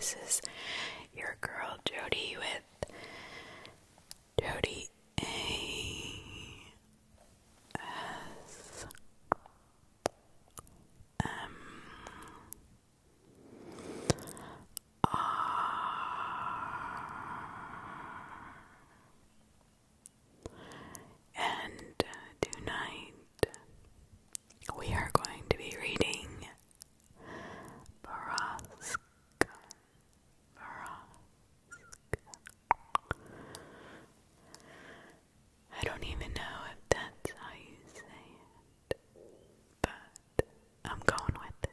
This is your girl Jodi with JodiAsmr. And tonight we are going to be reading Borrasca. I don't even know if that's how you say it, but I'm going with it.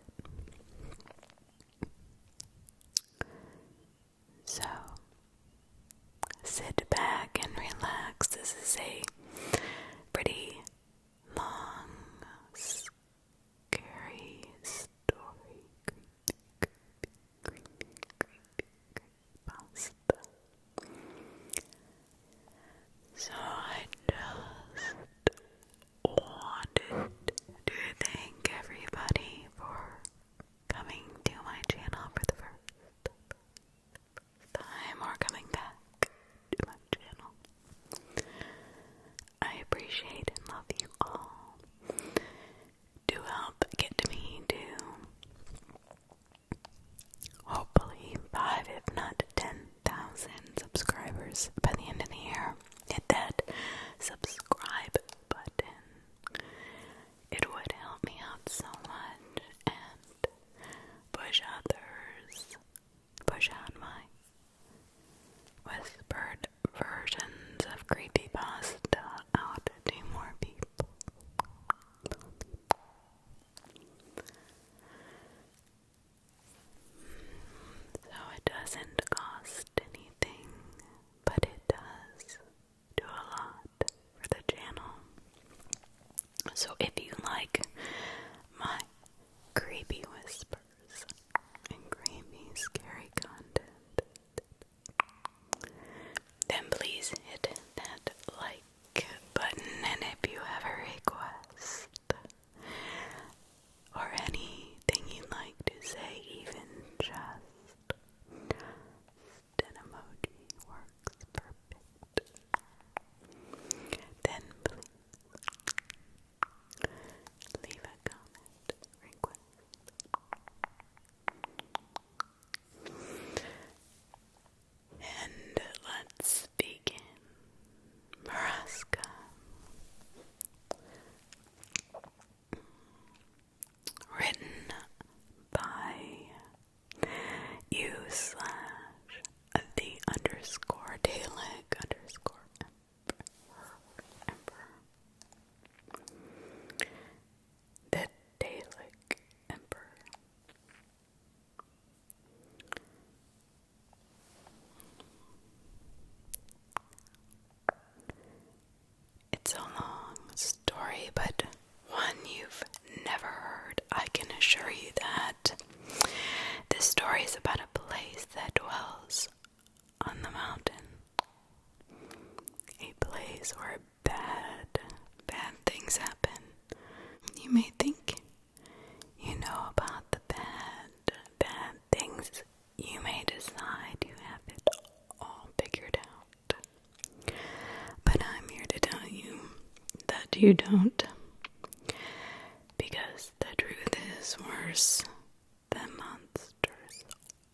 So, sit back and relax. This is a pretty long, scary story. Creepypasta. So I just wanted to thank everybody for coming to my channel for the first time or coming back to my channel. I appreciate and love you all. Do help get me to hopefully 5 if not 10,000 subscribers by the end of the year. Hit that subscribe button. It would help me out so much and push out my whispered versions of Creepypasta out to more people. So it doesn't cost anything, but it does do a lot for the channel. So if you like my creepy whispers and creepy scary content, then please hit that like button. And if you have a request or anything you'd like to say, even just an emoji works perfect, then please leave a comment request. And let's begin. Borrasca. Written by /the_Dalek_Emperor. The Dalek Emperor. It's a long story, but one you've never heard. I can assure you that. This story is about a place that dwells on the mountain. A place where bad things happen. You may think you know about the bad things. You may decide you have it all figured out. But I'm here to tell you that you don't. Because the truth is worse than monsters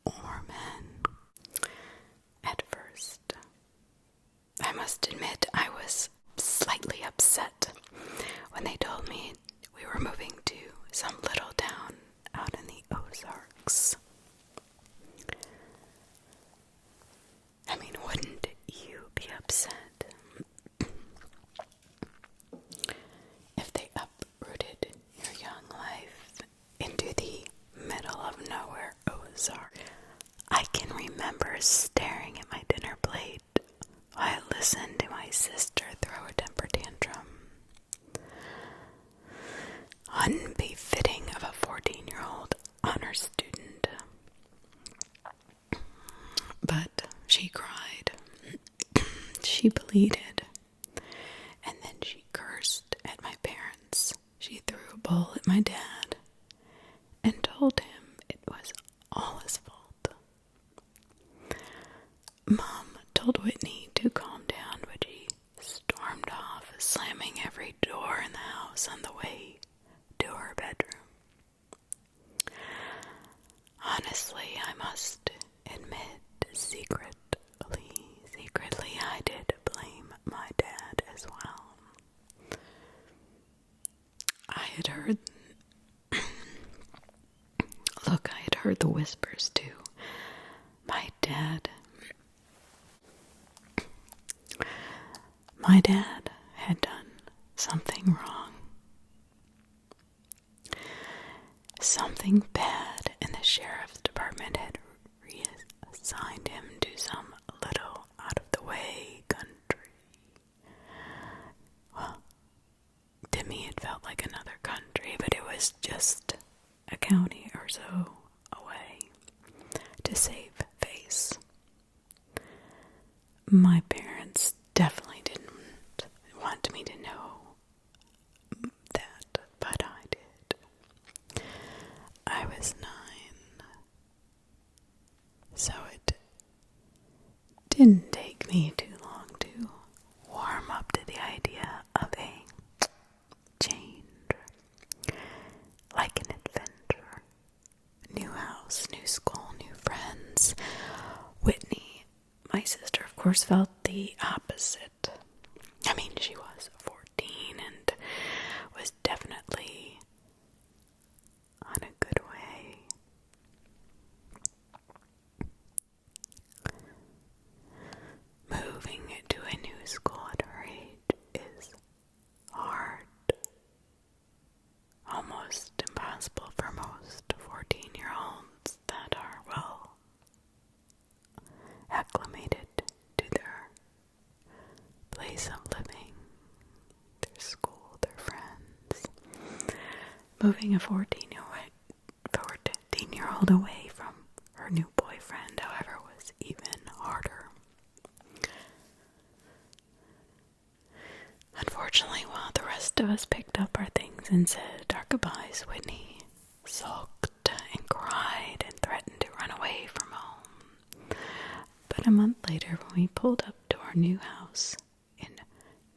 or men. At first, I must admit I was slightly upset when they told me we were moving to some little town out in the Ozarks. I mean, wouldn't you be upset if they uprooted your young life into the middle of nowhere Ozarks? I can remember staring at my dinner plate while I listened to my sister throw a temper tantrum. Unbefitting of a 14-year-old honor student. But she cried. She pleaded. And then she cursed at my parents. She threw a bowl at my dad and told him it was all his fault. house on the way to her bedroom. Honestly, I must admit, secretly, I did blame my dad as well. I had heard the whispers too. My dad had done something wrong. Something bad, and the sheriff's department had reassigned him to some little out-of-the-way country. Well, to me it felt like another country, but it was just a county or so away to save face. My parents definitely didn't want me to know that, but I did. I was 9, so it didn't take me too long to warm up to the idea of a change, like an adventure. New house, new school, new friends. Whitney, my sister, of course, felt the opposite. I mean, she was 14 and was definitely on a good way. Moving to a new school at her age is hard. Almost impossible for most 14-year-olds that are well acclimated to their place of living, their school, their friends. Moving a 14-year-old away from her new boyfriend, however, was even harder. Unfortunately, while the rest of us picked up our things and said our goodbyes, Whitney sulked and cried and threatened to run away from home. But a month later, when we pulled up to our new house in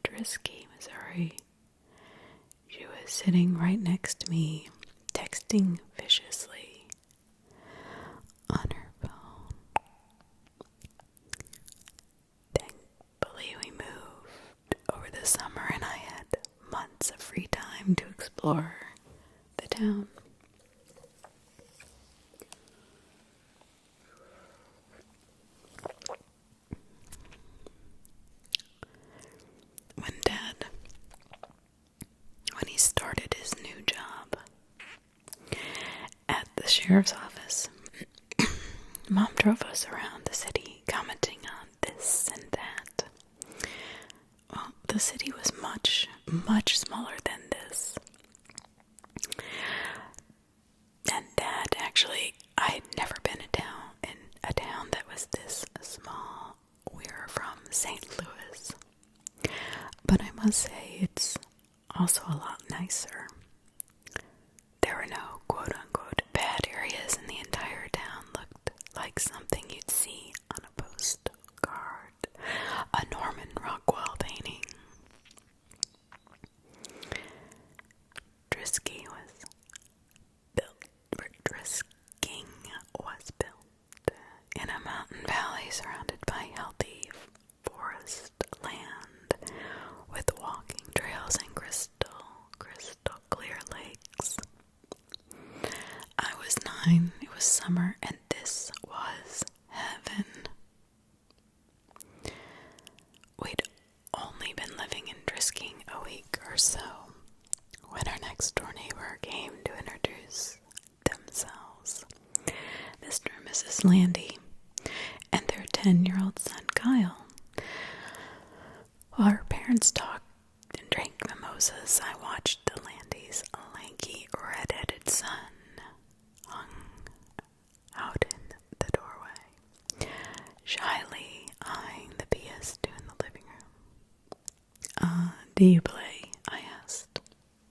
Drisky, Missouri, she was sitting right next to me, texting viciously on her phone. Thankfully, we moved over the summer and I had months of free time to explore the town. When he started his new job at the sheriff's office, Mom drove us around the city, commenting on this and that. Well, the city was much, much smaller than this. And Dad, actually, I had never been in a town that was this small. We were from St. Louis. But I must say, it's also a lot nicer. There were no quote-unquote bad areas, and the entire town looked like something you'd see on a postcard, a Norman Rockwell painting. Drisking was built in a mountain valley surrounded by healthy forest land with walking trails and crystal clear lakes. I was 9, it was summer, and this was heaven. We'd only been living in Drisking a week or so when our next door neighbor came to introduce themselves. Mr. and Mrs. Landy and their 10-year-old son Kyle. While our parents talked and drank mimosas, I watched the Landys' lanky, red-headed son hung out in the doorway, shyly eyeing the PS2 in the living room. Do you play? I asked.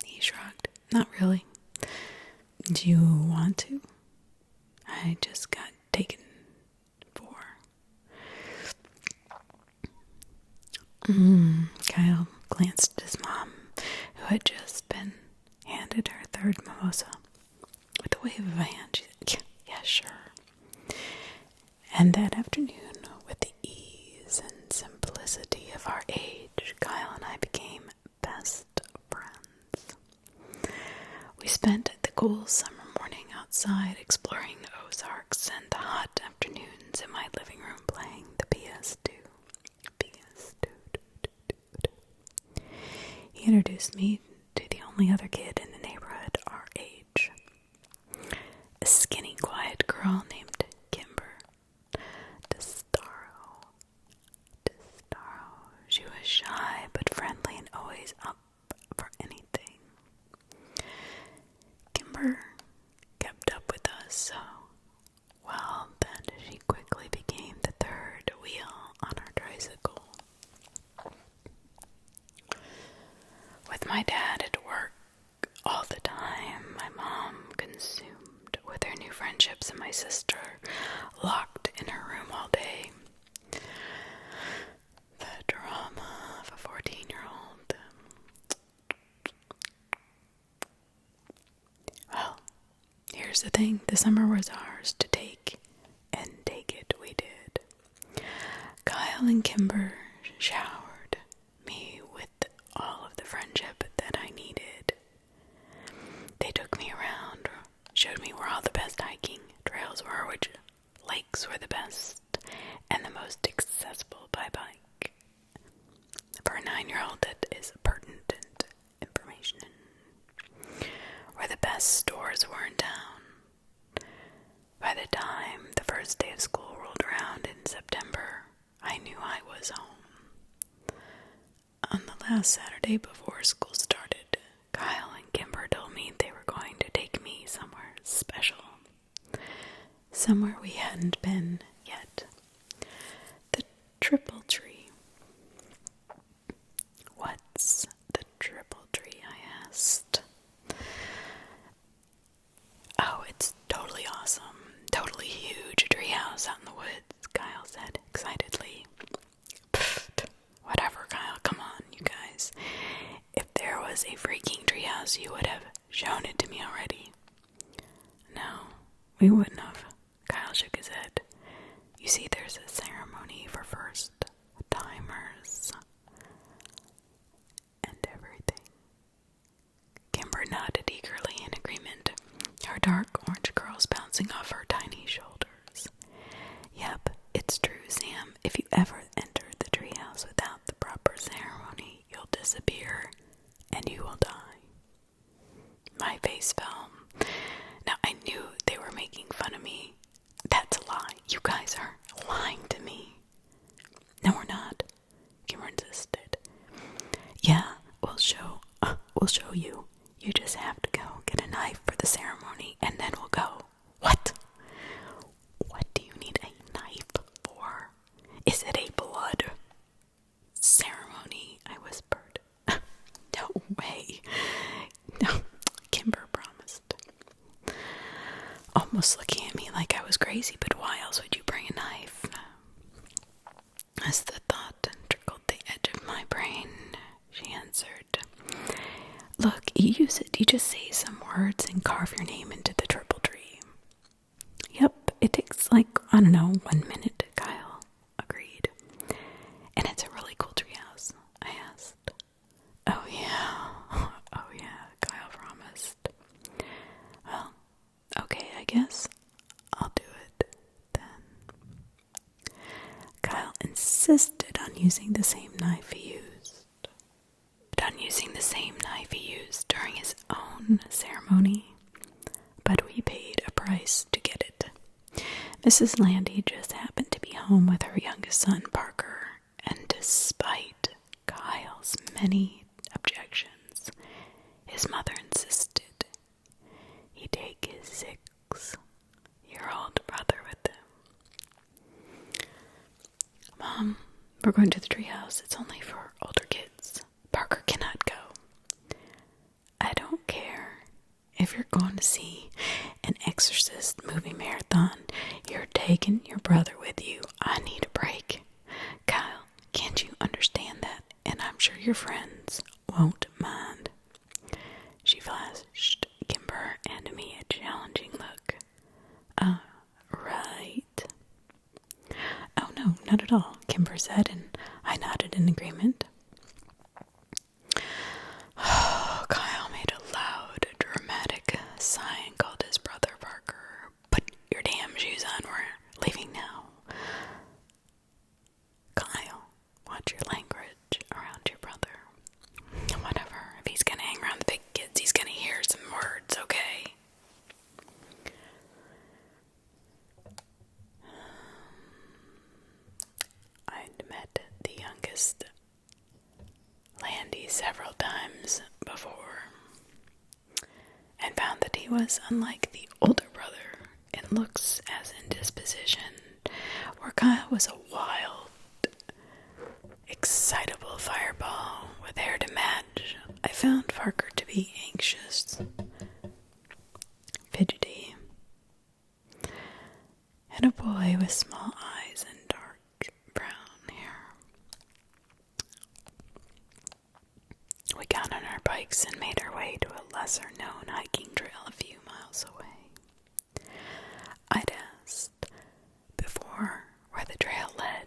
He shrugged. Not really. Do you want to? I just got taken for. Kyle glanced at his mom, who had just been handed her third mimosa with a wave of a hand. She said, yeah, sure. And that afternoon, with the ease and simplicity of our age, Kyle and I became best friends. We spent the cool summer morning outside exploring the Ozarks and the hot afternoons in my living room playing the PS2. He introduced me to the only other kid in the neighborhood our age. A skinny, quiet girl named Kimber DeStaro. She was shy but friendly and always up for anything. Kimber kept up with us so well that she quickly became the third wheel on our tricycle. With my dad at work all the time, my mom consumed with her new friendships, and my sister locked in her room all day. The drama of a 14-year-old. Well, here's the thing. The summer was ours to take, and take it we did. Kyle and Kimber showered me with all of the friendship that I needed. They took me around, showed me where all the best hiking trails were, which lakes were the best and the most accessible by bike. For a 9-year-old, that is pertinent information. Where the best stores were in town. By the time the first day of school rolled around in September, I knew I was home. On the last Saturday before school started, Kyle and Kimber told me they were going to take me somewhere special. Somewhere we hadn't been yet. The Triple Tree. What's the Triple Tree? I asked. Oh, it's totally awesome. Totally huge. A treehouse out in the woods, Kyle said excitedly. Pfft, whatever, Kyle. Come on, you guys. If there was a freaking treehouse, you would have shown it to me already. No, we wouldn't have. Kyle shook his head. You see, there's a ceremony for first timers and everything. Kimber nodded eagerly in agreement, her dark orange curls bouncing off her tiny shoulders. Yep, it's true, Sam. If you ever enter the treehouse without the proper ceremony, you'll disappear and you will die. My face fell. Now, I knew they were making fun of me. That's a lie. You guys are lying to me. No, we're not, Kimber insisted. Yeah, we'll show you. You just have to go get a knife for the ceremony, and then we'll go. What? What do you need a knife for? Is it a blood ceremony? I whispered. No way. No, Kimber promised. Almost looking at me like I was crazy, but why else would you bring a knife? As the thought trickled the edge of my brain, she answered, look, you use it. You just say some words and carve your name into the triple tree. Yep, it takes 1 minute, Kyle agreed. And it's a really cool treehouse, I asked. Oh yeah, Kyle promised. Well, okay, I guess I'll do it then. Kyle insisted on using the same knife he used. During his own ceremony, but we paid a price to get it. Mrs. Landy just happened to be home with her youngest son, Parker, and despite Kyle's many objections, his mother insisted he take his 6-year-old brother with him. Mom, we're going to the treehouse. It's only for older kids. Parker cannot go. I don't care if you're going to see an Exorcist movie marathon. You're taking your brother with you. I need a break. Kyle, can't you understand that? And I'm sure your friends won't mind. She flashed flashed Kimber and me a challenging look. Right. Oh no, not at all, Kimber said, and I nodded in agreement. Kyle made a loud, dramatic sigh and called his brother Parker. Put your damn shoes on, we're leaving now. Kyle, watch your language around your brother. Whatever, if he's gonna hang around the big kids, he's gonna hear some words, okay? I'd met the youngest Landy several times before and found that he was unlike the older brother in looks as in disposition, where Kyle was a wild, excitable fireball with hair to match. I found Parker to be anxious, fidgety, and a boy with small eyes and dark brown hair. We got on our bikes and made our way to a lesser-known hiking trail a few miles away. I'd asked before where the trail led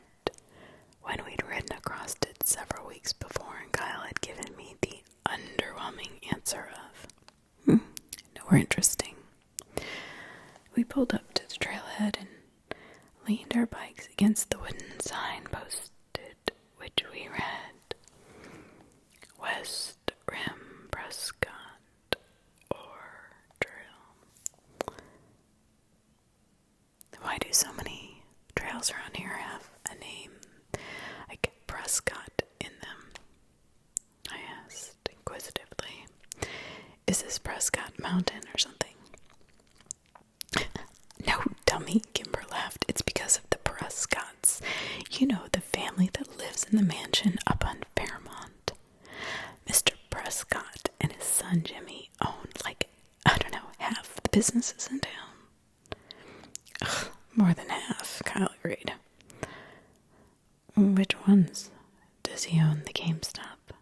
when we'd ridden across it several weeks before, and Kyle had given me the underwhelming answer of, nowhere interesting. We pulled up to the trailhead and leaned our bikes against the wooden sign posted, which we read, West Rim Prescott or Trail. Why do so many trails around here have a name like Prescott in them? I asked inquisitively. Is this Prescott Mountain or something? No, dummy, Kimber laughed. It's because of the Prescotts. You know, the family that lives in the mansion up on Fairmont. Mr. Prescott and his son Jimmy own, half the businesses in town. Ugh, more than half, Kyle agreed. Which ones? Does he own the GameStop?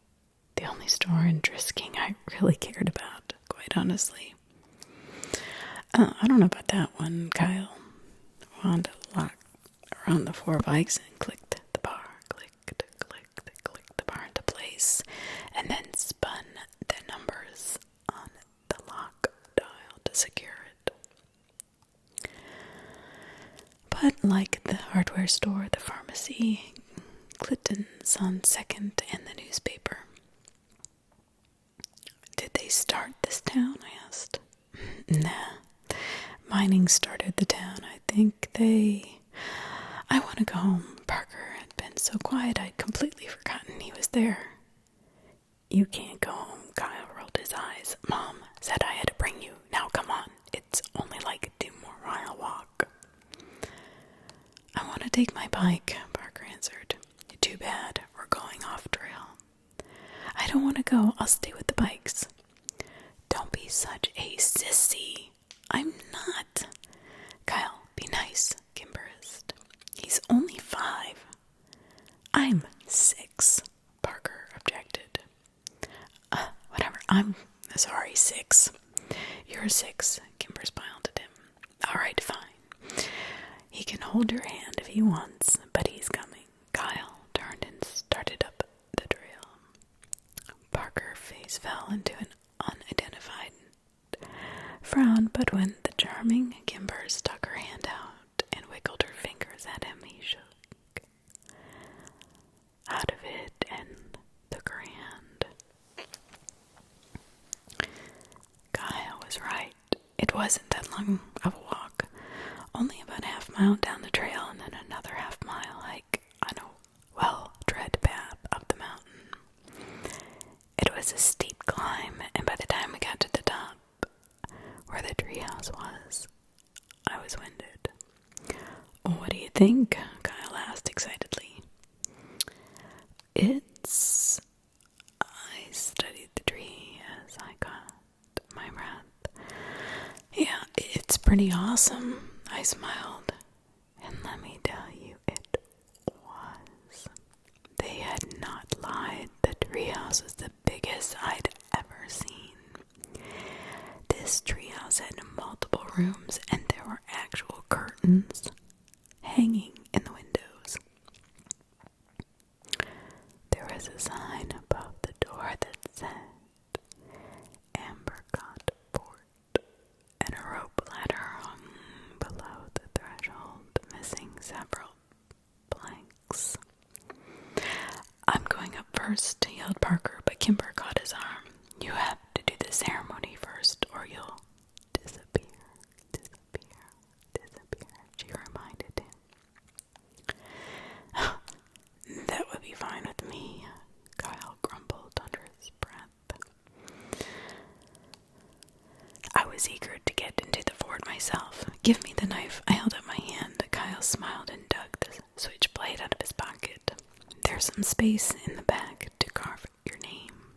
The only store in Drisking I really cared about, quite honestly. I don't know about that one, Kyle. Wanda locked around the 4 bikes and clicked the bar, clicked the bar into place, and then spun the numbers on the lock dial to secure it. But like the hardware store, the pharmacy, Clinton's on 2nd, and the newspaper. Did they start this town? I asked. Nah. Mining started the town. I want to go home. Parker had been so quiet I'd completely forgotten he was there. You can't go home, Kyle rolled his eyes. Mom said I had to bring you. Now come on. It's only like a 2-mile walk. I want to take my bike, Parker answered. Too bad. We're going off trail. I don't want to go. I'll stay with the bikes. Don't be such a sissy. I'm not. Kyle, be nice, Kimber hissed. He's only 5. I'm 6, Parker objected. Whatever, I'm sorry, 6. You're 6, Kimber smiled at him. Alright, fine. He can hold your hand if he wants, but he's coming. Kyle turned and started up the trail. Parker's face fell into an unidentified frown, but when the charming Kimber stuck her hand out and wiggled her fingers at him, he shook out of it and took her hand. Kyle was right. It wasn't that long of a walk, only about a half-mile down the trail and then another half-mile hike on a well-tread path up the mountain. It was a steep climb, and by the time we got to the top, where the treehouse was, I was winded. What do you think? Kyle asked excitedly. I studied the tree as I caught my breath. Yeah, it's pretty awesome, I smiled. And let me tell you, it was. They had not lied. The treehouse was the biggest I'd ever seen. This treehouse had multiple rooms, and there were actual curtains hanging in the windows. There was a sign above the door that said Ambercott Port, and a rope ladder hung below the threshold, missing several planks. "I'm going up first," yelled Parker, but Kimber caught his arm. "You have to do the ceremony first, or you'll disappear, she reminded him. "That would be fine with me," Kyle grumbled under his breath. I was eager to get into the fort myself. "Give me the knife." I held up my hand. Kyle smiled and dug the switchblade out of his pocket. "There's some space in the back to carve your name."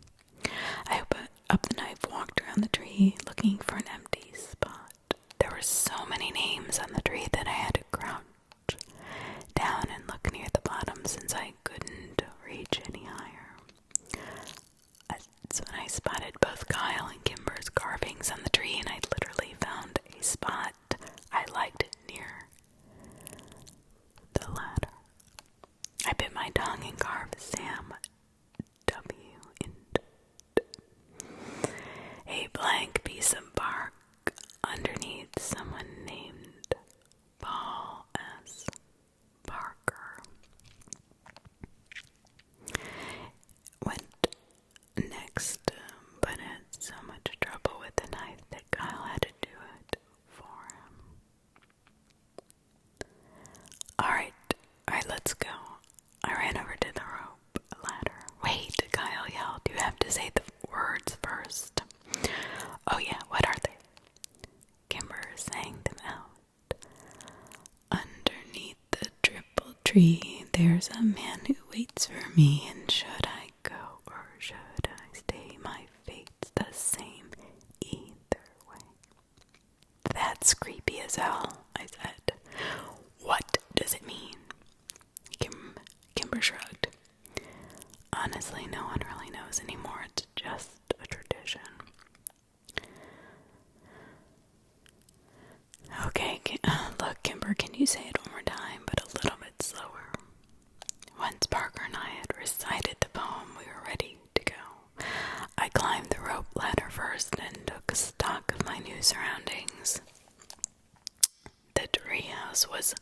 I opened up the knife, walked around the tree, looking for an empty spot. There were so many names on the tree that I had to crouch down and look near the bottom since I couldn't reach any higher. That's when I spotted both Kyle and Kimber's carvings on the tree, and I literally found a spot I liked near the ladder. I bit my tongue and carved Sam W. into a blank piece of bark underneath someone named Paul S. Parker. Went next, but had so much trouble with the knife that Kyle had to do it for him. Alright, let's go. I ran over to the rope ladder. "Wait," Kyle yelled. "You have to say the words first." "Oh yeah, what are they?" Kimber sang them out. "Underneath the triple tree, there's a man who waits for me, and should I go or should I stay, my fate's the same either way." "That's creepy as hell," I said. "What does it mean?" Kimber shrugged. "Honestly, no one really knows anymore. It's just a tradition." "Okay, look, Kimber, can you say it one more time, but a little bit slower?" Once Parker and I had recited the poem, we were ready to go. I climbed the rope ladder first and took stock of my new surroundings. The treehouse was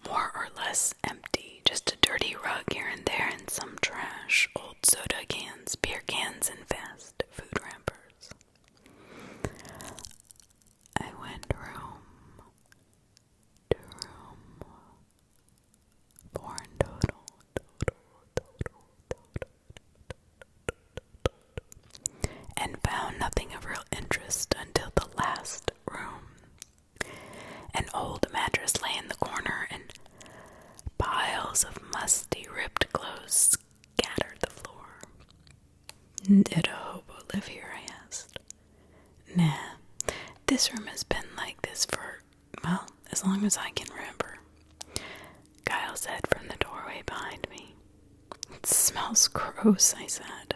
more or less empty, just a dirty rug here and there and some trash, old soda cans, beer cans, and fast food wrappers. I went room to room, 4 in total, and found nothing of real interest until the last room. An old mattress lay in the corner, and piles of musty, ripped clothes scattered the floor. "Did a hobo live here?" I asked. "Nah, this room has been like this for, well, as long as I can remember," Kyle said from the doorway behind me. "It smells gross," I said.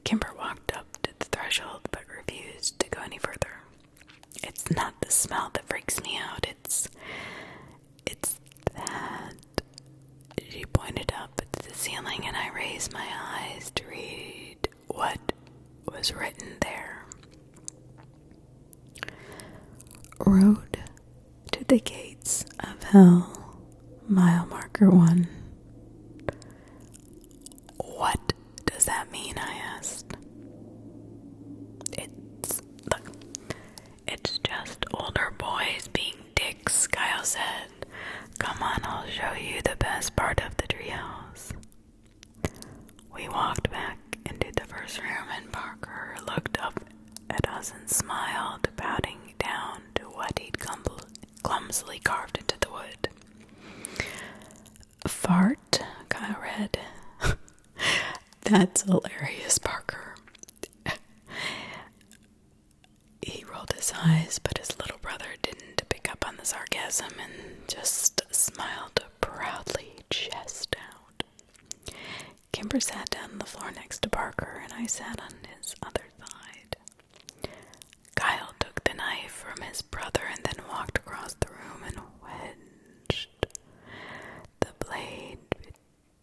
Kimber walked up to the threshold but refused to go any further. "It's not the smell that freaks me out, it's that." She pointed up at the ceiling, and I raised my eyes to read what was written there. "Road to the gates of hell, mile marker 1. "What does that mean?" I asked. It's just older boys being dicks," Kyle said. "Come on, I'll show you the best part of the treehouse." We walked back into the first room, and Parker looked up at us and smiled, bowing down to what he'd clumsily carved into the wood. "Fart," Kyle read. "That's hilarious, Parker." He rolled his eyes, but his little brother didn't pick up on the sarcasm and just smiled proudly, chest out. Kimber sat down on the floor next to Parker, and I sat on his other side. "Kyle, from his brother and then walked across the room and wedged the blade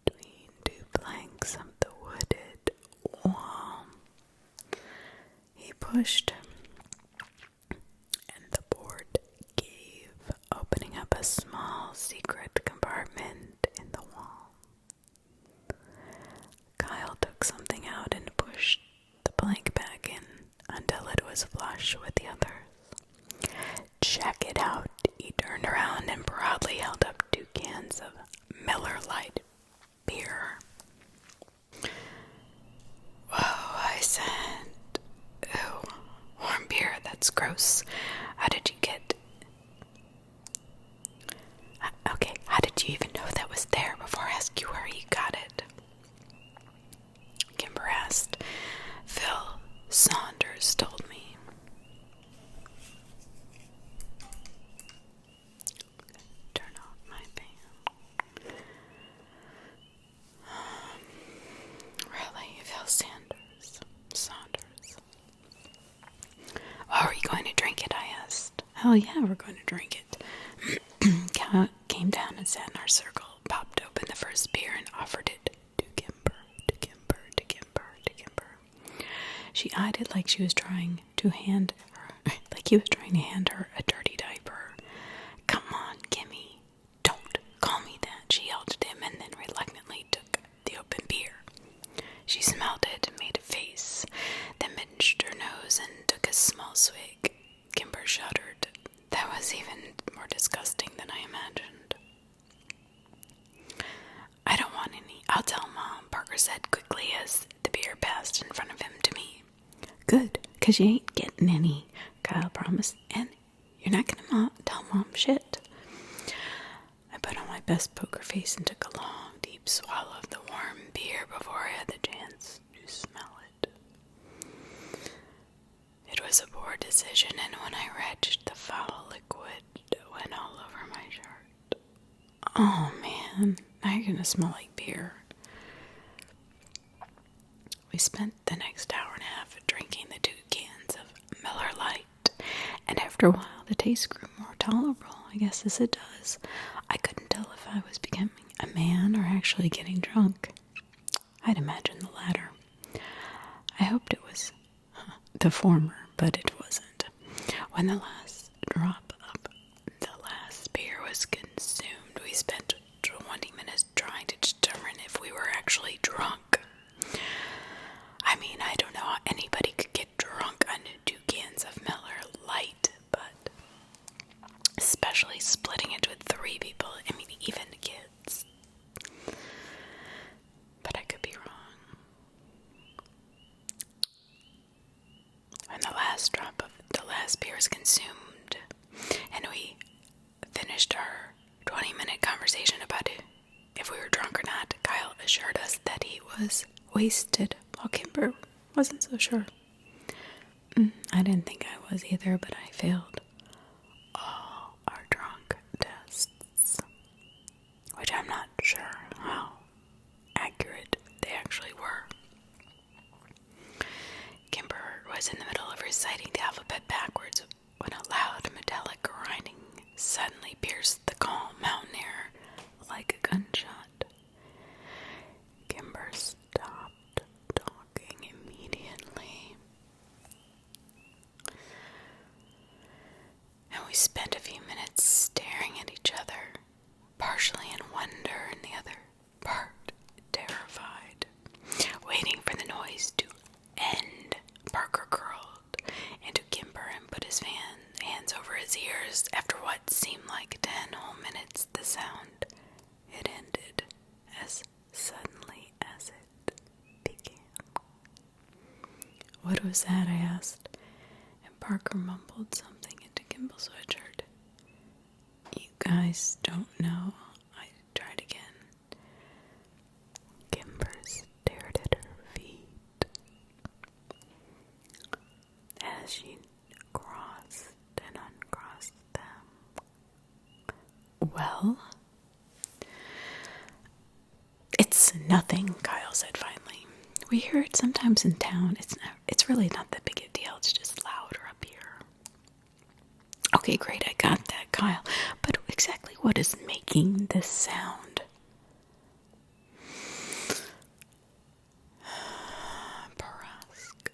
between two planks of the wooded wall. He pushed, and the board gave, opening up a small secret compartment in the wall. Kyle took something out and pushed the plank back in until it was flush with the others. "Check it out," he turned around and proudly held up 2 cans of Miller Lite beer. "Whoa," I said. "Ew, warm beer, that's gross. How did you get..." Okay, how did you even know that was there before I ask you where you got it?" Kimber asked. "Phil Saunders told me." Turn off my fan. Really, Phil Saunders. "Oh, are you going to drink it?" I asked. "Hell yeah, we're going to drink it." Kat came down and sat in our circle, popped open the first beer and offered it to Kimber. She eyed it like he was trying to hand her a dirty diaper. "Come on, Kimmy, don't call me that," she yelled at him, and then reluctantly took the open beer. She smelled it and made a face, then pinched her nose and took a small swig. Kimber shuddered. That was even more disgusting than I imagined. "I don't want any. I'll tell Mom," Parker said quickly as the beer passed in front of him to me. "Good, 'cause you ain't getting any," Kyle promised, "and you're not gonna tell Mom shit." I put on my best poker face and took a long, deep swallow of the warm beer before I had the chance to smell it. It was a poor decision, and when I retched, the foul liquid went all over my shirt. "Oh man, now you're gonna smell like beer." We spent the next hour and a half drinking the 2 cans of Miller Lite, and after a while the taste grew more tolerable, I guess, as it does. I couldn't tell if I was becoming a man or actually getting drunk. I'd imagine the latter. I hoped it was the former, but it wasn't. When the last drop of the last beer was consumed, we spent 20 minutes trying to determine if we were actually drunk. I mean, I don't know how anybody could get drunk on 2 cans of Miller Lite, but especially splitting it with 3 people, I mean, even kids. But I could be wrong. When the last drop of the last beer was consumed, and we finished our 20-minute conversation about if we were drunk or not, Kyle assured us that he was wasted, while Kimber wasn't so sure. I didn't think I was either, but I failed all our drunk tests, which I'm not sure how accurate they actually were. Kimber was in the middle of reciting the alphabet backwards when a loud metallic grinding suddenly pierced the calm mountain air like a gunshot. Kimber stopped talking immediately, and we spent a few minutes staring at each other, partially in wonder and the other part terrified, waiting for the noise to end. Parker curled into Kimber and put his hands over his ears. After what seemed like 10 whole minutes, the sound had ended as suddenly as it began. "What was that?" I asked, and Parker mumbled something into Kimball's sweatshirt. "You guys don't know?" I tried again. Kimber stared at her feet as she crossed and uncrossed them. "Well, it's nothing," Kyle said finally. "We hear it sometimes in town. It's really not that big a deal. It's just louder up here." Okay, great, I got that, Kyle. But exactly what is making this sound? Borrasca,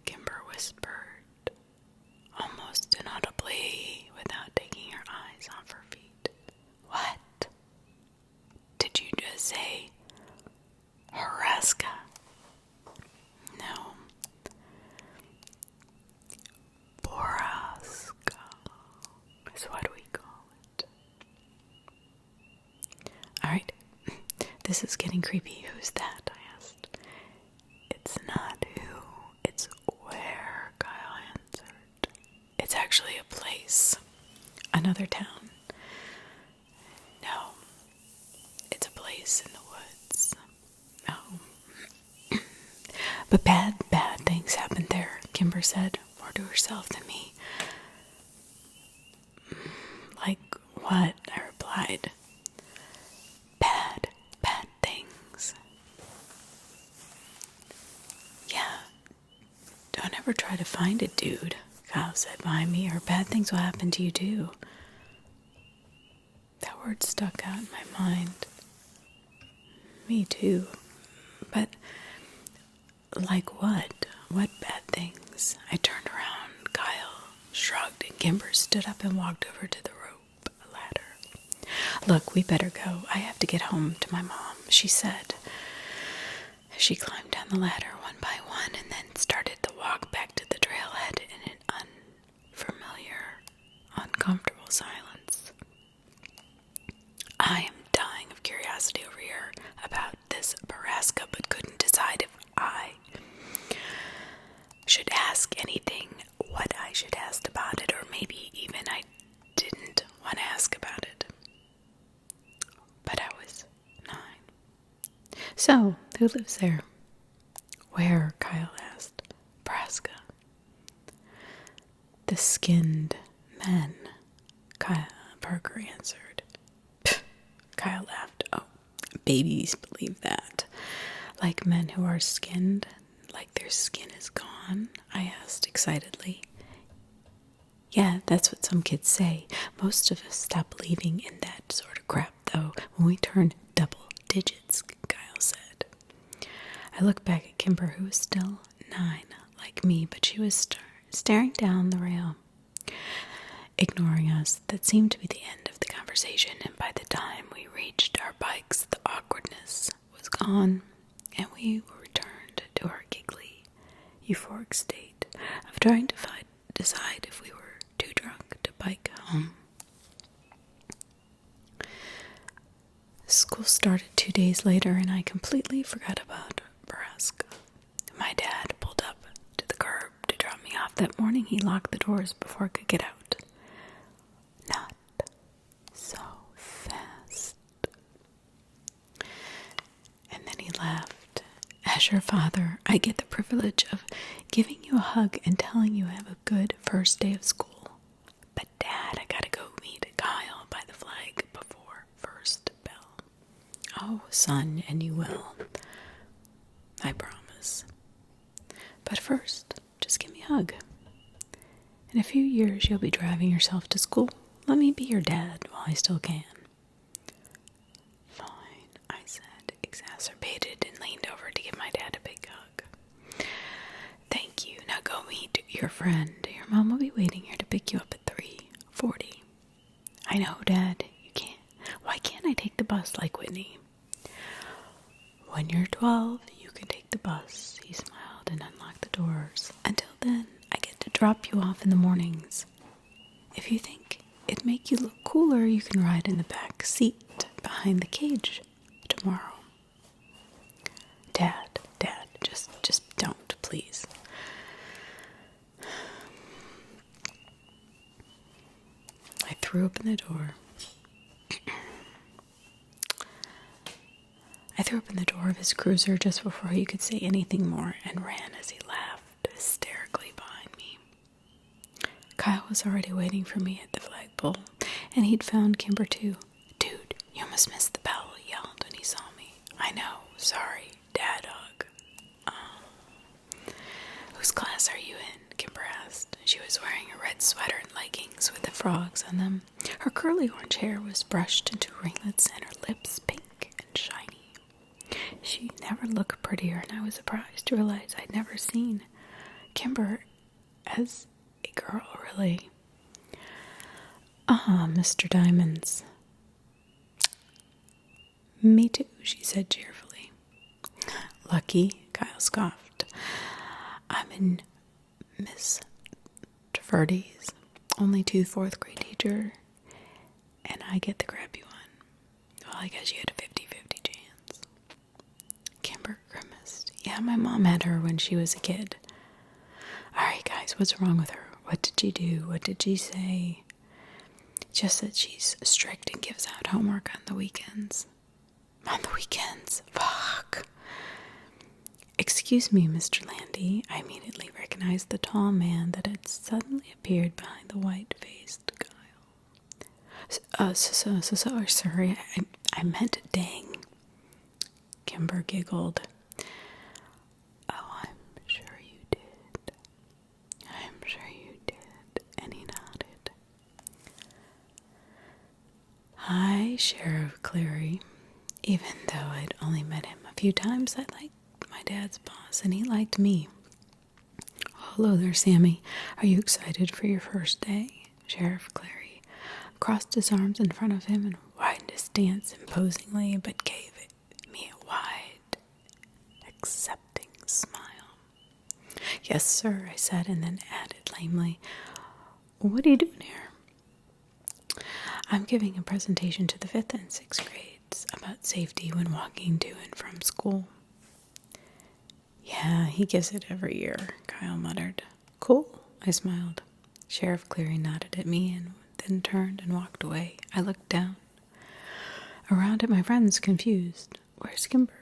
Kimber whispered, almost inaudibly, without taking her eyes off her feet. What? Did you just say Borrasca? No. Borrasca is what we call it. Alright, this is getting creepy. Who's that? I asked. It's not who, it's where, Kyle answered. It's actually a place. Another town. No. It's a place in the woods. No. But bad things happened there, Kimber said, more to herself than me. Like what? I replied. Bad things. Yeah. Don't ever try to find it, dude, Kyle said behind me, or bad things will happen to you too. That word stuck out in my mind. Me too. But like what? What bad things? I turned around. Kyle shrugged and Kimber stood up and walked over to the rope ladder. Look, we better go. I have to get home to my mom, she said. She climbed down the ladder one by one and then started to walk back to the trailhead in an unfamiliar, uncomfortable silence. I am dying of curiosity over here about this Borrasca, but couldn't decide if I should ask anything, what I should ask about it, or maybe even I didn't want to ask about it. But I was 9. So, who lives there? Where? Kyle asked. Borrasca. The skinned men, Kyle Parker answered. Kyle laughed. Oh, babies believe that. Like men who are skinned, like their skin is gone? I asked excitedly. Yeah, that's what some kids say. Most of us stop believing in that sort of crap, though, when we turn double digits, Kyle said. I looked back at Kimber, who was still 9, like me, but she was staring down the rail, ignoring us. That seemed to be the end of the conversation, and by the time we reached our bikes, the awkwardness was gone, and we were returned to our giggly, euphoric state of trying to decide if we were too drunk to bike home. School started 2 days later, and I completely forgot about Borrasca. My dad pulled up to the curb to drop me off. That morning, he locked the doors before I could get out. Not so fast. And then he laughed. As your father, I get the privilege of giving you a hug and telling you have a good first day of school. But Dad, I gotta go meet Kyle by the flag before first bell. Oh, son, and you will. I promise. But first, just give me a hug. In a few years, you'll be driving yourself to school. Let me be your dad while I still can. Fine, I said, exacerbated, and leaned over to give my dad a big hug. Thank you. Now go meet your friend. Your mom will be waiting here to pick you up at 3:40. I know, Dad. You can't. Why can't I take the bus like Whitney? When you're 12, you can take the bus. He smiled and unlocked the doors. Until then, I get to drop you off in the mornings. If you think it'd make you look cooler, you can ride in the back seat behind the cage tomorrow. Dad, just don't, please. I threw open the door. I threw open the door of his cruiser just before he could say anything more and ran as he laughed hysterically behind me. Kyle was already waiting for me at the flagpole, and he'd found Kimber too. Dude, you must miss the bell, he yelled when he saw me. I know, sorry, Dad hug. Whose class are you in? Kimber asked. She was wearing a red sweater and leggings with the frogs on them. Her curly orange hair was brushed into ringlets and her lips pink and shiny. She never looked prettier, and I was surprised to realize I'd never seen Kimber as a girl, really. Mr. Diamonds. Me too, she said cheerfully. Lucky, Kyle scoffed. I'm in Miss Verdi's only 2 4th grade teacher, and I get the crappy one. Well, I guess you had a 50-50 chance. Kimber grimaced. Yeah, my mom had her when she was a kid. Alright, guys, what's wrong with her? What did she do? What did she say? Just that she's strict and gives out homework on the weekends. On the weekends? Fuck. Excuse me, Mr. Landy. I immediately recognized the tall man that had suddenly appeared behind the white-faced Kyle. Sorry, I meant dang. Kimber giggled. Oh, I'm sure you did. I'm sure you did. And he nodded. Hi, Sheriff Cleary. Even though I'd only met him a few times, I liked my dad's boss, and he liked me. Hello there, Sammy. Are you excited for your first day? Sheriff Cleary crossed his arms in front of him and widened his stance imposingly, but gave me a wide, accepting smile. Yes, sir, I said, and then added lamely, what are you doing here? I'm giving a presentation to the 5th and 6th grades about safety when walking to and from school. Yeah, he gives it every year, Kyle muttered. Cool, I smiled. Sheriff Cleary nodded at me and then turned and walked away. I looked down. Around at my friends, confused. Where's Kimber?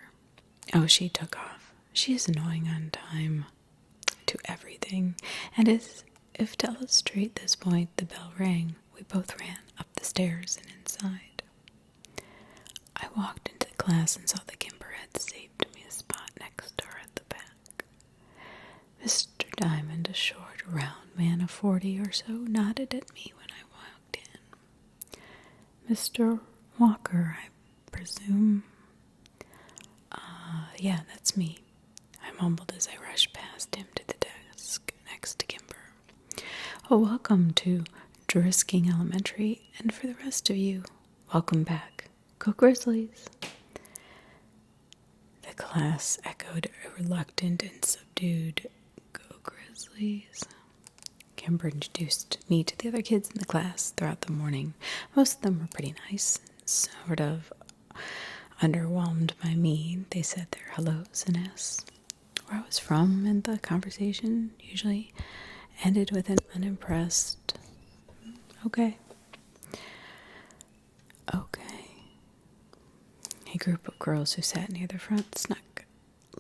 Oh, she took off. She is annoying on time to everything. And as if to illustrate this point, the bell rang. We both ran up the stairs and inside. I walked into the class and saw that Kimber had saved me a spot next to her at the back. Mr. Diamond, a short, round man of 40 or so, nodded at me when I walked in. Mr. Walker, I presume? Yeah, that's me. I mumbled as I rushed past him to the desk next to Kimber. Oh, welcome to Drisking Elementary, and for the rest of you, welcome back. Go Grizzlies! The class echoed a reluctant and subdued, Go Grizzlies. Kimber introduced me to the other kids in the class throughout the morning. Most of them were pretty nice, sort of underwhelmed by me. They said their hellos and asked where I was from, and the conversation usually ended with an unimpressed, okay. A group of girls who sat near the front snuck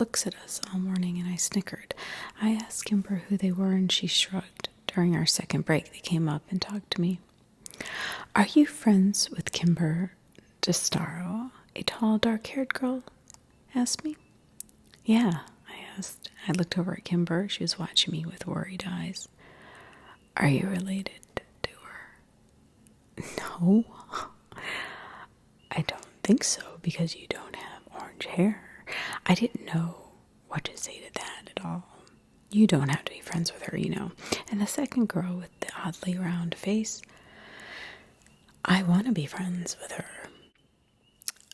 looks at us all morning, and I snickered. I asked Kimber who they were, and she shrugged. During our second break, they came up and talked to me. Are you friends with Kimber Destaro? A tall, dark-haired girl asked me. Yeah, I asked. I looked over at Kimber. She was watching me with worried eyes. Are you related to her? No. I don't think so, because you don't have orange hair. I didn't know what to say to that at all. You don't have to be friends with her, you know. And the second girl with the oddly round face, I want to be friends with her.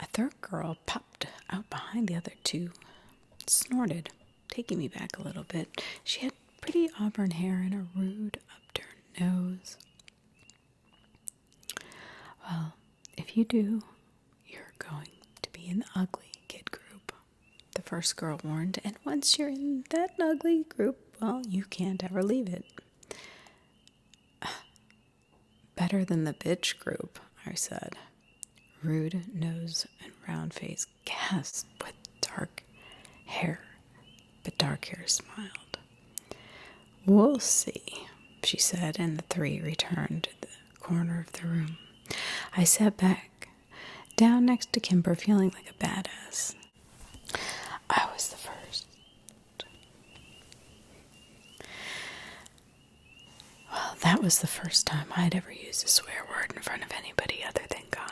A third girl popped out behind the other two, snorted, taking me back a little bit. She had pretty auburn hair and a rude upturned nose. Well, if you do, you're going to be in the ugly kid group, the first girl warned, and once you're in that ugly group, well, you can't ever leave it. Better than the bitch group, I said. Rude nose and round face gasped with dark hair, but dark hair smiled. We'll see, she said, and the three returned to the corner of the room. I sat back, down next to Kimber, feeling like a badass. I was the first. that was the first time I'd ever used a swear word in front of anybody other than Kyle.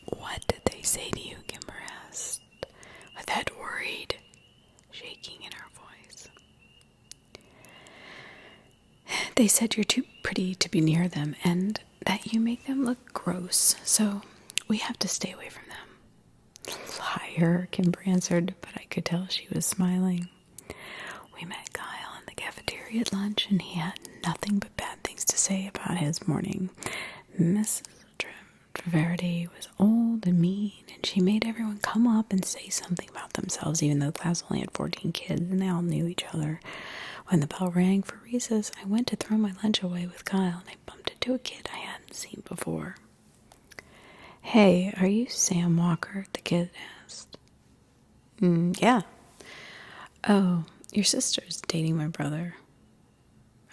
What did they say to you? Kimber asked, with that worried shaking in her voice. They said you're too pretty to be near them and that you make them look gross, so we have to stay away from them. Liar, Kimber answered, but I could tell she was smiling. We met Kyle in the cafeteria at lunch, and he had nothing but bad things to say about his morning. Mrs. Traverty was old and mean, and she made everyone come up and say something about themselves, even though the class only had 14 kids, and they all knew each other. When the bell rang for recess, I went to throw my lunch away with Kyle, and I bumped into a kid I hadn't seen before. Hey, are you Sam Walker? The kid asked. Yeah. Oh, your sister's dating my brother.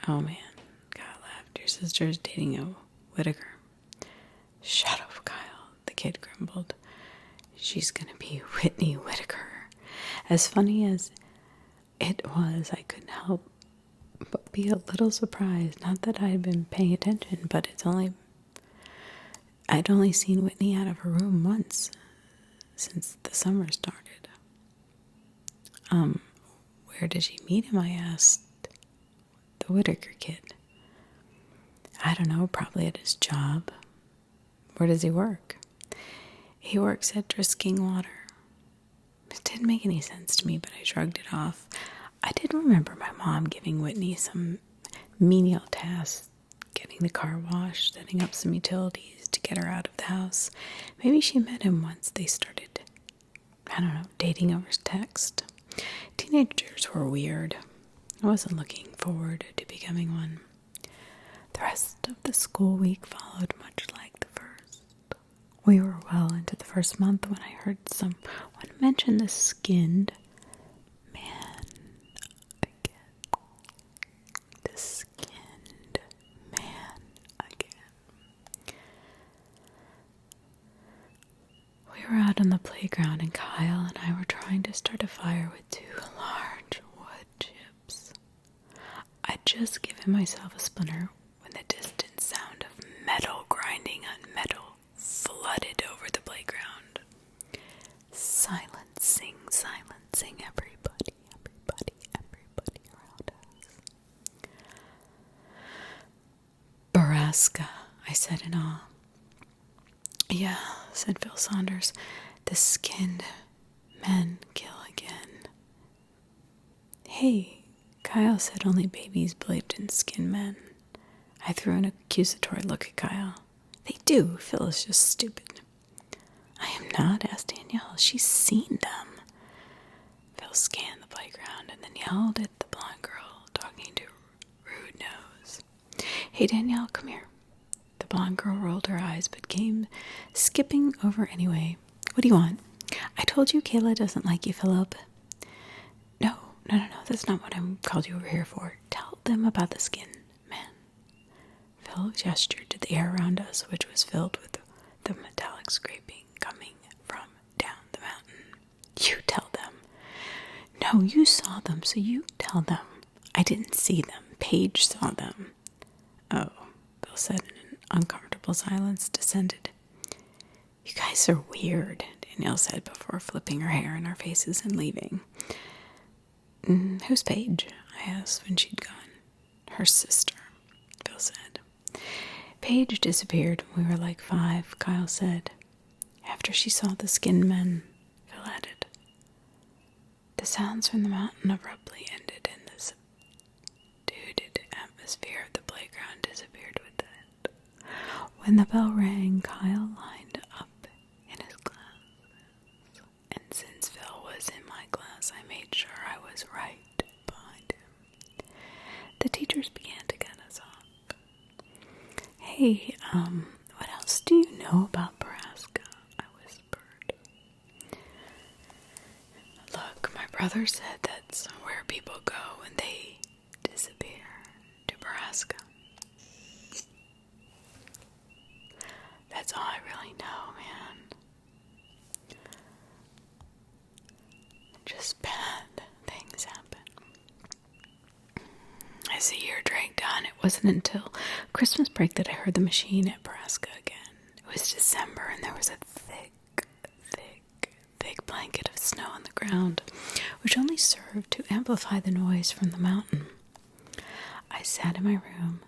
Oh, man. Kyle laughed. Your sister's dating a Whitaker. Shut up, Kyle, the kid grumbled. She's going to be Whitney Whitaker. As funny as it was, I couldn't help but be a little surprised. Not that I had been paying attention, but I'd only seen Whitney out of her room once since the summer started. Where did she meet him? I asked. The Whitaker kid. I don't know, probably at his job. Where does he work? He works at Drisking Water. It didn't make any sense to me, but I shrugged it off. I did remember my mom giving Whitney some menial tasks, getting the car washed, setting up some utilities to get her out of the house. Maybe she met him once they started, dating over text. Teenagers were weird. I wasn't looking forward to becoming one. The rest of the school week followed much like the first. We were well into the first month when I heard someone mention the skinned man again. The skinned man again. We were out on the playground and Kyle and I were trying to start a fire with 2 large wood chips. I'd just given myself a splinter when the distant sound of metal grinding on metal flooded over the playground. Silencing, everybody around us. Borrasca, I said in awe. Yeah, said Phil Saunders. The skinned men kill again. Hey, Kyle said only babies believed in skinned men. I threw an accusatory look at Kyle. They do. Phil is just stupid. I am not, asked Danielle. She's seen them. Phil scanned the playground and then yelled at the blonde girl talking to Rude Nose. Hey, Danielle, come here. The blonde girl rolled her eyes but came skipping over anyway. What do you want? I told you Kayla doesn't like you, Philip. No, that's not what I called you over here for. Tell them about the skin, man. Phil gestured to the air around us, which was filled with the metallic scraping coming from down the mountain. You tell them. No, you saw them, so you tell them. I didn't see them. Paige saw them. Oh, Phil said in an uncomfortable silence descended. You guys are weird, Danielle said before flipping her hair in our faces and leaving. Who's Paige? I asked when she'd gone. Her sister, Phil said. Paige disappeared when we were like 5, Kyle said. After she saw the skinned men, Phil added. The sounds from the mountain abruptly ended and the subdued atmosphere of the playground disappeared with it. When the bell rang, Kyle lined up in his glasses, and since Phil was in my class, I made sure I was right behind him. The teachers began to get us up. Hey, what else do you know about Borrasca? I whispered. Look, my brother said that's where people go when they disappear, to Borrasca. That's all I really know, man. Just bad things happen. I As the year dragged on, it wasn't until Christmas break that I heard the machine at Borrasca again. It was December, and there was a thick blanket of snow on the ground, which only served to amplify the noise from the mountain. I sat in my room,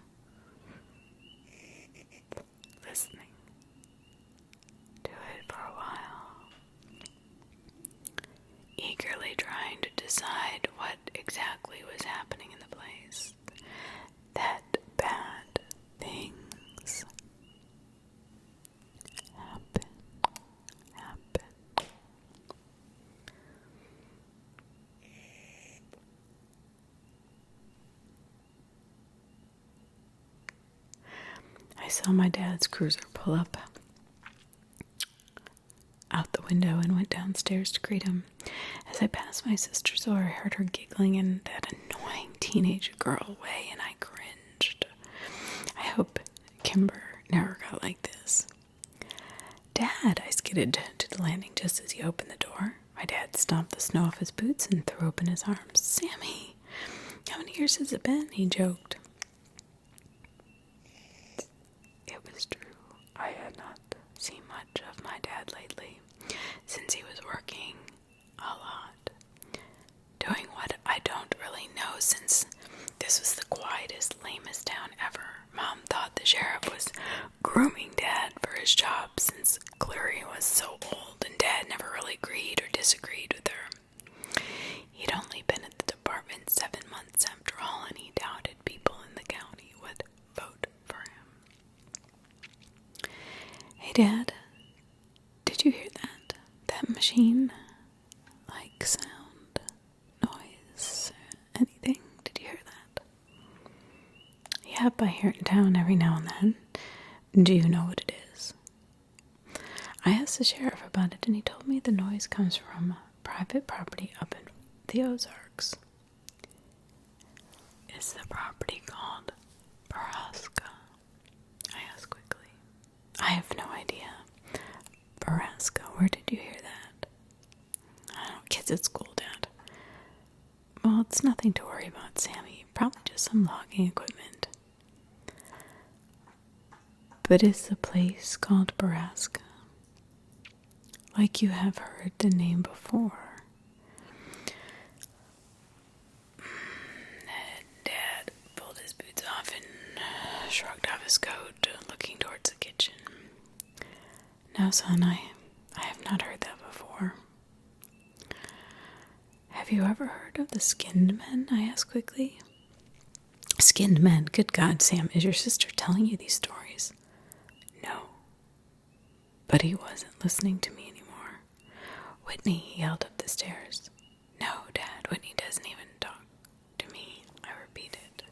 listening to it for a while, eagerly trying to decide what exactly was happening in the place. That bad things happen. I saw my dad's cruiser pull up out the window and went downstairs to greet him. As I passed my sister's door, I heard her giggling in that annoying teenage girl way, and I cringed. I hope Kimber never got like this. Dad, I skidded to the landing just as he opened the door. My dad stomped the snow off his boots and threw open his arms. Sammy, how many years has it been? He joked. It was true. I had not seen much of my dad lately, since he was working a lot, doing what I don't really know, since this was the quietest, lamest town ever. Mom thought the sheriff was grooming Dad for his job, since Clary was so old and Dad never really agreed or disagreed with her. He'd only been at the department 7 months after all, and he doubted people in the county would vote for him. Hey, Dad, did you hear that? That machine? Like sound, noise, anything? Did you hear that? Yep, I hear it in town every now and then. Do you know what it is? I asked the sheriff about it, and he told me the noise comes from private property up in the Ozarks. Is the property called Borrasca? I asked quickly. I have no idea. Borrasca, where did you hear that? I don't know, kids at school, Dad. Well, it's nothing to worry about, Sammy. Probably just some logging equipment. But is the place called Borrasca? Like you have heard the name before. Dad pulled his boots off and shrugged off his coat, looking towards the kitchen. No, son, I have not heard that before. Have you ever heard of the skinned men? I asked quickly. Skinned men? Good God, Sam, is your sister telling you these stories? No. But he wasn't listening to me anymore. Whitney, he yelled up the stairs. No, Dad, Whitney doesn't even talk to me, I repeated.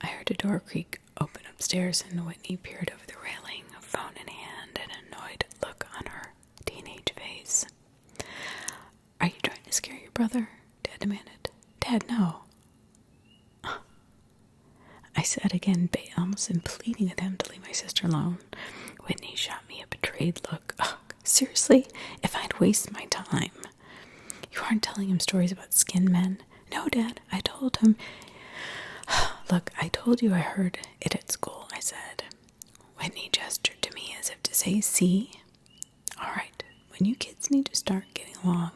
I heard a door creak open upstairs, and Whitney peered over the railing, a phone in hand, an annoyed look on her teenage face. Are you trying to scare your brother? Dad demanded. Dad, no. I said again, almost pleading with him to leave my sister alone. Whitney shot me a betrayed look. Ugh, seriously? If I'd waste my time. You aren't telling him stories about skinned men? No, Dad, I told him. Look, I told you I heard it at school, I said. Whitney gestured to me as if to say, see? All right, when you kids need to start getting along,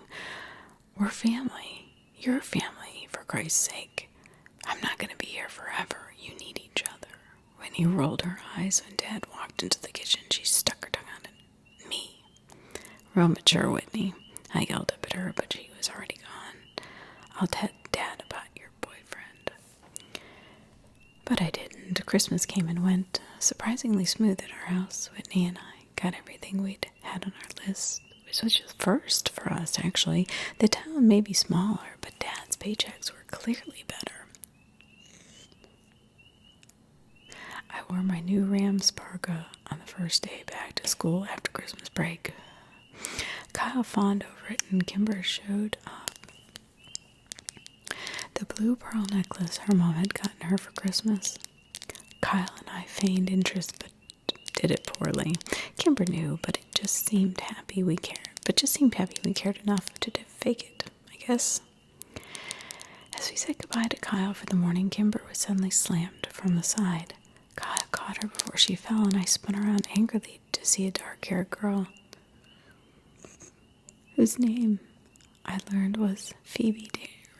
we're family. You're family, for Christ's sake. I'm not going to be here forever. You need each other. Whitney rolled her eyes when Dad walked into the kitchen. She stuck her tongue out at me. Real mature, Whitney. I yelled up at her, but she was already gone. I'll tell Dad about your boyfriend. But I didn't. Christmas came and went, surprisingly smooth at our house. Whitney and I got everything we'd had on our list, which was just first for us, actually. The town may be smaller, but Dad's paychecks were clearly better. I wore my new Rams parka on the first day back to school after Christmas break. Kyle fawned over it, and Kimber showed up. The blue pearl necklace her mom had gotten her for Christmas. Kyle and I feigned interest, but did it poorly. Kimber knew, but it just seemed happy we cared. But just seemed happy we cared enough to fake it, I guess. As we said goodbye to Kyle for the morning, Kimber was suddenly slammed from the side. Kyle caught her before she fell, and I spun around angrily to see a dark-haired girl, whose name I learned was Phoebe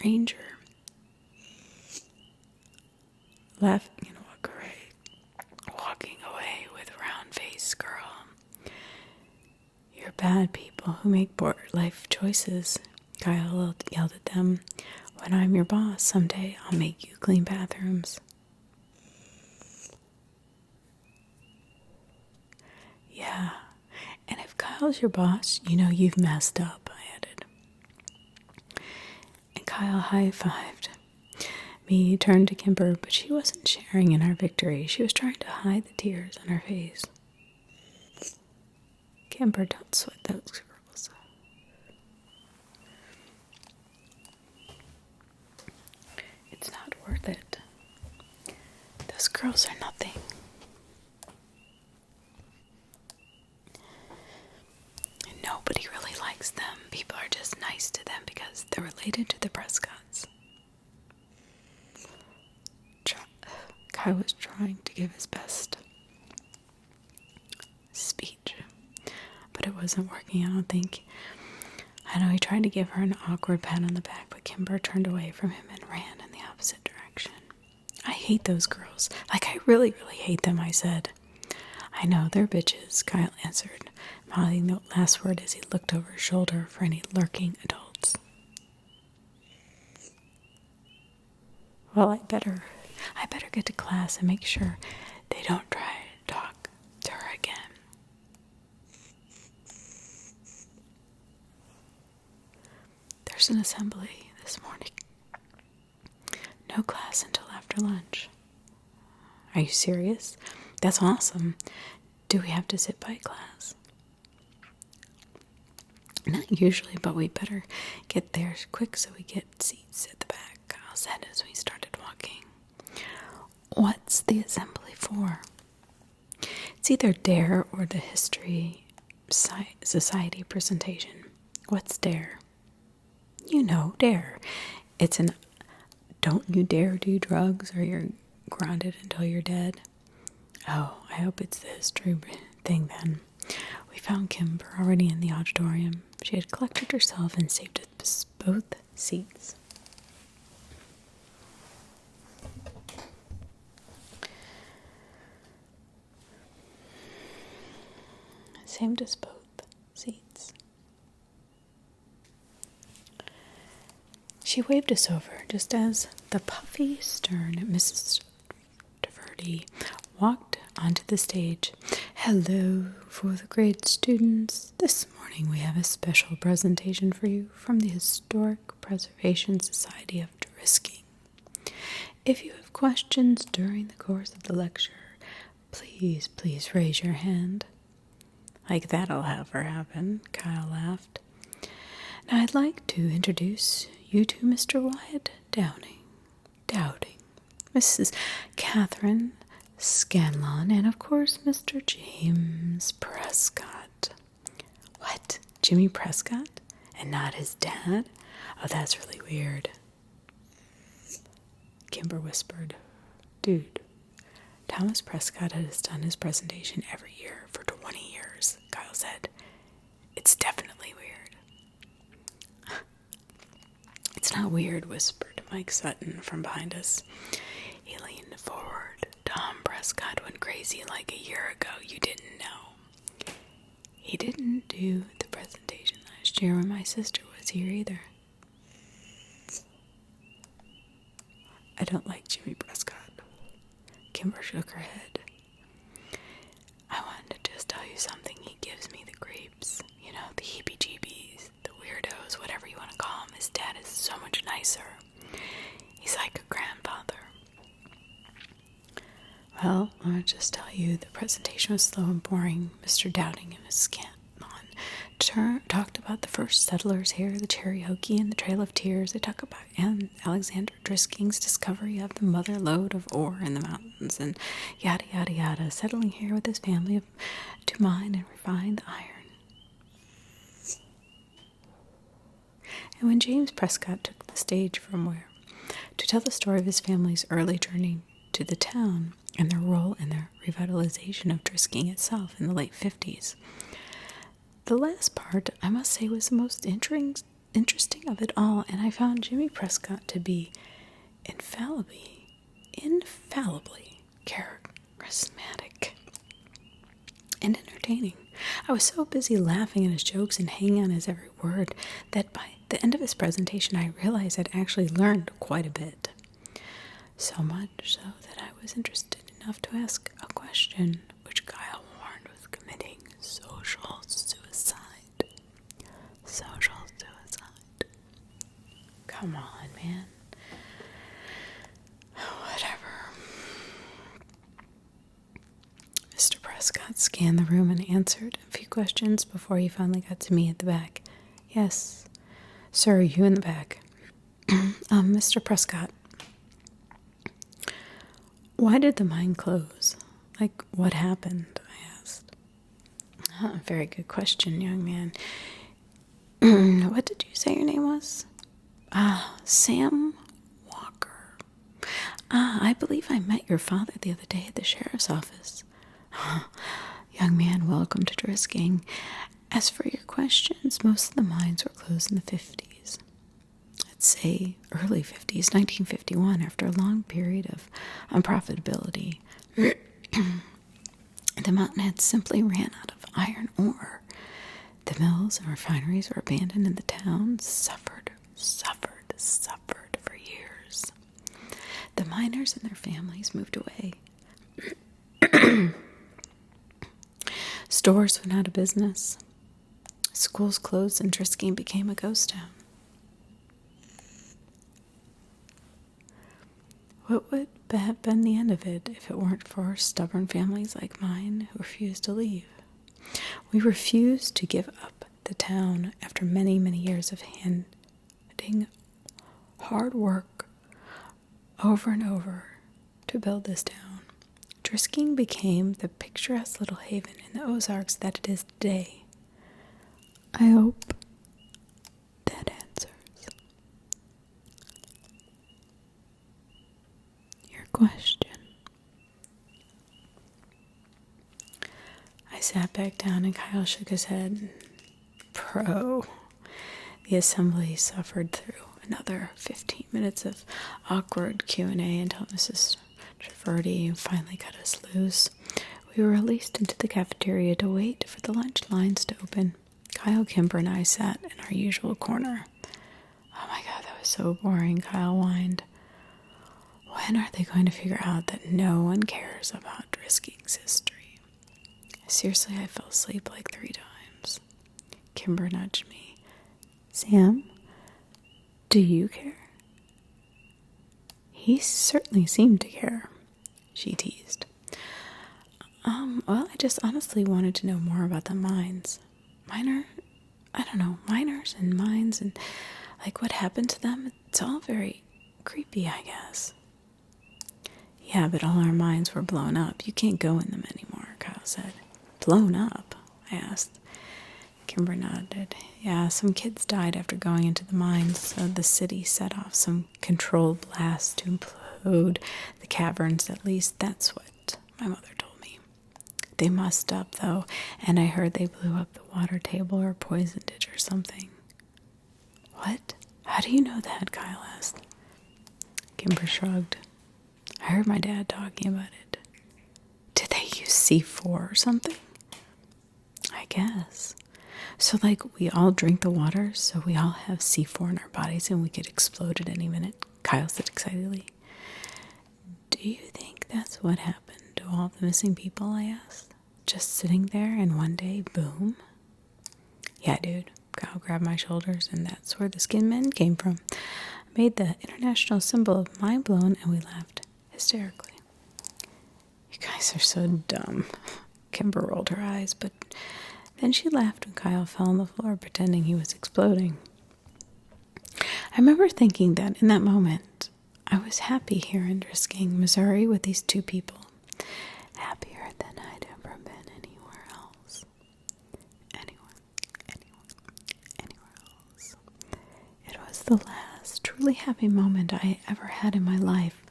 Ranger, laughing and walking away with round-faced girl. "You're bad people who make poor life choices," Kyle yelled at them. "When I'm your boss, someday I'll make you clean bathrooms." "Yeah, and if Kyle's your boss, you know you've messed up," I added. And Kyle high-fived me, turned to Kimber, but she wasn't sharing in our victory. She was trying to hide the tears on her face. "Kimber, don't sweat those girls. It's not worth it. Those girls are nothing. And nobody really likes them. People are just nice to them because they're related to the Prescotts." Kai was trying to give his best speech, but it wasn't working, I don't think. I know he tried to give her an awkward pat on the back, but Kimber turned away from him and ran in the opposite direction. "I hate those girls. Like, I really, really hate them," I said. "I know, they're bitches," Kyle answered, mouthing the last word as he looked over his shoulder for any lurking adults. "Well, I better get to class and make sure they don't try to talk to her again." "There's an assembly this morning. No class until after lunch." "Are you serious? That's awesome. Do we have to sit by class?" "Not usually, but we better get there quick so we get seats at the back," Kyle said as we started walking. "What's the assembly for?" "It's either DARE or the History Society presentation." "What's DARE?" "You know, DARE. It's an don't you dare do drugs or you're grounded until you're dead." "Oh, I hope it's the history thing then." We found Kimber already in the auditorium. She had collected herself and saved us both seats. Saved us both seats. She waved us over just as the puffy, stern Mrs. DeVerde walked onto the stage. "Hello, fourth grade students. This morning we have a special presentation for you from the Historic Preservation Society of Drisking. If you have questions during the course of the lecture, please raise your hand." "Like that'll ever happen," Kyle laughed. "Now I'd like to introduce you to Mr. Wyatt Dowding, Mrs. Catherine Scanlon, and of course Mr. James Prescott." "What? Jimmy Prescott? And not his dad? Oh, that's really weird." Kimber whispered. "Dude, Thomas Prescott has done his presentation every year for 20 years, Kyle said. "It's definitely weird." "It's not weird," whispered Mike Sutton from behind us. He leaned forward. "Tom Prescott went crazy like a year ago. You didn't know. He didn't do the presentation last year when my sister was here either." "I don't like Jimmy Prescott." Kimber shook her head. "I wanted to just tell you something. He gives me the creeps. You know, the heebie-jeebies, the weirdos, whatever you want to call him. His dad is so much nicer. He's like a grandfather." "Well, I want to just tell you the presentation was slow and boring." Mr. Dowding and Miss Scanlon talked about the first settlers here, the Cherokee and the Trail of Tears. They talk about Alexander Drisking's discovery of the mother lode of ore in the mountains, and yada yada yada, settling here with his family to mine and refine the iron. And when James Prescott took the stage from where to tell the story of his family's early journey to the town and their role in the revitalization of Drisking itself in the late 50s. The last part, I must say, was the most interesting of it all, and I found Jimmy Prescott to be infallibly charismatic and entertaining. I was so busy laughing at his jokes and hanging on his every word that by the end of his presentation I realized I'd actually learned quite a bit. So much so that I was interested enough to ask a question which Kyle warned was committing social suicide. Social suicide. Come on, man. Whatever. Mr. Prescott scanned the room and answered a few questions before he finally got to me at the back. Yes, sir, you in the back. Mr. Prescott, why did the mine close? Like, what happened? I asked. Very good question, young man. What did you say your name was? Sam Walker. I believe I met your father the other day at the sheriff's office. Young man, welcome to Drisking. As for your questions, most of the mines were closed in the 50s. I'd say early 50s, 1951, after a long period of unprofitability. The mountainheads simply ran out of iron ore. The mills and refineries were abandoned, and the town suffered for years. The miners and their families moved away. Stores went out of business. Schools closed, and Drisking became a ghost town. What would have been the end of it if it weren't for stubborn families like mine who refused to leave? We refused to give up the town after many, many years of handing hard work over and over to build this town. Drisking became the picturesque little haven in the Ozarks that it is today. I hope that answers your question. I sat back down and Kyle shook his head. The assembly suffered through another 15 minutes of awkward Q&A until Mrs. Traverty finally cut us loose. We were released into the cafeteria to wait for the lunch lines to open. Kyle, Kimber, and I sat in our usual corner. Oh my God, that was so boring, Kyle whined. When are they going to figure out that no one cares about Drisking's history? Seriously, I fell asleep like 3 times. Kimber nudged me. Sam, do you care? He certainly seemed to care, she teased. Well, I just honestly wanted to know more about the mines. Miners and mines and like what happened to them. It's all very creepy, I guess. Yeah, but all our mines were blown up. You can't go in them anymore, Kyle said. Blown up? I asked. Kimber nodded. Yeah, some kids died after going into the mines, so the city set off some controlled blast to implode the caverns. At least that's what my mother told me. They mussed up, though, and I heard they blew up the water table or poisoned it or something. What? How do you know that? Kyle asked. Kimber shrugged. I heard my dad talking about it. Did they use C4 or something? I guess. So, like, we all drink the water, so we all have C4 in our bodies and we could explode at any minute, Kyle said excitedly. Do you think that's what happened to all the missing people, I asked? Just sitting there and one day, boom? Yeah, dude. Kyle grabbed my shoulders, and that's where the skin men came from. I made the international symbol of mind blown, and we laughed hysterically. You guys are so dumb. Kimber rolled her eyes, but then she laughed when Kyle fell on the floor, pretending he was exploding. I remember thinking that in that moment, I was happy here in Drisking, Missouri, with these 2 people. Happier than I'd ever been anywhere else. Anywhere else. It was the last true truly happy moment I ever had in my life,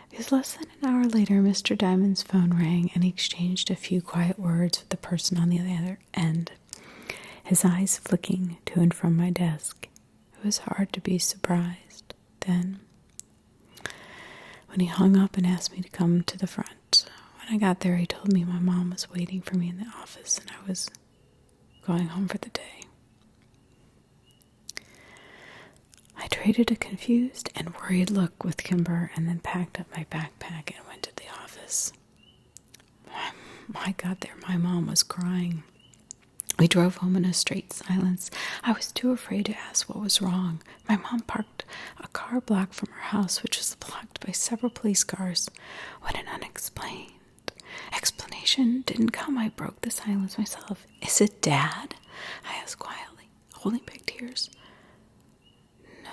because less than an hour later, Mr. Diamond's phone rang and he exchanged a few quiet words with the person on the other end, his eyes flicking to and from my desk. It was hard to be surprised then when he hung up and asked me to come to the front. When I got there, he told me my mom was waiting for me in the office and I was going home for the day. I traded a confused and worried look with Kimber and then packed up my backpack and went to the office. When I got there, my mom was crying. We drove home in a straight silence. I was too afraid to ask what was wrong. My mom parked a car block from her house, which was blocked by several police cars. When an unexplained explanation didn't come, I broke the silence myself. "Is it Dad?" I asked quietly, holding back tears.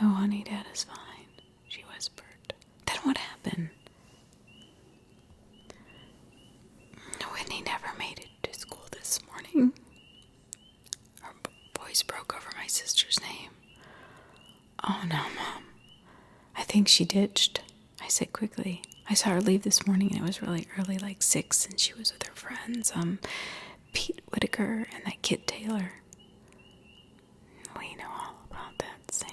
"No, honey, Dad is fine," she whispered. "Then what happened?" "Whitney never made it to school this morning. Her voice broke over my sister's name. "Oh no, Mom. I think she ditched," I said quickly. "I saw her leave this morning and it was really early, like 6, and she was with her friends, Pete Whitaker and that kid Taylor." "We know all about that, Sam.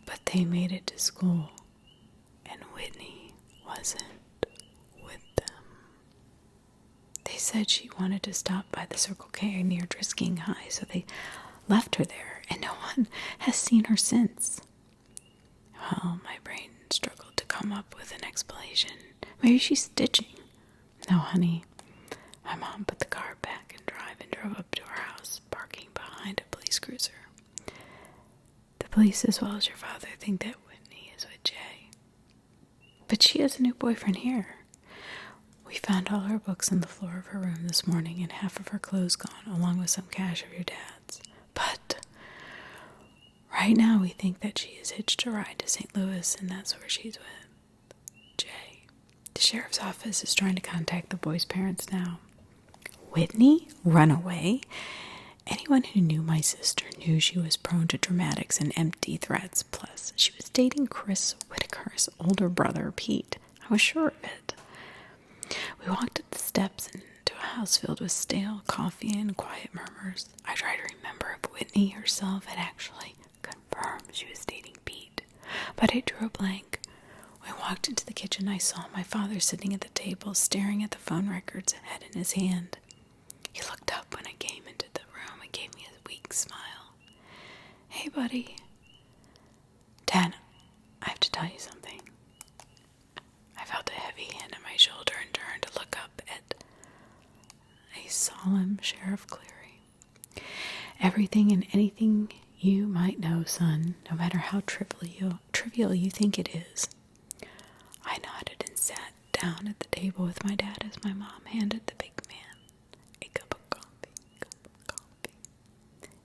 But they made it to school, and Whitney wasn't with them. They said she wanted to stop by the Circle K near Drisking High, so they left her there, and no one has seen her since." Well, my brain struggled to come up with an explanation. Maybe she's ditching. "No, honey." My mom put the car back in drive and drove up to our house, parking behind a police cruiser. "The police, as well as your father, think that Whitney is with Jay. But she has a new boyfriend here. We found all her books on the floor of her room this morning and half of her clothes gone, along with some cash of your dad's. But right now we think that she has hitched a ride to St. Louis, and that's where she's with Jay. The sheriff's office is trying to contact the boy's parents now." "Whitney? Run away?" Anyone who knew my sister knew she was prone to dramatics and empty threats. Plus, she was dating Chris Whitaker's older brother, Pete. I was sure of it. We walked up the steps into a house filled with stale coffee and quiet murmurs. I tried to remember if Whitney herself had actually confirmed she was dating Pete, but I drew a blank. When I walked into the kitchen, I saw my father sitting at the table, staring at the phone records and head in his hand. He looked up when I came into the room and gave me a weak smile. "Hey, buddy." "Dad, I have to tell you something." I felt a heavy hand on my shoulder and turned to look up at a solemn Sheriff Cleary. "Everything and anything you might know, son, no matter how trivial you think it is." I nodded and sat down at the table with my dad as my mom handed the big man a cup of coffee.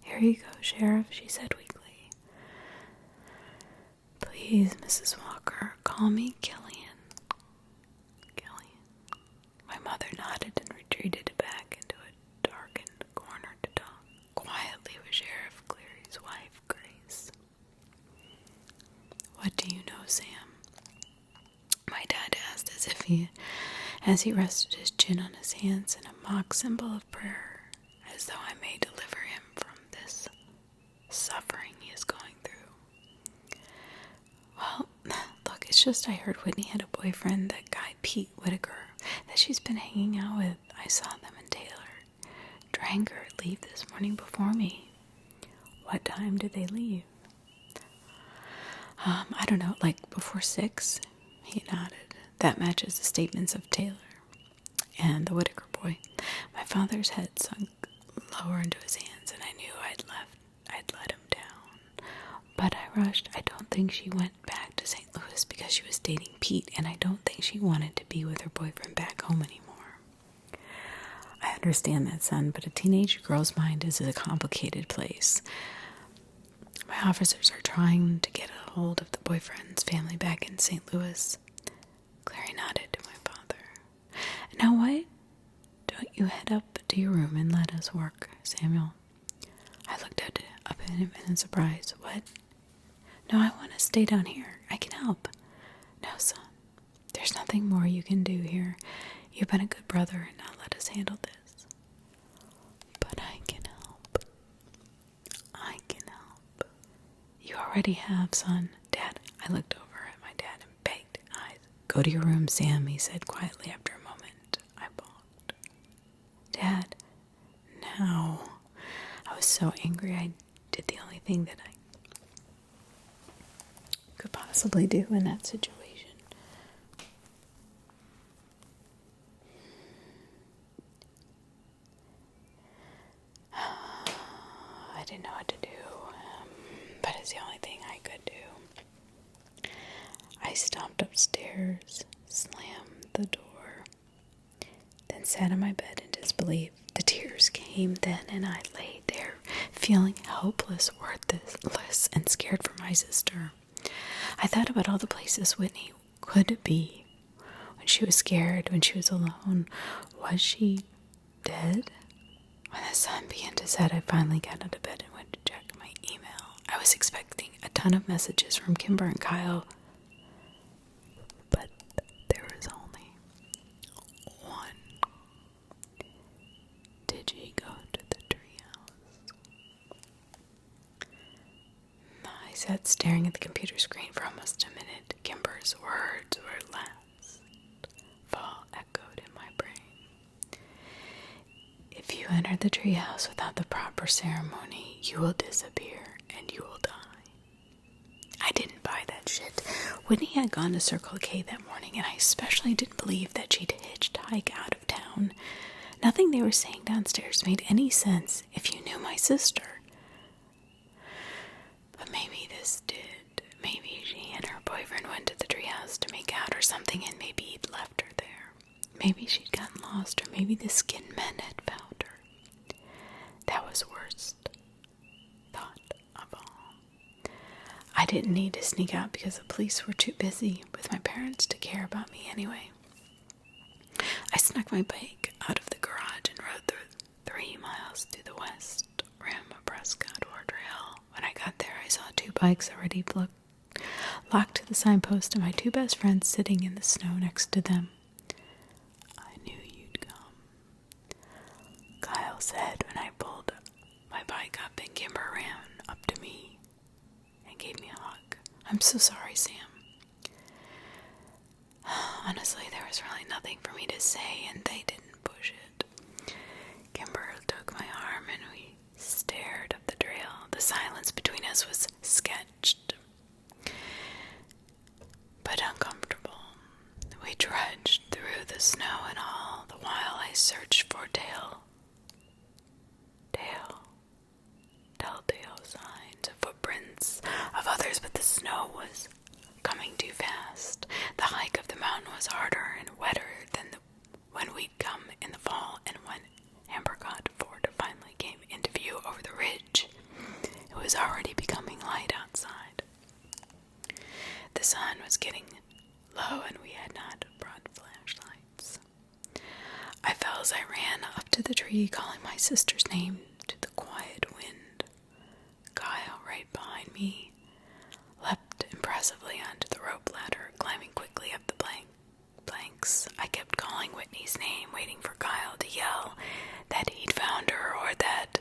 "Here you go, Sheriff," she said weakly. "Please, Mrs. Walker, call me Killian." My mother nodded and retreated back into a darkened corner to talk quietly with Sheriff Cleary's wife, Grace. "What do you know, Sam?" my dad asked as he rested his chin on his hands in a mock symbol of prayer, as though I may deliver him from this suffering he is going through. "Well, look, it's just I heard Whitney had a boyfriend, that guy Pete Whitaker, that she's been hanging out with. I saw them and Taylor Dranger leave this morning before me." "What time did they leave?" I don't know, like before 6? He nodded. "That matches the statements of Taylor and the Whitaker boy." My father's head sunk lower into his hands, and I knew I'd let him down. But I rushed. "I don't think she went back to St. Louis because she was dating Pete, and I don't think she wanted to be with her boyfriend back home anymore." "I understand that, son, but a teenage girl's mind is a complicated place. My officers are trying to get a hold of the boyfriend's family back in St. Louis." Clary nodded to my father. "Now why don't you head up to your room and let us work, Samuel?" I looked up at him in surprise. "What?" No, I want to stay down here. I can help. No, son. There's nothing more you can do here. You've been a good brother, and now let us handle this. But I can help. I can help. You already have, son. Dad, I looked over at my dad and begged eyes. Go to your room, Sam, he said quietly after a moment. I balked. Dad, no. I was so angry I did the only thing that I could possibly do in that situation. I didn't know what to do, but it's the only thing I could do. I stomped upstairs, slammed the door, then sat in my bed in disbelief. The tears came then, and I lay there, feeling helpless, worthless, and scared for my sister. I thought about all the places Whitney could be when she was scared, when she was alone. Was she dead? When the sun began to set, I finally got out of bed and went to check my email. I was expecting a ton of messages from Kimber and Kyle, but there was only one. Did you go to the treehouse? I sat staring at the computer screen for almost a minute. Kimber's words were last fall echoed in my brain. If you enter the treehouse without the proper ceremony, you will disappear and you will die. I didn't buy that shit. Whitney had gone to Circle K that morning, and I especially didn't believe that she'd hitchhike out of town. Nothing they were saying downstairs made any sense if you knew my sister. But maybe this did. Maybe she and her boyfriend went to the treehouse to make out or something, and maybe he'd left her there. Maybe she'd gotten lost, or maybe the skin men had found her. That was worst thought of all. I didn't need to sneak out because the police were too busy with my parents to care about me anyway. I snuck my bike out of the garage and rode the 3 miles through the west rim of Borrasca toward Hill. When I got there, I saw 2 bikes already locked to the signpost and my 2 best friends sitting in the snow next to them. I knew you'd come, Kyle said when I pulled my bike up, and Kimber ran up to me and gave me a hug. I'm so sorry, Sam. Honestly, there was really nothing for me to say, and they didn't push it. Kimber took my arm, and we stared up the trail. The silence between us was sketched, but uncomfortable. We trudged through the snow, and all the while I searched for telltale signs of footprints of others, but the snow was coming too fast. The hike up the mountain was harder and wetter than when we'd come in the fall, and when Ambercott Ford finally came into view over the ridge, it was already becoming light outside. The sun was getting low, and we had not brought flashlights. I fell as I ran up to the tree, calling my sister's name to the quiet wind. Kyle, right behind me, leapt impressively onto the rope ladder, climbing quickly up the planks. I kept calling Whitney's name, waiting for Kyle to yell that he'd found her, or that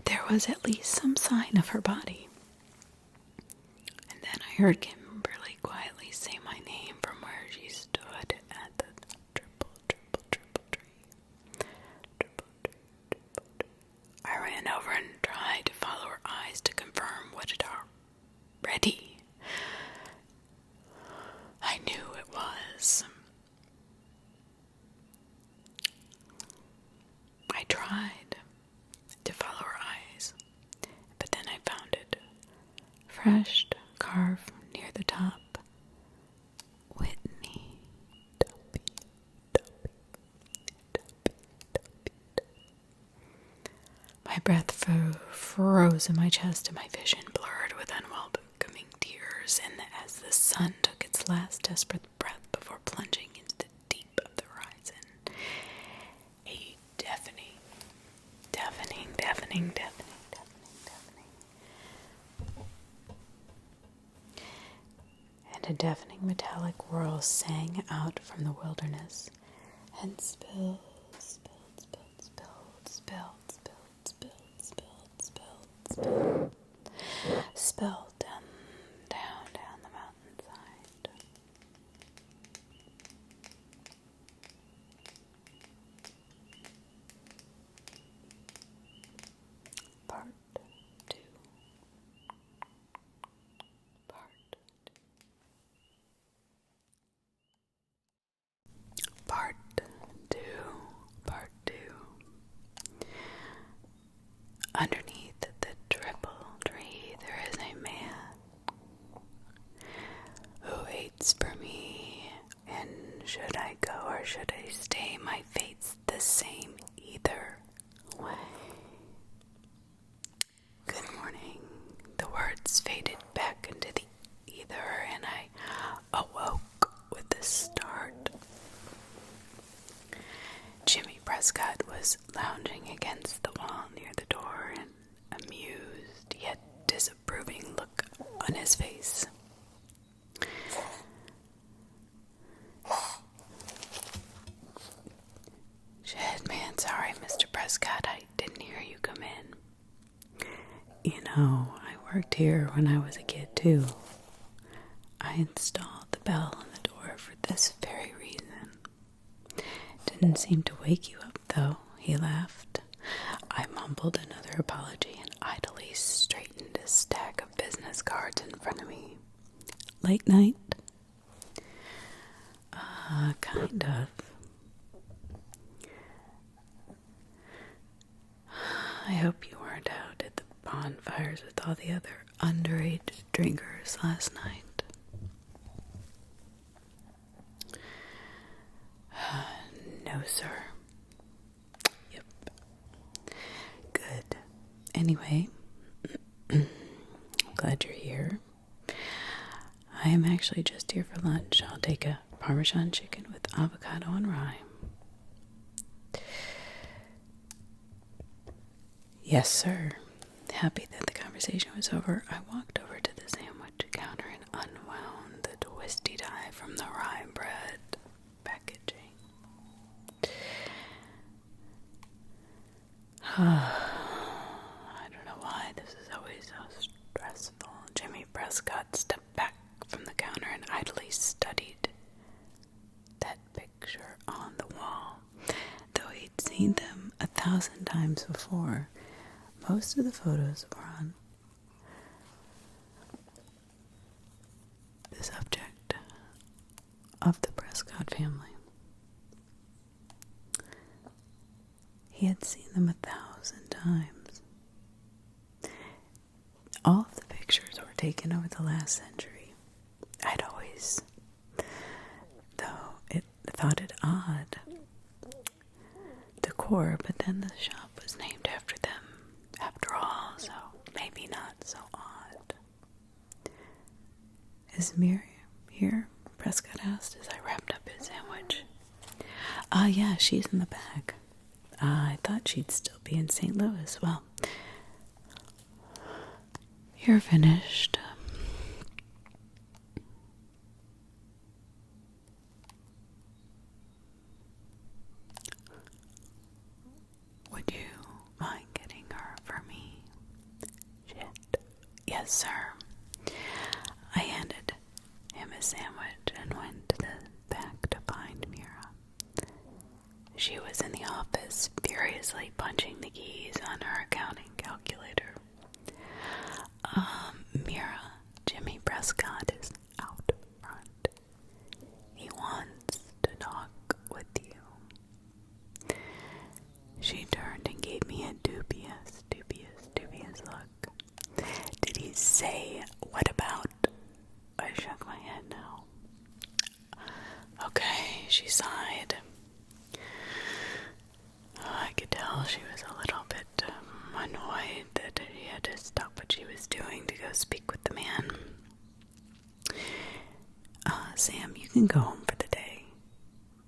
there was at least some sign of her body. And then I heard Kimberly quietly say my name from where she stood at the triple tree. I ran over and tried to follow her eyes to confirm what had already. I knew it was. I tried to follow her eyes, but then I found it. Fresh, carved near the top. Whitney. Dubby. My breath froze in my chest, and my vision blurred with unwelcoming tears, and as the sun took its last desperate breath before plunging into the deep of the horizon, a deafening deafening metallic whirl sang out from the wilderness and spilled, spilled, spilled, spilled, spilled, spilled, spilled, spilled, spilled, spilled down the mountainside. Part 2. Part 2. Part 2. Underneath the triple tree there is a man who waits for me, and should I go or should I stay, my fate's the same either way. Good morning. The words faded back into the ether, and I awoke with a start. Jimmy Prescott was lounging against the wall near the door, an amused yet disapproving look on his face. Shit, man, sorry, Mr. Prescott, I didn't hear you come in. You know, I worked here when I was a kid, too. I installed the bell on the door for this very reason. Didn't seem to wake you up, though, he laughed. I mumbled another apology and idly straightened a stack of business cards in front of me. Late night? Kind of. I hope you weren't out at the bonfires with all the other underage drinkers last night. No, sir. Yep. Good. Anyway, I'm glad you're here. I am actually just here for lunch. I'll take a Parmesan chicken with avocado and rye. Yes, sir. Happy that the conversation was over, I walked over to the sandwich counter and unwound the twisty tie from the rye bread packaging. I don't know why this is always so stressful. Jimmy Prescott stepped back from the counter and idly studied that picture on the wall. Though he'd seen them 1,000 times before, most of the photos were on the subject of the Prescott family. He had seen them 1,000 times. All of the pictures were taken over the last century. I'd always, thought it odd decor, but then the shop was named after them after all, so maybe not so odd. Is Miriam here? Prescott asked as I wrapped up his sandwich. Yeah, she's in the back. I thought she'd still be in St. Louis. Well, you're finished. Would you mind getting her for me? Shit. Yes, sir. I handed him a sandwich and went to the back to find Mira. She was in the office, furiously punching the keys on her accounting calculator. Mira, Jimmy Prescott is out front. He wants to talk with you. She turned and gave me a dubious look. Did he say, what about? I shook my head no. Okay, she sighed. I could tell she was a little bit annoyed that she had to stop what she was doing to go speak with the man. Sam, you can go home for the day.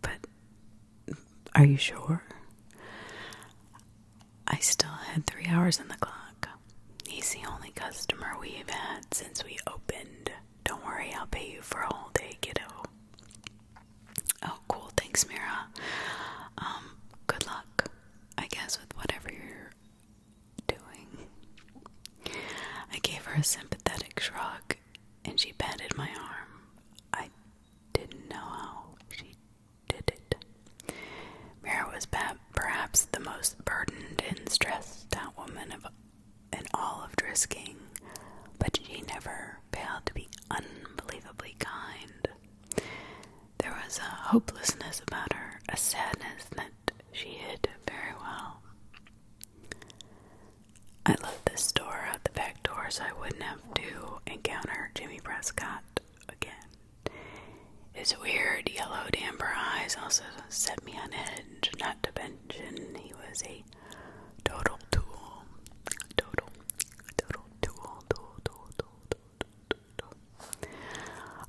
But are you sure? I still had 3 hours on the clock. He's the only customer we've had since we opened don't worry, I'll pay you for a whole day, kiddo. Oh, cool, thanks, Mira. Good luck, I guess, with whatever you're doing. I gave her a sympathetic shrug, and she patted my arm. I didn't know how she did it. Mira was perhaps the most burdened and stressed out woman in all of Drisking, but she never failed to be unbelievably kind. There was a hopelessness about her, a sadness that she hid very well. I left the store out the back door so I wouldn't have to encounter Jimmy Prescott again. His weird yellowed amber eyes also set me on edge, not to mention he was a total tool.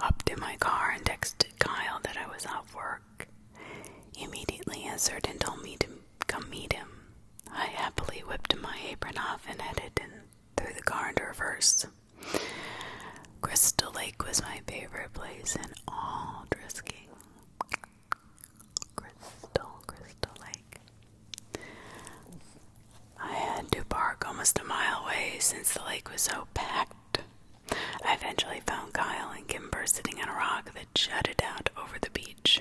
Hopped in my car and texted Kyle that I was off work. He immediately answered and told me to come meet him. I happily whipped my apron off and headed through the car into reverse. Crystal Lake was my favorite place in all Drisking. Crystal Lake. I had to park almost a mile away since the lake was so packed. I eventually found Kyle and Kimber sitting on a rock that jutted out over the beach.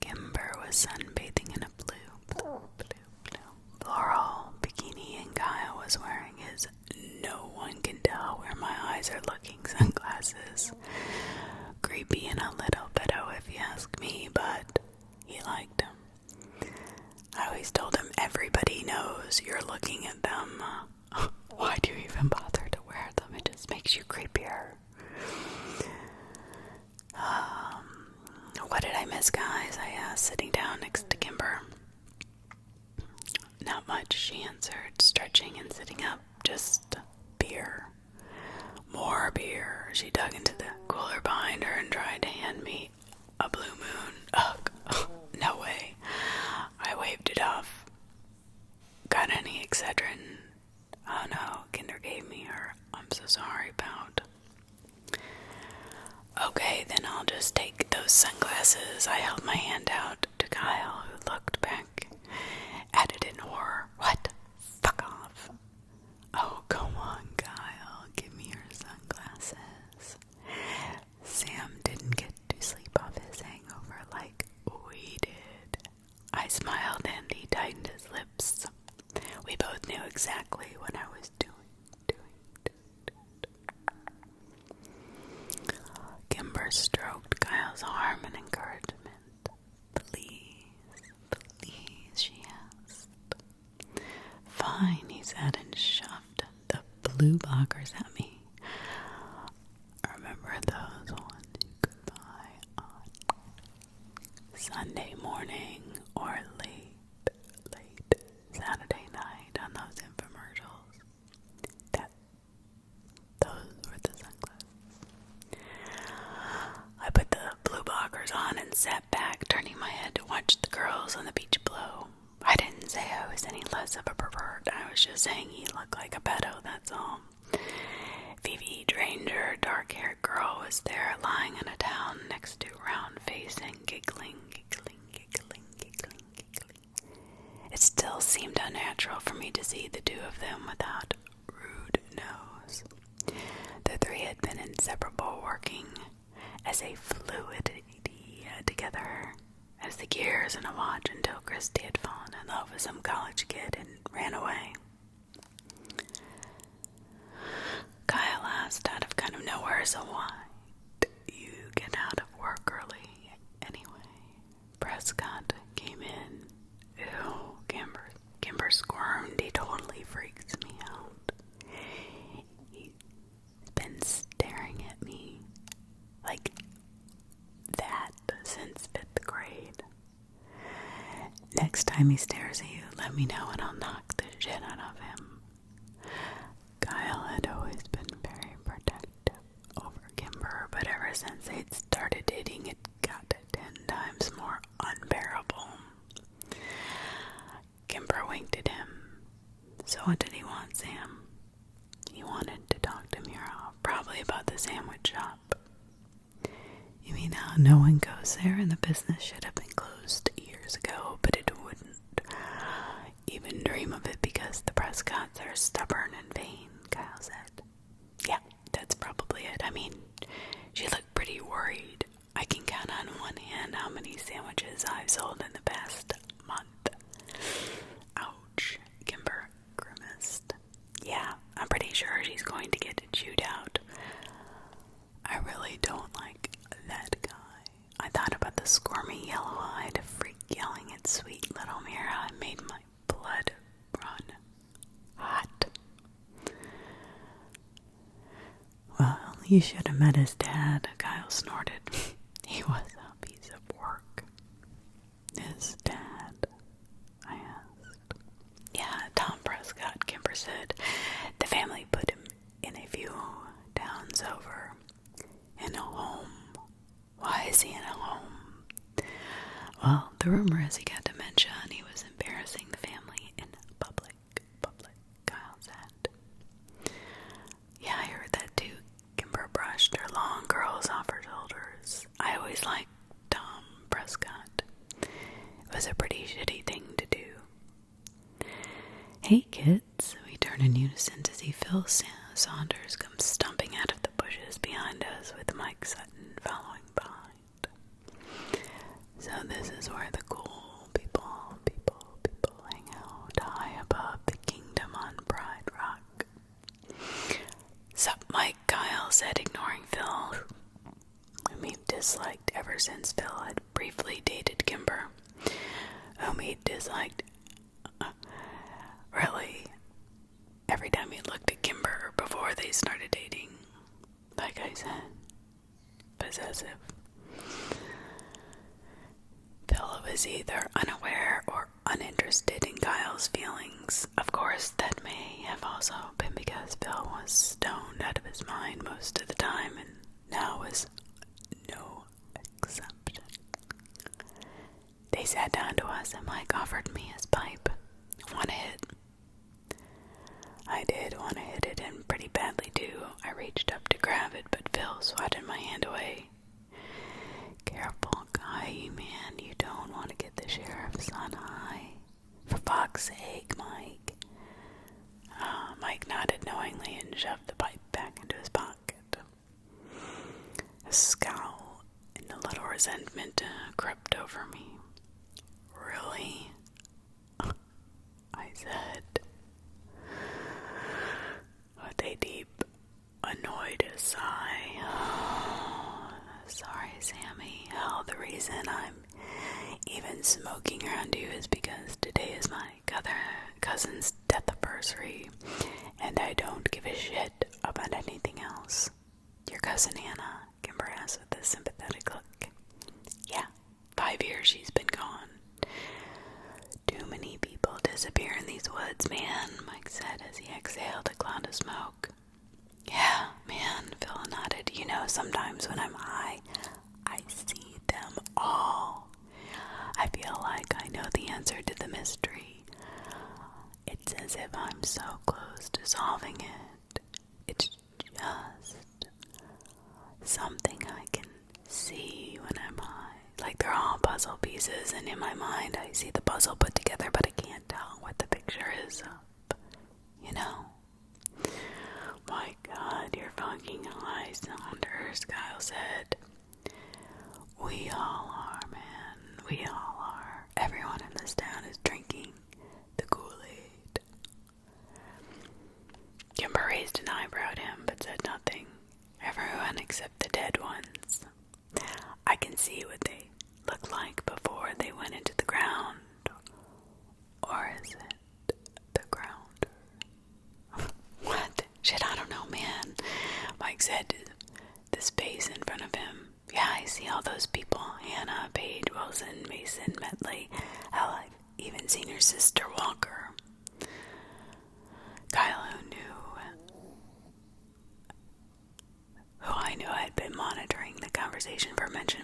Kimber was sunbathing in a blue floral bikini, and Kyle was wearing his no one can tell where my eyes are looking sunglasses. Creepy and a little pedo if you ask me, but he liked them. I always told him everybody knows you're looking at them. Why do you even bother to wear them? It just makes you creepier. What did I miss, guys? I asked, sitting down next to Kimber. Not much, she answered, stretching and sitting up. Just beer. More beer. She dug into the cooler behind her and tried to hand me a Blue Moon. Ugh, no way. I waved it off. Got any Excedrin? Oh no, Kinder gave me her I'm so sorry pound. Okay, then I'll just take those sunglasses. I held my hand out to Kyle, who looked back at it in horror. What? Fuck off. Oh, come on, Kyle. Give me your sunglasses. Sam didn't get to sleep off his hangover like we did. I smiled and he tightened his lips. We both knew exactly what I was doing. Kimber stroked Kyle's arm in encouragement. Please, she asked. Fine, he said and shoved the blue blockers at me. Remember those ones you could buy on Sunday morning or late Saturday night on those infomercials? Those were the sunglasses. I put the blue blockers on and sat back, turning my head to watch the girls on the beach below. I didn't say I was any less of a pervert. I was just saying he looked like a pedo, that's all. Phoebe Dranger, dark-haired girl, was there lying on a towel next to round face and giggling. It still seemed unnatural for me to see the two of them without rude nose. The three had been inseparable, working as a fluidity together, as the gears in a watch, until Christy had fallen in love with some college kid and ran away. Kyle asked out of kind of nowhere, so why do you get out of work early anyway? Prescott came in. Ew, Kimber squirmed. He totally freaks me out. He's been staring at me like that since 5th grade. Next time he stares at you, let me know and I'll knock the shit out of him. Kyle had always been very protective over Kimber, but ever since they'd started dating, it got 10 times more unbearable. Kimber winked at him. So what did he want, Sam? He wanted to talk to Mira, probably about the sandwich business should have been closed years ago, but it wouldn't even dream of it because the Prescotts are stubborn and vain, Kyle said. Yeah, that's probably it. I mean, she looked pretty worried. I can count on one hand how many sandwiches I've sold in the past month. Ouch, Kimber grimaced. Yeah, I'm pretty sure she's going to get chewed out. I really don't like that guy. I thought about the squirmy, yellow-eyed freak yelling at sweet little Mira and made my blood run hot. Well, you should have met his dad, Kyle snorted. He was a piece of work. His dad? I asked. Yeah, Tom Prescott, Kimber said. The family put him in a few towns over. In a home. Why is he in a home? Well, the rumor is he got dementia and he was embarrassing the family in public, Kyle said. Yeah, I heard that too. Kimber brushed her long curls off her shoulders. I always liked Tom Prescott. It was a pretty shitty thing to do. Hey kids, we turn in unison to see Phil Saunders come stumping out of the bushes behind us with Mike Sutton following behind. So this is where the cool people hang out high above the kingdom on Pride Rock. Sup, Mike, Kyle said, ignoring Phil, whom he disliked ever since Phil had briefly dated Kimber, whom he disliked really every time he looked at Kimber before they started dating. Like I said, possessive. Phil was either unaware or uninterested in Kyle's feelings. Of course, that may have also been because Phil was stoned out of his mind most of the time, and now was no exception. They sat down to us, and Mike offered me his pipe. Want a hit? I did want to hit it, and pretty badly too. I reached up to grab it, but Phil swatted my hand away. Careful, guy, man. You don't want to get the sheriff's on high. For fuck's sake, Mike. Mike nodded knowingly and shoved the pipe back into his pocket. A scowl and a little resentment crept over me. Really? I said, with a deep, annoyed sigh. Sorry, Sammy. Oh, the reason I'm even smoking around you is because today is my cousin's death anniversary, and I don't give a shit about anything else. Your cousin Hannah, Kimber asked with a sympathetic look. Yeah, 5 years she's been gone. Too many people disappear in these woods, man, Mike said as he exhaled a cloud of smoke. Yeah, man, Phil nodded. You know, sometimes when I'm high, I see them all. I feel like I know the answer to the mystery. It's as if I'm so close to solving it. It's just something I can see when I'm high. Like they're all puzzle pieces, and in my mind I see the puzzle put together, but I can't tell what the picture is of. You know? My God, you're fucking high, Saunders, Kyle said. We all are, man. We all are. Everyone in this town is drinking the Kool-Aid. Kimber raised an eyebrow at him, but said nothing. Everyone except the dead ones. I can see what they looked like before they went into the ground. Or is it the ground? What? Shit, I don't know, man. Mike said to the space in front of him. Yeah, I see all those people. Hannah, Paige, Wilson, Mason, Medley. Hell, I've even seen your sister Walker. Kyle, who I knew had been monitoring the conversation for mention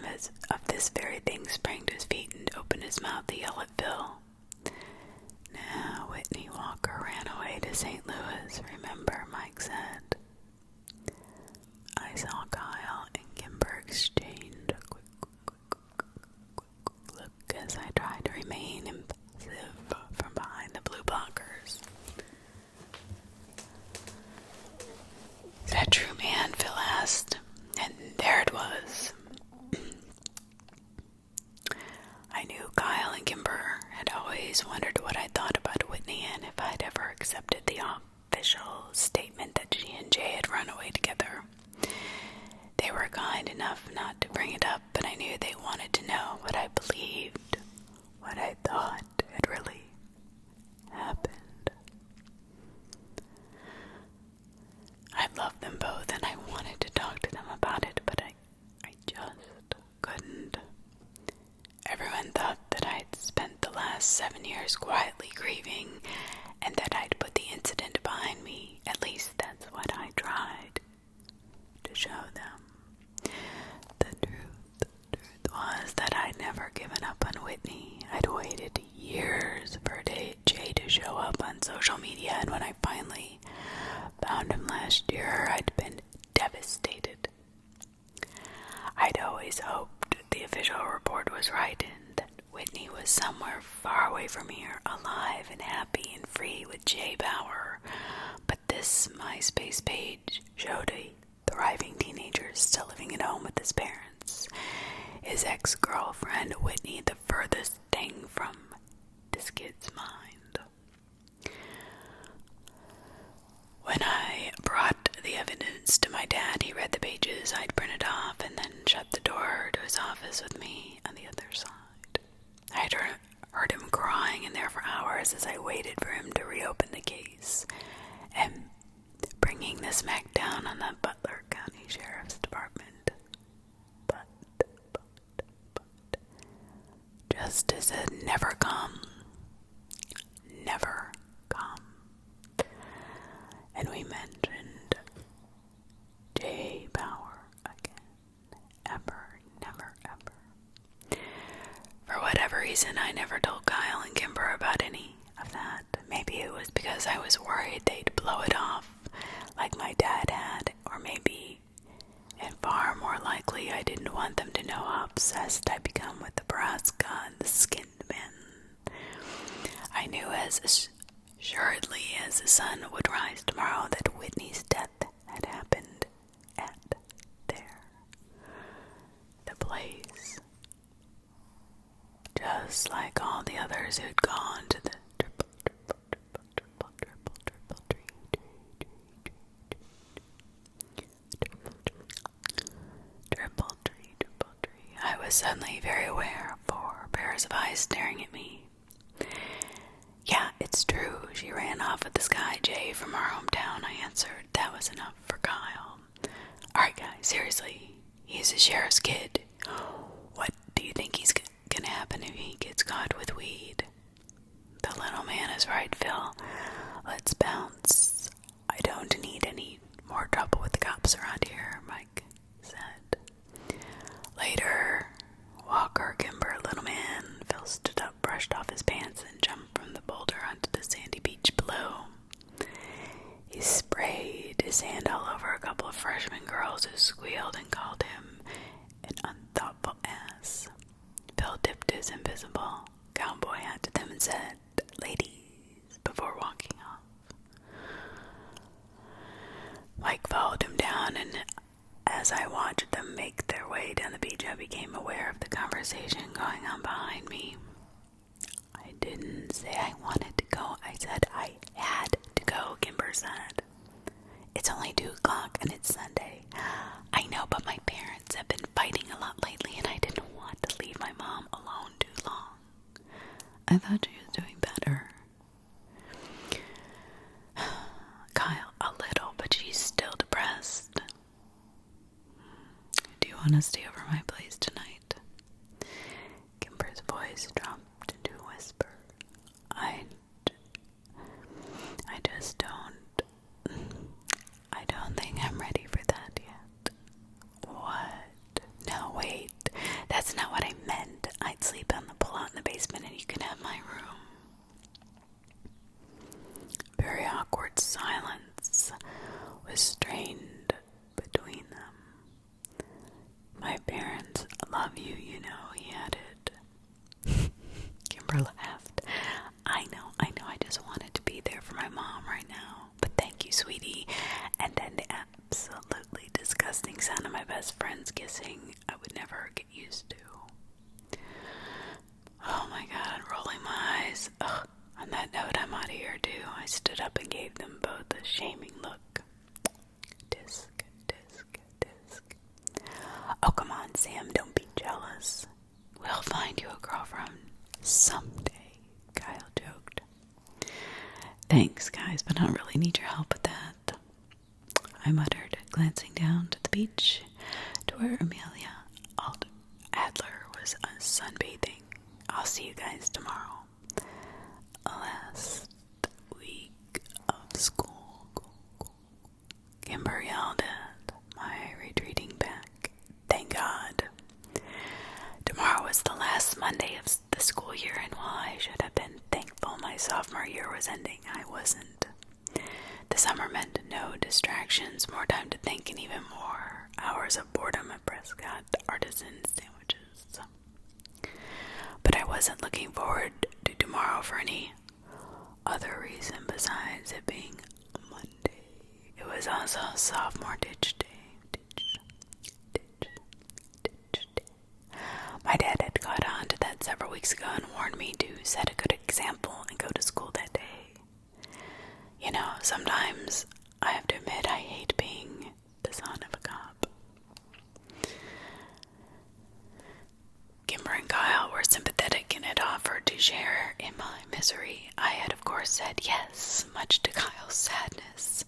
of this very thing, sprang to his feet and opened his mouth to yell at Bill. Now, Whitney Walker ran away to St. Louis, remember, Mike said. I saw Kyle and Kimber exchange a quick always wondered what I thought about Whitney and if I'd ever accepted the official statement that she and Jay had run away together. They were kind enough not to bring it up, but I knew they wanted to know what I believed, what I thought had really happened. I loved them both and I wanted to talk to them about it, but I just couldn't. Everyone thought that I'd spent the last 7 years quietly grieving and that I'd put the incident behind me. At least that's what I tried to show them. The truth was that I'd never given up on Whitney. I'd waited years for Jay to show up on social media, and when I finally found him last year, I'd been devastated. I'd always hoped the official report was right and that Whitney was somewhere far away from here, alive and happy and free with Jay Bauer. But this MySpace page showed a thriving teenager still living at home with his parents. His ex-girlfriend, Whitney, the furthest thing from this kid's mind. When I brought the evidence to my dad, he read the pages I'd printed off and then shut the door to his office with me on the other side. I'd heard him crying in there for hours as I waited for him to reopen the case and bringing the smackdown on the Butler County Sheriff's Department. But justice had never come. Never come. And we mentioned Jay Bauer again. Never. For whatever reason, I never told Kyle and Kimber about any of that. Maybe it was because I was worried they'd blow it off like my dad had, or maybe, and far more likely, I didn't want them to know how obsessed I'd become with the Borrasca and the skinned men. I knew as assuredly as the sun would rise tomorrow that Whitney's death had happened at the place. Just like all the others who'd gone to the triple tree. I was suddenly very aware of 4 pairs of eyes staring at me. Yeah, it's true. She ran off with this guy, Jay, from our hometown, I answered. That was enough for Kyle. Alright, guys, seriously. He's a sheriff's kid. What do you think he's gonna happen if he gets caught with weed? The little man is right, Phil. Let's bounce. I don't need any more trouble with the cops around here, Mike said. Later, Walker, Kimber, little man. Phil stood up, brushed off his pants, and jumped from the boulder onto the sandy beach below. He sprayed his hand all over a couple of freshman girls who squealed and called him an unthoughtful ass. Phil tipped his invisible cowboy hat to them and said, "Ladies," before walking off. Mike followed him down, and as I watched them make their way down the beach, I became aware of the conversation going on behind me. I didn't say I wanted to go. I said I had to go, Kimber said. It's only 2 o'clock and it's Sunday. I know, but my parents have been fighting a lot lately and I didn't want to leave my mom alone too long. I thought she was doing better. Kyle, a little, but she's still depressed. Do you want to stay over my place tonight? Kimber's voice dropped into a whisper. I just don't think I'm ready for that yet. What? No, wait. That's not what I meant. I'd sleep on the pull-out in the basement and you can have my room. Very awkward silence was strained between them. My parents love you, you know, he added. Kimber laughed. I know, I just wanted to be there for my mom right now. But thank you, sweetie. And then the absolutely disgusting sound of my best friends kissing I would never get used to. Oh my god, rolling my eyes. Ugh. someday, Kyle joked. Thanks, guys, but I don't really need your help with that, I muttered, glancing down to the beach to where Amelia Adler was sunbathing. I'll see you guys tomorrow. Last week of school, Kimber yelled at my retreating back. Thank God. Tomorrow was the last Monday of the school year, and while I should have been thankful my sophomore year was ending, I wasn't. The summer meant no distractions, more time to think, and even more hours of boredom at Prescott artisan sandwiches. But I wasn't looking forward to tomorrow for any other reason besides it being Monday. It was also sophomore ditch day. My dad had caught on to that several weeks ago and warned me to set a good example and go to school that day. You know, sometimes I have to admit I hate being the son of a cop. Kimber and Kyle were sympathetic and had offered to share in my misery. I had, of course, said yes, much to Kyle's sadness.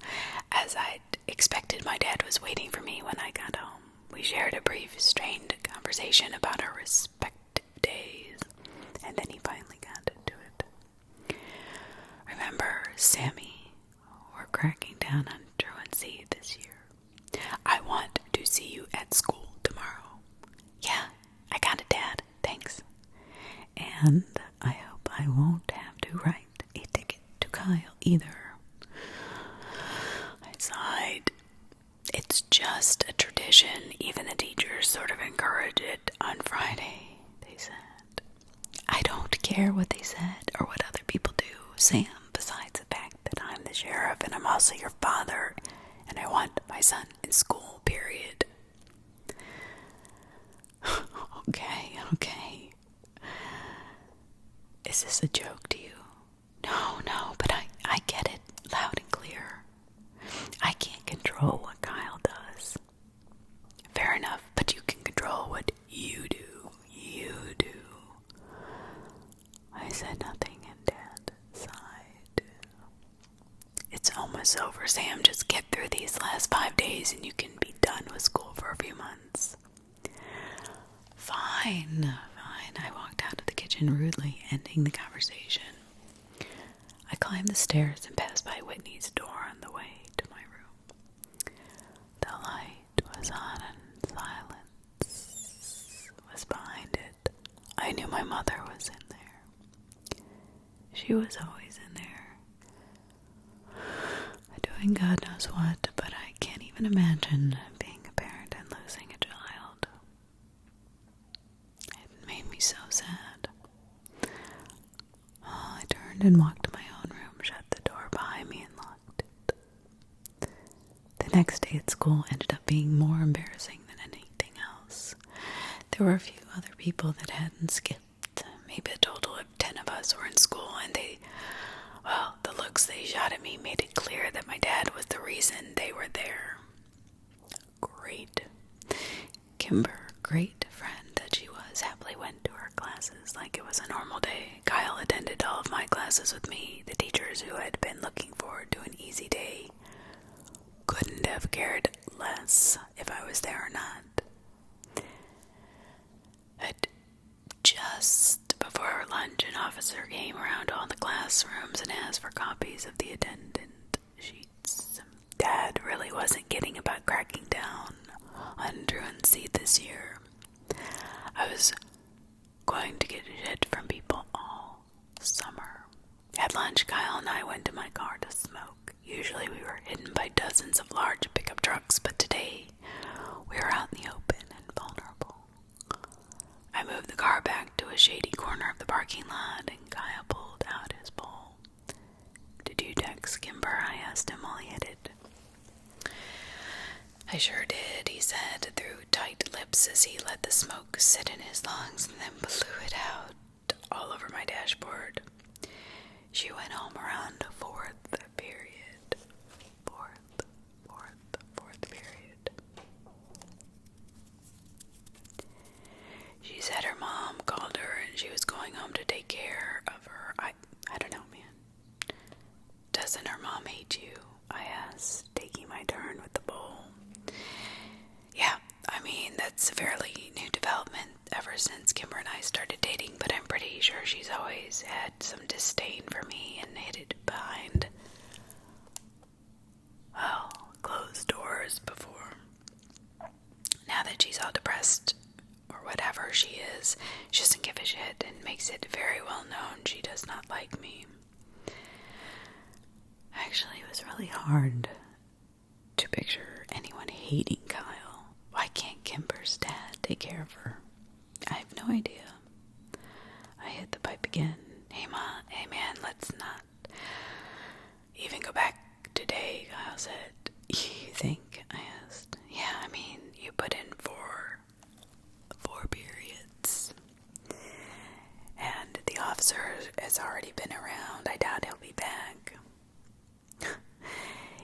As I'd expected, my dad was waiting for me when I got home. We shared a brief, strained conversation about our respective days, and then he finally got into it. Remember, Sammy, we're cracking down on truancy this year. I want to see you at school tomorrow. Yeah, I got it, Dad. Thanks. And I hope I won't have to write a ticket to Kyle either. I sighed. It's just a tradition. Even the teachers sort of encourage it on Friday, they said. I don't care what they said or what other people do, Sam, besides the fact that I'm the sheriff and I'm also your father, and I want my son in school, period. Okay. Is this a joke to you? No, but I get it loud and clear. I can't control what Kyle does. Fair enough, but you can control what you do. I said nothing and Dad sighed. It's almost over, Sam. Just get through these last 5 days and you can be done with school for a few months. Fine. I walked out of the kitchen rudely, ending the conversation. I climbed the stairs and passed by Whitney's door on the way to my room. The light was on and silence was behind it. I knew my mother was in there. She was always in there. Doing God knows what, but I can't even imagine being a parent and losing a child. It made me so sad. I turned and walked to my own room, shut the door behind me, and locked it. The next day at school ended up being more embarrassing than anything else. There were a few other people that hadn't skipped. Maybe a total of 10 of us were in school, and the looks they shot at me made it clear that my dad was the reason they were there. Great. Kimber, great friend that she was, happily went to her classes like it was a normal day. Kyle attended all of my classes with me. The teachers who had been looking forward to an easy day couldn't have cared less if I was there or not. Just before lunch, an officer came around all the classrooms and asked for copies of the attendance sheets. Dad really wasn't kidding about cracking down on truancy this year. I was going to get shit from people all summer. At lunch, Kyle and I went to my car to smoke. Usually we were hidden by dozens of large pickup trucks, but today we were out in the open and vulnerable. I moved the car back to a shady corner of the parking lot, and Kyle pulled out his bowl. Did you text Kimber? I asked him while he hit it. I sure did, he said through tight lips as he let the smoke sit in his lungs and then blew it out all over my dashboard. She went home around the fourth period. She said her mom called her and she was going home to take care of her. I don't know, man. Doesn't her mom hate you? I asked, taking my turn with the bowl. Yeah, I mean, that's a fairly new development ever since Kimber and I started dating, but I'm pretty sure she's always had some disdain for me and hid it behind, well, closed doors before. Now that she's all depressed, or whatever she is, she doesn't give a shit and makes it very well known she does not like me. Actually, it was really hard to picture anyone hating Kyle. Why can't Kimber's dad take care of her? I have no idea. I hit the pipe again. Hey man, let's not even go back today, Kyle said. You think? I asked. Yeah, I mean, you put in four periods. And the officer has already been around. I doubt he'll be back.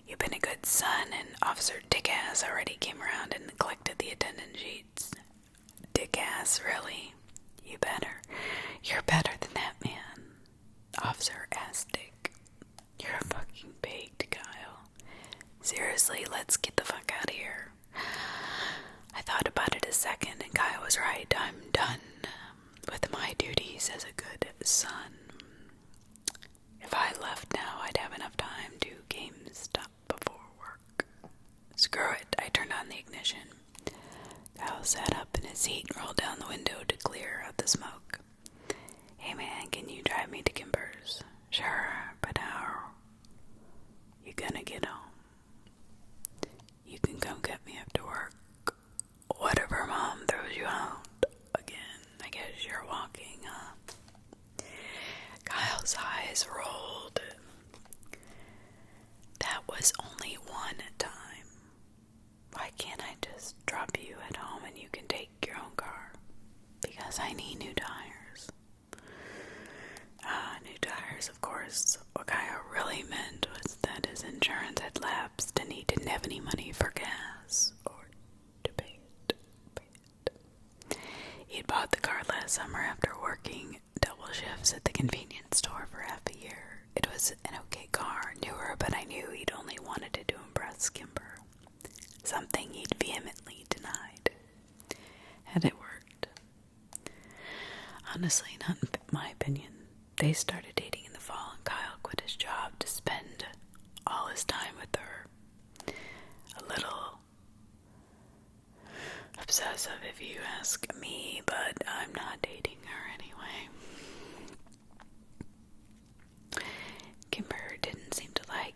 You've been a good son, and Officer Dickass already came around and collected the attendance sheets. Dickass, really? You better. You're better than that, man. Officer asked Dick. You're a fucking baked, Kyle. Seriously, let's get the fuck out of here. I thought about it a second, and Kyle was right. I'm done with my duties as a good son. If I left now, I'd have enough time to GameStop before work. Screw it, I turned on the ignition. Kyle sat up in his seat and rolled down the window to clear out the smoke. Hey man, can you drive me to Kimber's? Sure, but how you gonna get home? You can come get me after work. Whatever mom throws you out. Again, I guess you're walking, huh? Kyle's eyes rolled. That was only one time. Why can't I just drop you at home and you can take your own car? Because I need new tires. New tires, of course. What Kyle really meant was that his insurance had lapsed and he didn't have any money for gas or to pay it. He had bought the car last summer after working double shifts at the convenience store for half a year. It was an okay car, newer, but I knew he'd only wanted it to impress Kimber. Something he'd vehemently denied. Had it worked? Honestly, not in my opinion. They started dating in the fall, and Kyle quit his job to spend all his time with her. A little obsessive if you ask me, but I'm not dating her anyway. Kimber didn't seem to like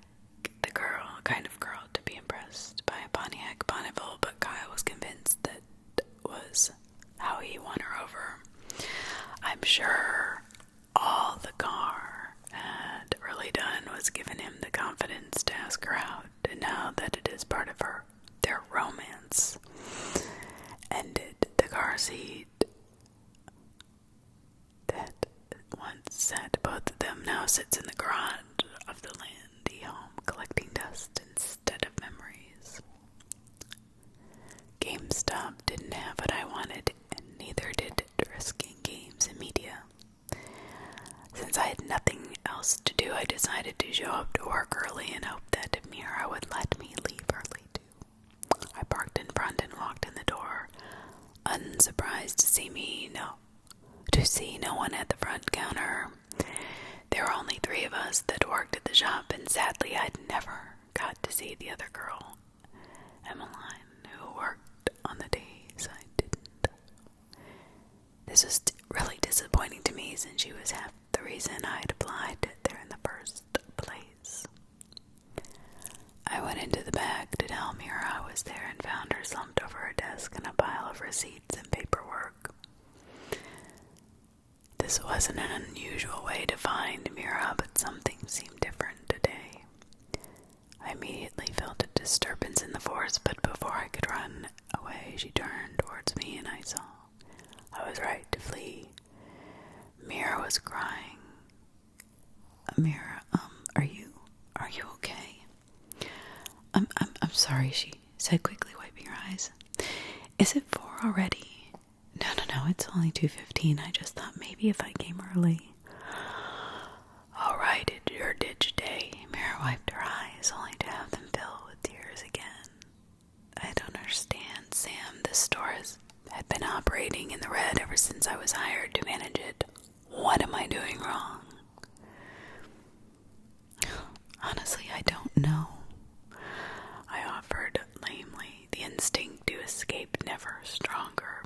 the kind of girl to be impressed by a Pontiac Bonneville, but Kyle was convinced that was how he won her over. I'm sure all the car had really done was given him the confidence to ask her out, and now that it is part of their romance ended, the car seat that once sat both of them now sits in the garage of the Landy home, collecting dust instead of memories. GameStop didn't have what I wanted, and neither did risking games and media. Since I had nothing else to do, I decided to show up to work early and hope that Mira would let me leave early too. I parked in front and walked in the door, unsurprised to see no one at the front counter. There were only 3 of us that worked at the shop, and sadly I'd never got to see the other girl, Emmeline, who worked on the days I didn't. This was really disappointing to me, since she was half the reason I'd applied there in the first place. I went into the back to tell Mira I was there and found her slumped over her desk in a pile of receipts and paperwork. This wasn't an unusual way to find Mira, but something seemed different today. I immediately felt a disturbance in the force, but before I could run away, she turned towards me and I saw I was right to flee. Mira was crying. Mira, are you okay? I'm sorry, she said quickly, wiping her eyes. Is it 4 already? No, know, it's only 2:15. I just thought maybe if I came early. All right, it's your ditch day. Mira wiped her eyes, only to have them fill with tears again. I don't understand, Sam. This store had been operating in the red ever since I was hired to manage it. What am I doing wrong? Honestly, I don't know. I offered lamely, the instinct to escape never stronger.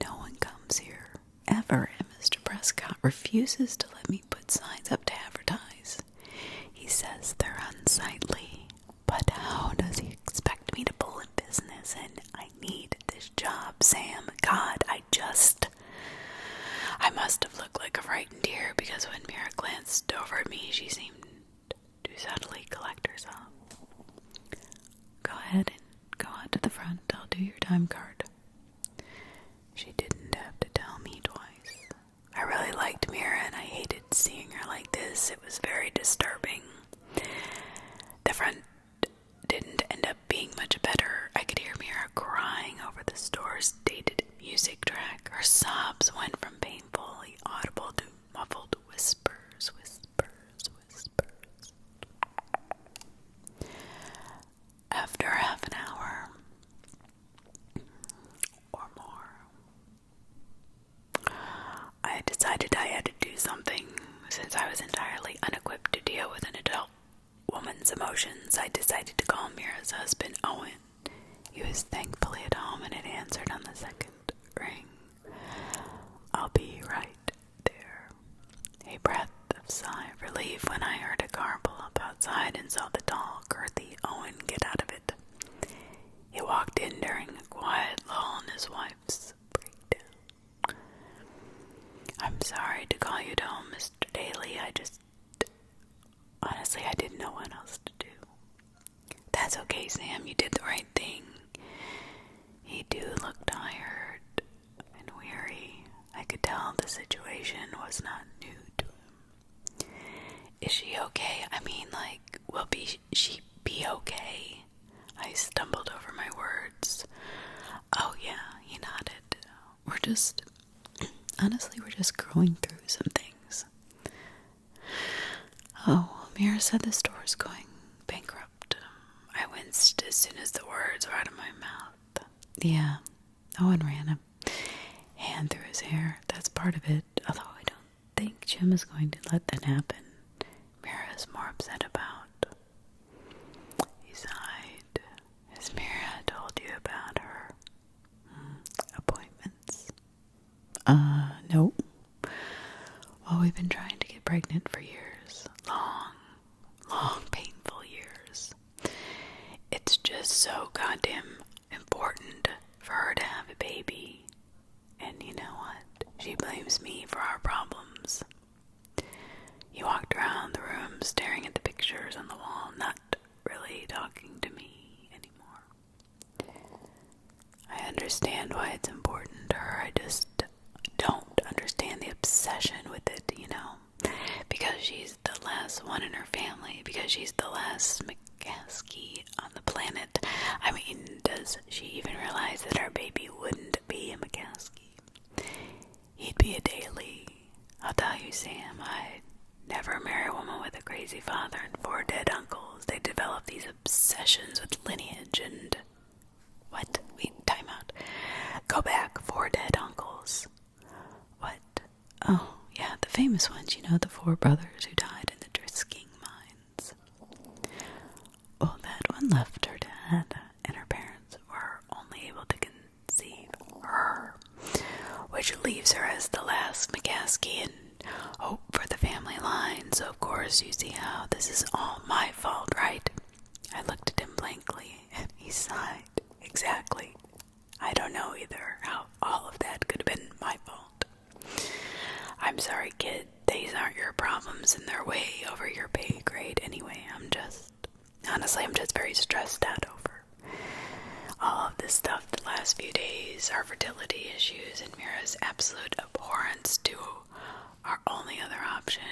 No one comes here, ever, and Mr. Prescott refuses to let me put signs up to advertise. He says they're unsightly, but how does he expect me to pull in business? And I need this job, Sam. God, I must have looked like a frightened deer, because when Mira glanced over at me, she seemed to suddenly collect herself. Go ahead and go out to the front. I'll do your time card. She didn't have to tell me twice. I really liked Mira, and I hated seeing her like this. It was very disturbing. The front didn't end up being much better. I could hear Mira crying over the store's dated music track. Her sobs went from painfully audible to muffled whispers. After half an hour or more, I decided I had to do something. Since I was entirely unequipped to deal with an adult woman's emotions, I decided to call Mira's husband, Owen. He was thankfully at home and had answered on the second ring. I'll be right there. A breath of sigh of relief when I heard a car pull up outside and saw the tall, girthy Owen get out of it. He walked in during a quiet lull in his wife's breakdown. I'm sorry to call you home, Mr. Daly. Honestly, I didn't know what else to do. That's okay, Sam. You did the right thing. He do look tired and weary. I could tell the situation was not new to him. Is she okay? I mean, will she be okay? I stumbled over my words. Oh yeah, he nodded. Honestly, we're just growing through some things. Oh, Mira said the store's going bankrupt. I winced as soon as the words were out of my mouth. Yeah, Owen ran a hand through his hair. That's part of it, although I don't think Jim is going to let that happen. Mira is more upset about. He sighed. Has Mira told you about her appointments? No. Well, we've been trying to get pregnant for years. Long, painful years. It's just so goddamn important for her to have a baby. And you know what? She blames me for our problems. He walked around the room staring at the pictures on the wall, not really talking to me anymore. I understand why it's important to her. I just don't understand the obsession with it, because she's the last one in her family, because she's the last McCaskey on the planet. I mean, does she even realize that our baby wouldn't be a McCaskey? He'd be a Daly. I'll tell you, Sam, I'd never marry a woman with a crazy father and 4 dead uncles. They develop these obsessions with lineage and... What? Wait, time out. Go back, 4 dead uncles. What? Oh, yeah, the famous ones, the 4 brothers who died in the Drisking mines. Well, that one left her dad, and her parents were only able to conceive her, which leaves her as the last McCaskey and hope for the family line. So, of course, you see how this is all my fault, right? I looked at him blankly, and he sighed. Exactly. I don't know either how all of that could have been my fault. I'm sorry, kid. These aren't your problems, and they're way over your pay grade anyway. I'm just very stressed out over all of this stuff the last few days, our fertility issues, and Mira's absolute abhorrence to our only other option.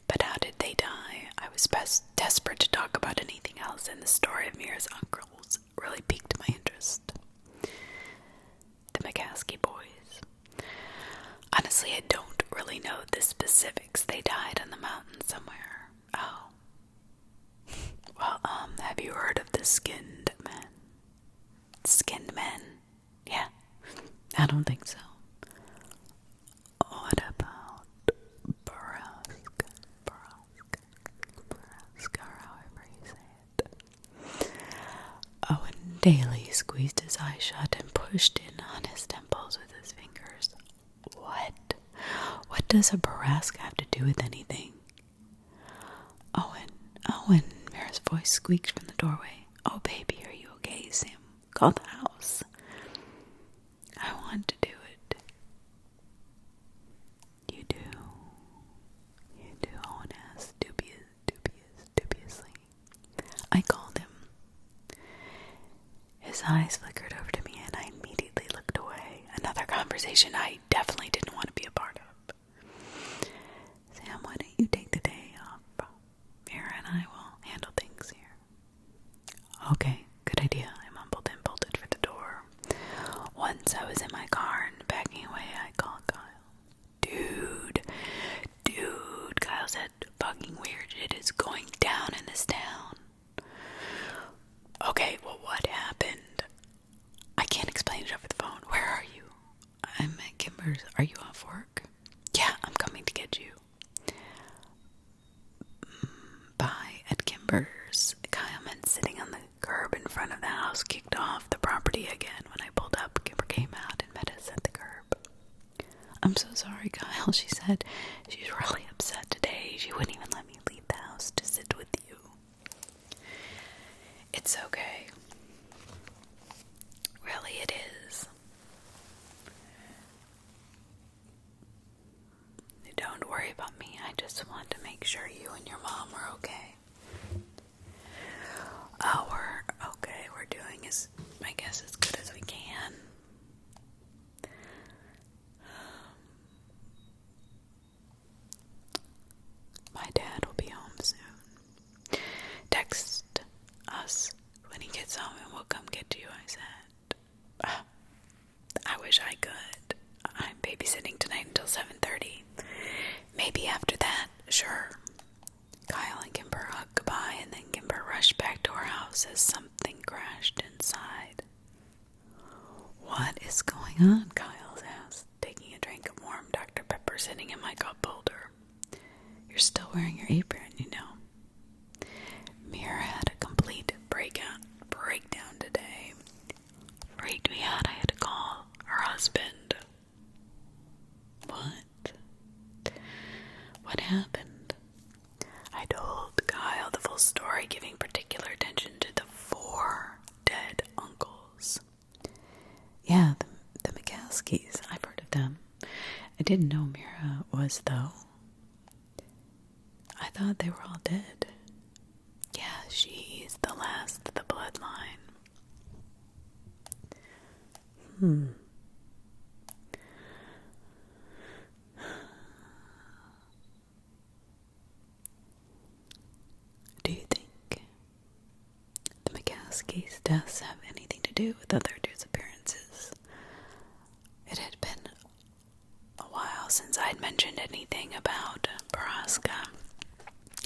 But how did they die? I was desperate to talk about anything else, and the story of Mira's uncles really piqued my interest. Honestly, I don't really know the specifics. They died on the mountain somewhere. Oh. Well, have you heard of the skinned men? Skinned men? Yeah. I don't think so. What about Borrasca? Borrasca, however you say it. Owen Daly squeezed his eyes shut and pushed in on his temples with his fingers. What? What does a borrasca have to do with anything? Owen, Mira's voice squeaked from the doorway. Oh, baby, are you okay? Sam, call the house. I want to do it. You do, Owen asked dubiously. I called him. His eyes flickered over to me and I immediately looked away. Another conversation I definitely didn't want to be a part of. Sam, why don't you take the day off? Mira and I will handle things here. Okay, good idea, I mumbled and bolted for the door. Once I was in my car and backing away, I called Kyle. Dude, Kyle said, fucking weird shit is going down in this town. Okay, well, what happened? I can't explain it over the phone. Where are you? I'm at Kimber's. Are you off work? Yeah, I'm coming to get you. Bye at Kimber's. Kyle meant sitting on the curb in front of the house, kicked off the property again. When I pulled up, Kimber came out and met us at the curb. I'm so sorry, Kyle, she said. She's really upset today. She wouldn't even let me leave the house to sit with you. It's okay. Really, it is. Don't worry about me. I just want to make sure you and your mom are okay. Oh, we're okay. We're doing I guess, as good as we can. My dad will be home soon. Text us when he gets home and we'll come get you, I said. I wish I could. I'm babysitting tonight until 7:30. Maybe after that, sure. Kyle and Kimber hugged goodbye, and then Kimber rushed back to her house as something crashed inside. What is going on? Kyle asked, taking a drink of warm Dr. Pepper sitting in my cup holder. You're still wearing your apron, you know. Mira had a complete breakdown today. Freaked me out. I had to call her husband. What happened? I told Kyle the full story, giving particular attention to the 4 dead uncles. Yeah, the McCaskies. I've heard of them. I didn't know Mira was, though. I thought they were all dead. Yeah, she's the last of the bloodline. Do you think the McCaskies' deaths have anything to do with other disappearances? It had been a while since I'd mentioned anything about Borrasca,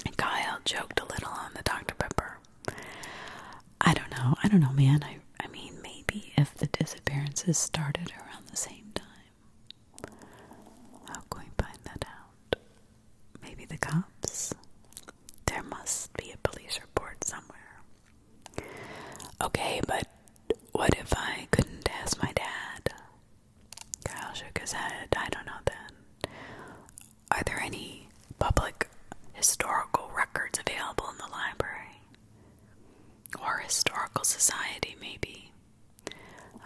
and Kyle joked a little on the Dr. Pepper. I don't know, man. I mean, maybe if the disappearances started around the same time. How can we find that out? Maybe the cops? There must be a police report somewhere. Okay, but what if I couldn't ask my dad? Kyle shook his head. I don't know then. Are there any public historical records available in the library? Or historical society, maybe?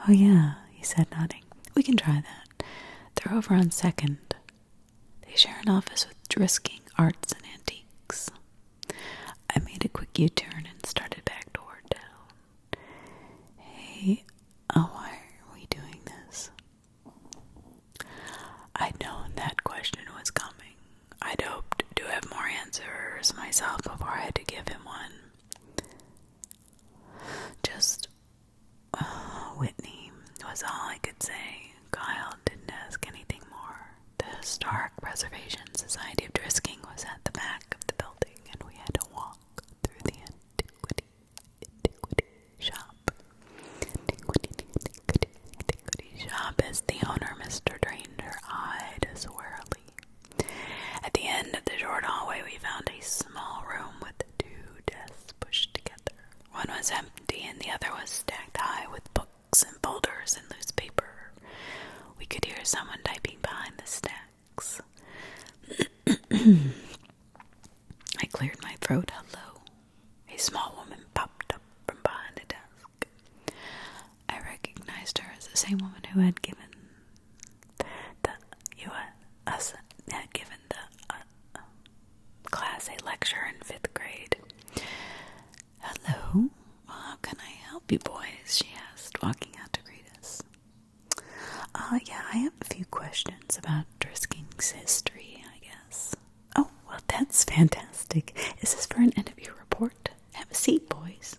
Oh yeah, he said, nodding. We can try that. They're over on 2nd. They share an office with Drisking Arts and Antiques. I made a quick U-turn and started back toward town. Hey, why are we doing this? I'd known that question was coming. I'd hoped to have more answers myself before I had to give him one. Just, Whitney was all I could say. Kyle didn't ask anything more. The Historic Preservation Society of Drisking was at the back of the building, and we had to walk through the antiquity shop. Antiquity shop as the owner, Mr. Dranger, eyed us warily. At the end of the short hallway, we found a small room with 2 desks pushed together. One was empty and the other was stacked high with books and folders and loose paper. We could hear someone typing behind the stacks. I cleared my throat. Hello. A small woman popped up from behind the desk. I recognized her as the same woman who had given class a lecture in 5th grade. Hello. How can I help you boys? She asked, walking out to greet us. Yeah, I have a few questions about Drisking's history, I guess. Oh, well, that's fantastic. Is this for an interview report? Have a seat, boys.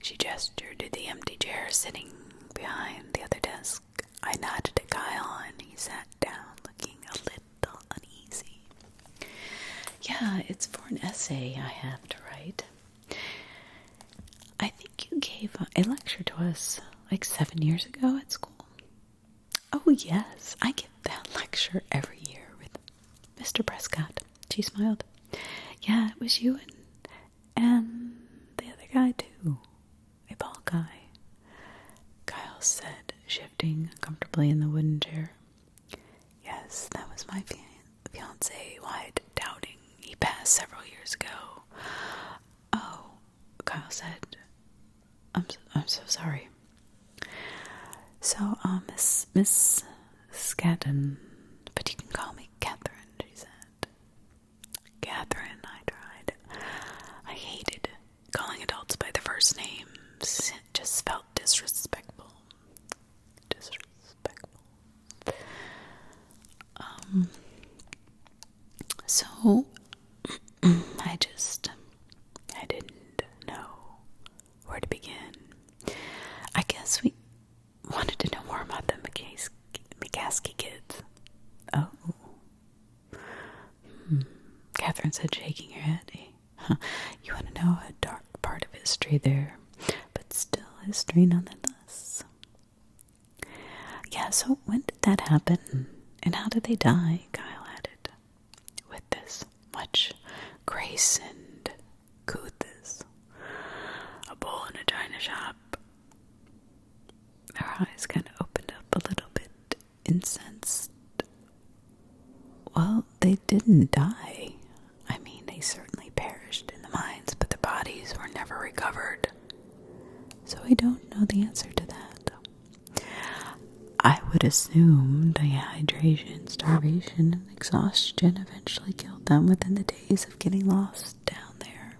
She gestured to the empty chair sitting behind the other desk. I nodded to Kyle, and he sat down, looking a little uneasy. Yeah, it's for an essay I have to write. I think you gave a lecture to us like 7 years ago at school. Oh, yes, I give that lecture every year with Mr. Prescott. She smiled. Yeah, it was you and the other guy, too. A bald guy. Kyle said, shifting comfortably in the wooden chair. Yes, that was my fiancé, Wyatt Dowding. He passed several years ago. Oh, Kyle said, I'm so sorry. So, Miss Scadden, but you can call me Catherine, she said. Catherine, I tried. I hated calling adults by their first names. It just felt disrespectful. So, I didn't know where to begin. I guess we wanted to know more about the McCaskey kids. Oh. Catherine said, shaking her head. You want to know a dark part of history there, but still history nonetheless. Yeah, so when did that happen? And how did they die? Kyle added, with this much grace and couths. A bowl in a china shop. Her eyes kind of opened up a little bit, incensed. Well, they didn't die. I mean, they certainly perished in the mines, but their bodies were never recovered. So I don't know the answer to that. I would assume dehydration, starvation, and exhaustion eventually killed them within the days of getting lost down there.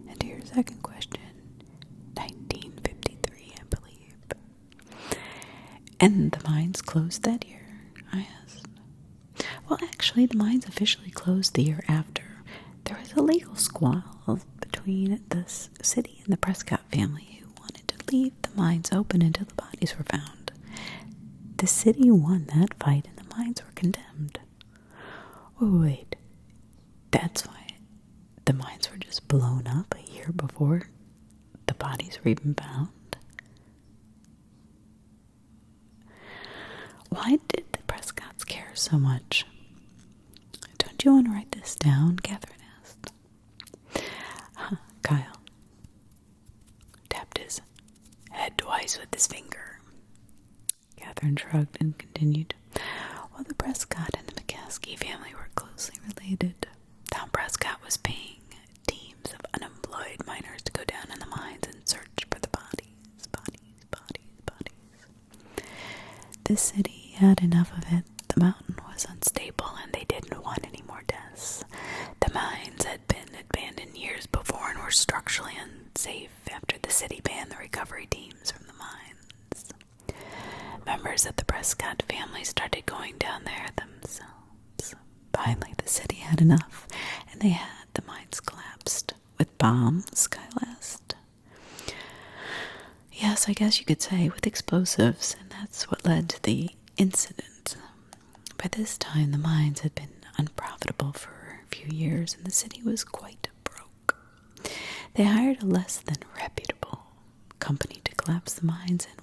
And to your second question, 1953, I believe. And the mines closed that year? I asked. Well, actually, the mines officially closed the year after. There was a legal squabble between the city and the Prescott family who wanted to leave the mines open until the bodies were found. The city won that fight and the mines were condemned. Wait, that's why the mines were just blown up a year before the bodies were even found? Why did the Prescotts care so much? Don't you want to write this down? Catherine asked. Kyle tapped his head twice with his finger. Catherine shrugged and continued. Well, the Prescott and the McCaskey family were closely related. Tom Prescott was paying teams of unemployed miners to go down in the mines and search for the bodies. The city had enough of it. The mountain was unstable and they didn't want any more deaths. The mines had been abandoned years before and were structurally unsafe after the city banned the recovery teams from the mines. Members of the Prescott family started going down there themselves. Finally, the city had enough, and they had the mines collapsed. With bombs? Kyle asked. Yes, I guess you could say, with explosives, and that's what led to the incident. By this time, the mines had been unprofitable for a few years, and the city was quite broke. They hired a less than reputable company to collapse the mines, and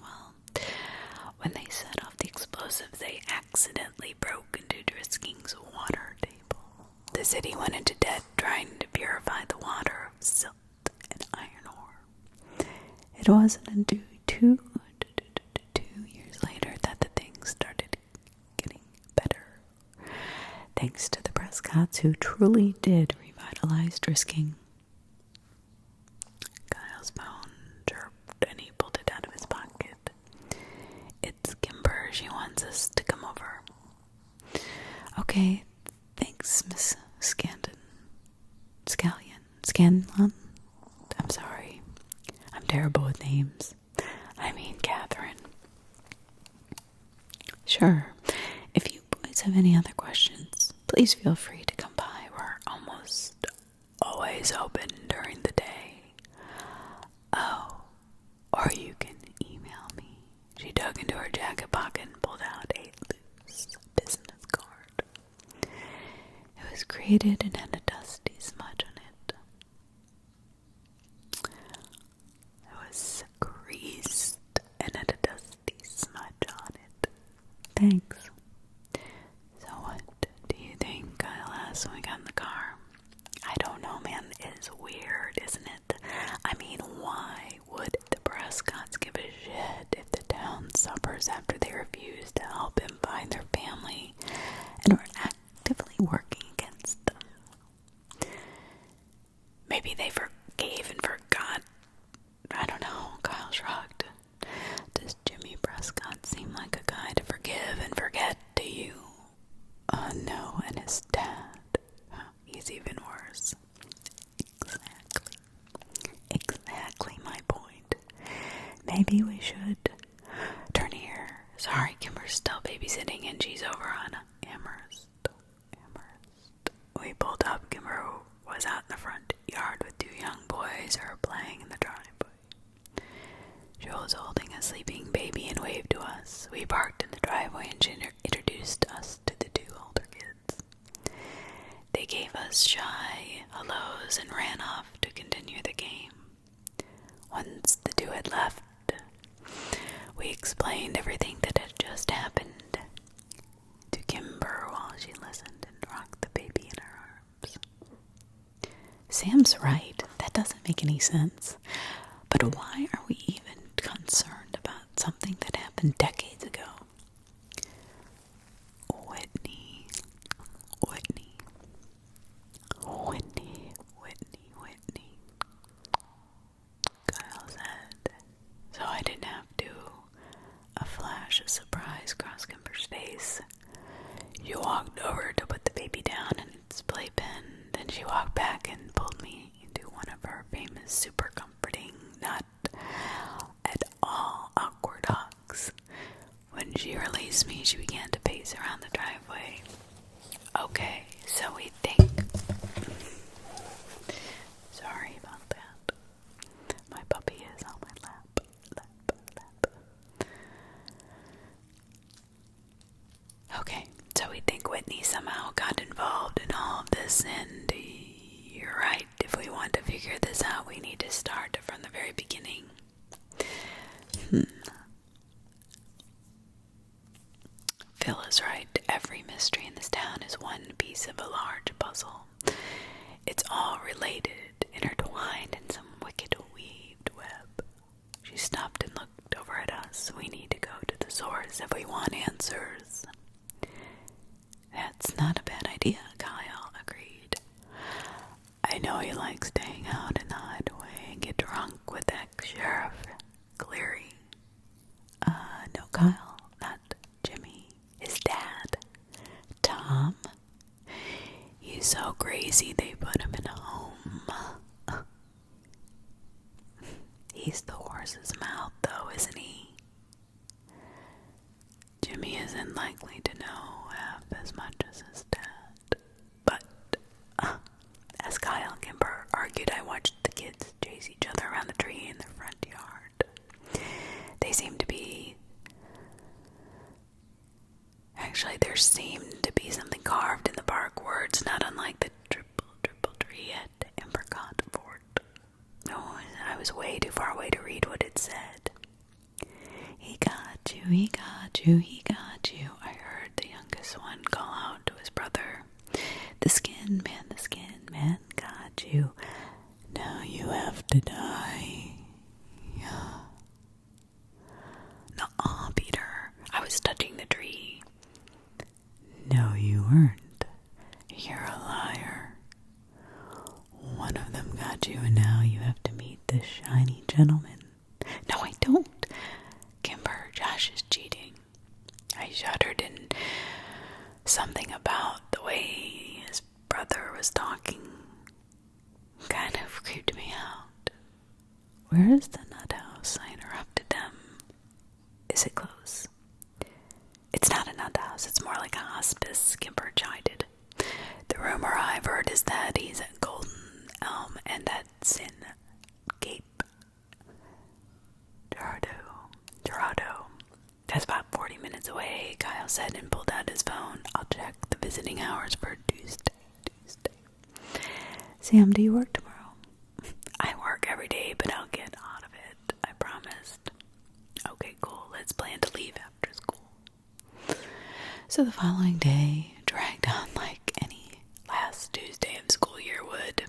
when they set off the explosives, they accidentally broke into Drisking's water table. The city went into debt trying to purify the water of silt and iron ore. It wasn't until two years later that the things started getting better, thanks to the Prescotts, who truly did revitalize Drisking. Kyle's phone chirped and he pulled it out of his pocket. It's Kimber. She wants us to come over. Okay, thanks, Miss Scanlon? I'm sorry. I'm terrible with names. I mean, Catherine. Sure. If you boys have any other questions, please feel free to come by. We're almost always open during the day. Oh, or you can email me. She dug into her jacket pocket and pulled out a loose business card. It was created and had a dusty smudge on it. It was creased and had a dusty smudge on it. Thanks. So what do you think? Kyle asked when we got in the car. I don't know, man. It's weird, isn't it? I mean, why would the Prescotts give a shit if the town suffers after they refuse to help him find their family and are actively working against them? Maybe they forgave and forgot. I don't know. Kyle shrugged. Does Jimmy Prescott seem like a guy to forgive and forget to you? No, and his dad. He's even worse. Exactly my point. Maybe we should turn here. Sorry, Kimber's still babysitting and she's over on Amherst. We pulled up. Kimber was out in the front yard with two young boys who were playing in the driveway. Joel was holding a sleeping baby and waved to us. We parked in the driveway and she introduced us to the two older kids. They gave us shy hellos and ran off to continue the game. Once the two had left, we explained everything that had just happened to Kimber while she listened and rocked the baby in her arms. Sam's right. That doesn't make any sense. But why are we even concerned about something that happened decades ago? Whitney. Kyle said. So I didn't have to. A flash of surprise crossed Kimber's face. She walked over to put the baby down in its playpen. Then she walked back and pulled me into one of her famous super comforting, not at all awkward hugs. When she released me, she began to pace around the driveway. Okay, so we think... Sorry about that. My puppy is on my lap. Okay, so we think Whitney somehow got involved in all of this, and you're right. If we want to figure this out, we need to start from the very beginning. Phil is right. Every mystery in this town is one piece of a large puzzle. It's all related, intertwined in some wicked weaved web. She stopped and looked over at us. We need to go to the source if we want answers. That's not a bad idea, Kyle agreed. I know you like staying out in the hideaway and get drunk with ex-sheriff Cleary. No, Kyle, not Jimmy. His dad, Tom. He's so crazy they put him in a home. He's the horse's mouth, though, isn't he? Jimmy isn't likely to know half as much as his dad. But, as Kyle and Kimber argued, I watched the kids chase each other around the tree in their front yard. They seemed to be... Actually, there seemed you, he got you, I heard the youngest one call out to his brother. The skin man got you. Now you have to die. Yeah. Nuh-uh, Peter. I was touching the tree. No, you weren't. You're a liar. One of them got you, and now you have to meet the shiny gentleman. No, I don't. Kimber, Josh is cheating. I shuddered, and something about the way his brother was talking kind of creeped me out. Where is the nut house? I interrupted them. Is it close? It's not a nut house, it's more like a hospice, Kimber chided. The rumor I've heard is that he's at Golden Elm, and that's in Cape Girardeau. That's about 40 minutes away, Kyle said and pulled out his phone. I'll check the visiting hours for Tuesday. Sam, do you work tomorrow? I work every day, but I'll get out of it, I promised. Okay, cool. Let's plan to leave after school. So the following day dragged on like any last Tuesday of school year would.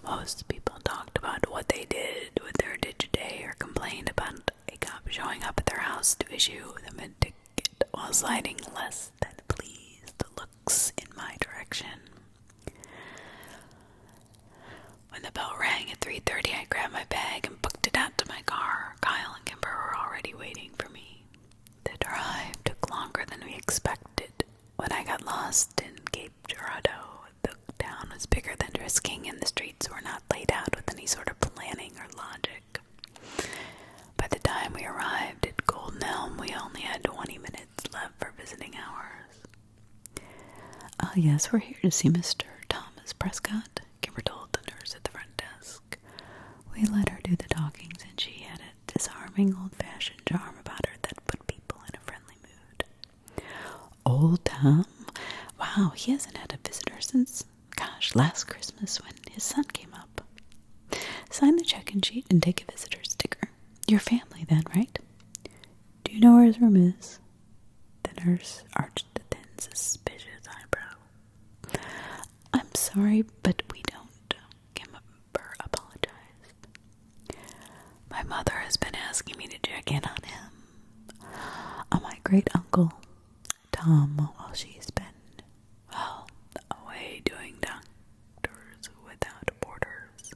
Most people talked about what they did with their Digiday or complained about a cop showing up at their house to issue them a ticket while sliding less than pleased looks in my direction. When the bell rang at 3:30, I grabbed my bag and booked it out to my car. Kyle and Kimber were already waiting for me. The drive took longer than we expected. When I got lost in Cape Girardeau, the town was bigger than Drisking, and the streets were not laid out with any sort of planning or logic. By the time we arrived at Golden Elm, we only had 20 minutes left for visiting hours. Yes, we're here to see Mr. Thomas Prescott, Kimber told the nurse at the front desk. We let her do the talkings, and she had a disarming old-fashioned charm about her that put people in a friendly mood. Old Tom? Wow, he hasn't had a visitor since, last Christmas when his son came up. Sign the check-in sheet and take a visitor sticker. Your family then, right? Do you know where his room is? The nurse arched a thin, suspicious eyebrow. I'm sorry, but we don't. Kimber apologized. My mother has been asking me to check in on him. My great uncle, Tom, while she's been, away doing Doctors Without Borders.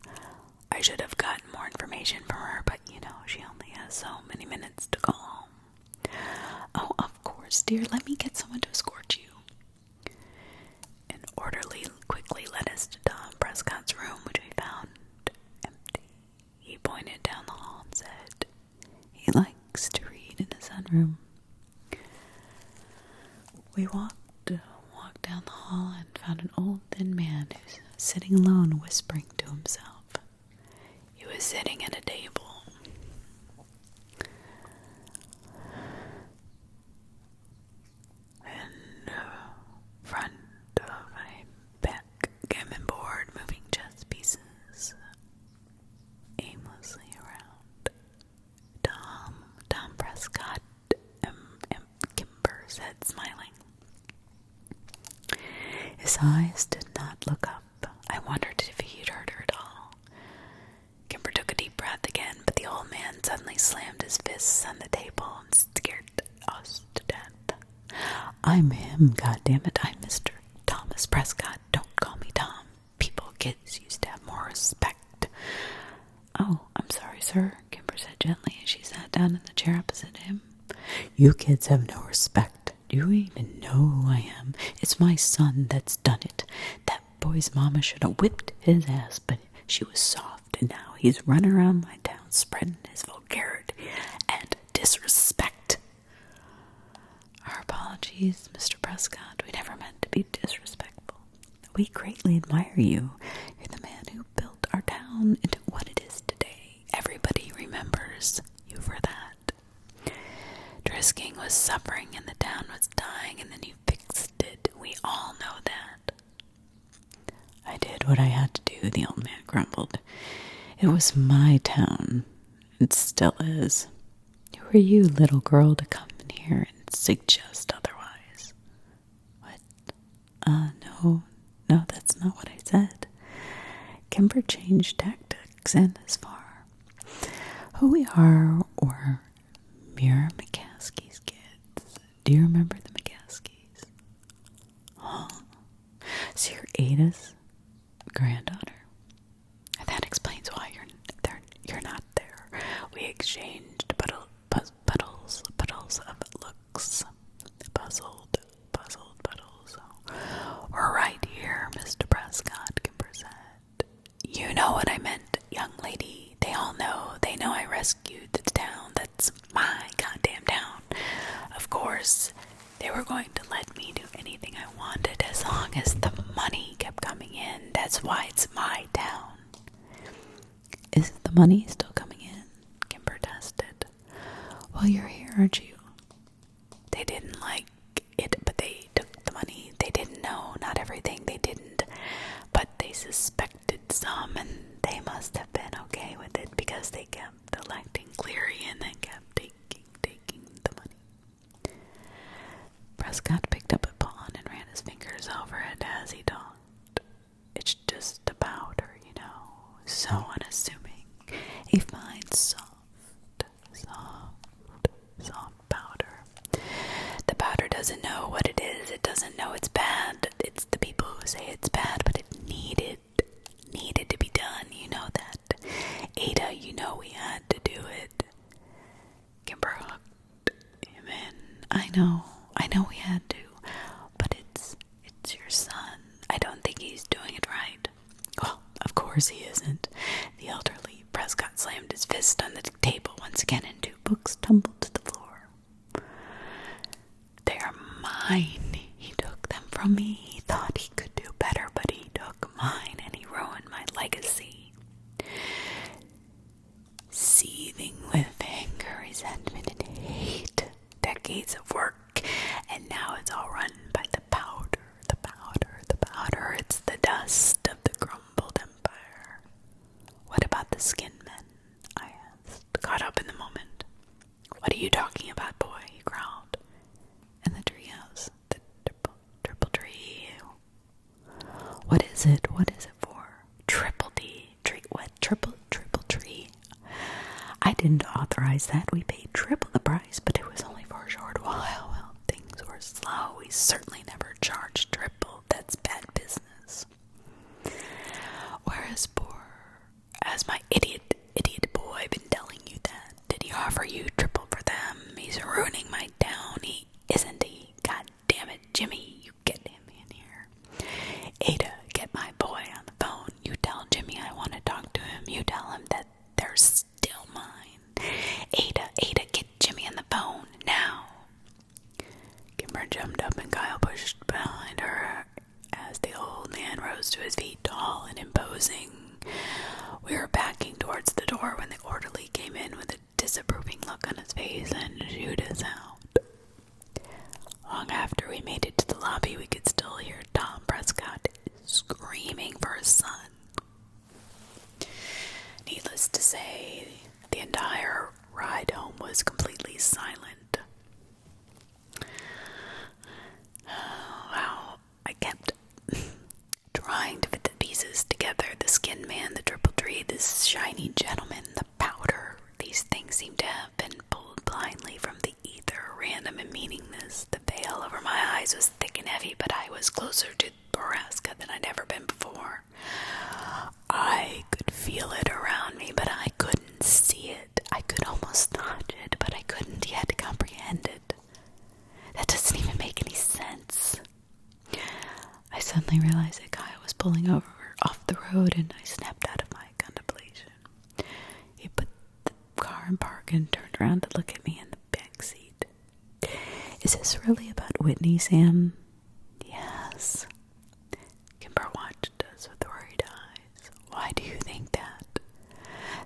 I should have gotten more information from her, but she only has so many minutes to go home. Oh, of course, dear. Let me get someone to escort you. An orderly quickly led us to Tom Prescott's room, which we found empty. He pointed down the hall and said he likes to read in the sunroom. We walked down the hall and found an old thin man who's sitting alone, whispering to himself. He was sitting at a table. In front of a backgammon board, moving chess pieces aimlessly around. Tom Prescott, Kimber said, smiling. His eyes did not look up. I wondered if he'd heard her at all. Kimber took a deep breath again, but the old man suddenly slammed his fists on the table and scared us to death. I'm him, goddammit. I'm Mr. Thomas Prescott. Don't call me Tom. Kids used to have more respect. Oh, I'm sorry, sir, Kimber said gently as she sat down in the chair opposite him. You kids have no respect. Do you even know who I am? It's my son that's done it. That boy's mama should have whipped his ass, but she was soft, and now he's running around my town spreading his vulgarity and disrespect. Our apologies, Mr. Prescott. We never meant to be disrespectful. We greatly admire you. You're the man who built our town into what it is today. Everybody remembers you for that. Drisking was suffering and the town was dying, and then you fixed it. We all know that. I did what I had to do, the old man grumbled. It was my town. It still is. Who are you, little girl, to come in here here and suggest otherwise. What? No, that's not what I said. Kimber changed tactics and is far. Who we are, or Mira McCaskey's kids. Do you remember the McCaskies? Huh? So you're Ada's granddaughter? And that explains why you're not there. We exchanged puddles of looks. Puzzled puddles. We're right here, Mr. Prescott, Kimber said. You know what I meant, young lady. They all know. They know I rescued the town. That's my goddamn town. Of course, they were going to let me do anything I wanted as long as the money kept coming in. That's why it's my town. Is the money still coming in? Kimber tested. Well, you're here, aren't you? They didn't like it, but they took the money. They didn't know, not everything. They didn't, but they suspected some, and they must have been okay with it because they kept electing Cleary and then kept taking the money. Prescott picked up a pawn and ran his fingers over it as he talked. It's just a powder, so unassuming. A fine, soft powder. The powder doesn't know what it is. It doesn't know it's bad. It's the people who say it's bad, but it needed to be done. You know that. Ada, we had to do it. Kimber hooked him in. I know we had to, but it's your son. I don't think he's doing it right. Well, of course he isn't. The elderly Prescott slammed his fist on the table once again, and 2 books tumbled to the floor. They are mine. He took them from me. He thought he could do better, but he took mine, and he ruined my legacy. Seething with anger, resentment, and hate. Decades of work, and now it's all run by the powder. It's the dust of the crumbled empire. What about the skin men? I asked, caught up in the moment. What are you talking about, boy? He growled. And the treehouse, the triple tree. What is it? What is it for? Triple D. What? Triple tree. I didn't authorize that. We paid triple the price, but it was only for a short while. Well, things were slow. We certainly never charged triple. That's bad business. Whereas has my idiot boy been telling you that? Did he offer you triple for them? He's ruining my town. Isn't he? God damn it, Jimmy, you get him in here. Ada, get my boy on the phone. You tell Jimmy I want to talk to him. You tell him that they're still mine. Ada, get Jimmy on the phone, now. Kimber jumped up and Kyle pushed behind her as the old man rose to his feet, tall and imposing. We were backing towards the door when the orderly came in with a disapproving look on his face and shooed us out. Long after we made it to the lobby, we could still hear Tom Prescott screaming for his son. Needless to say, the entire ride home was completely silent. Wow, I kept trying to fit the pieces together. The skin man, the triple tree, this shiny gentleman, the powder. These things seemed to have been pulled blindly from the ether, random and meaningless. The veil over my eyes was thick and heavy, but I was closer to Borrasca than I'd ever been before. I could feel it around me, but I couldn't see it. I could almost touch it, but I couldn't yet comprehend it. That doesn't even make any sense. I suddenly realized that Kyle was pulling over off the road, and I snapped out of my contemplation. He put the car in park and turned around to look at me in the back seat. Is this really about Whitney, Sam? Yes. Kimber watched us with worried eyes. Why do you think that?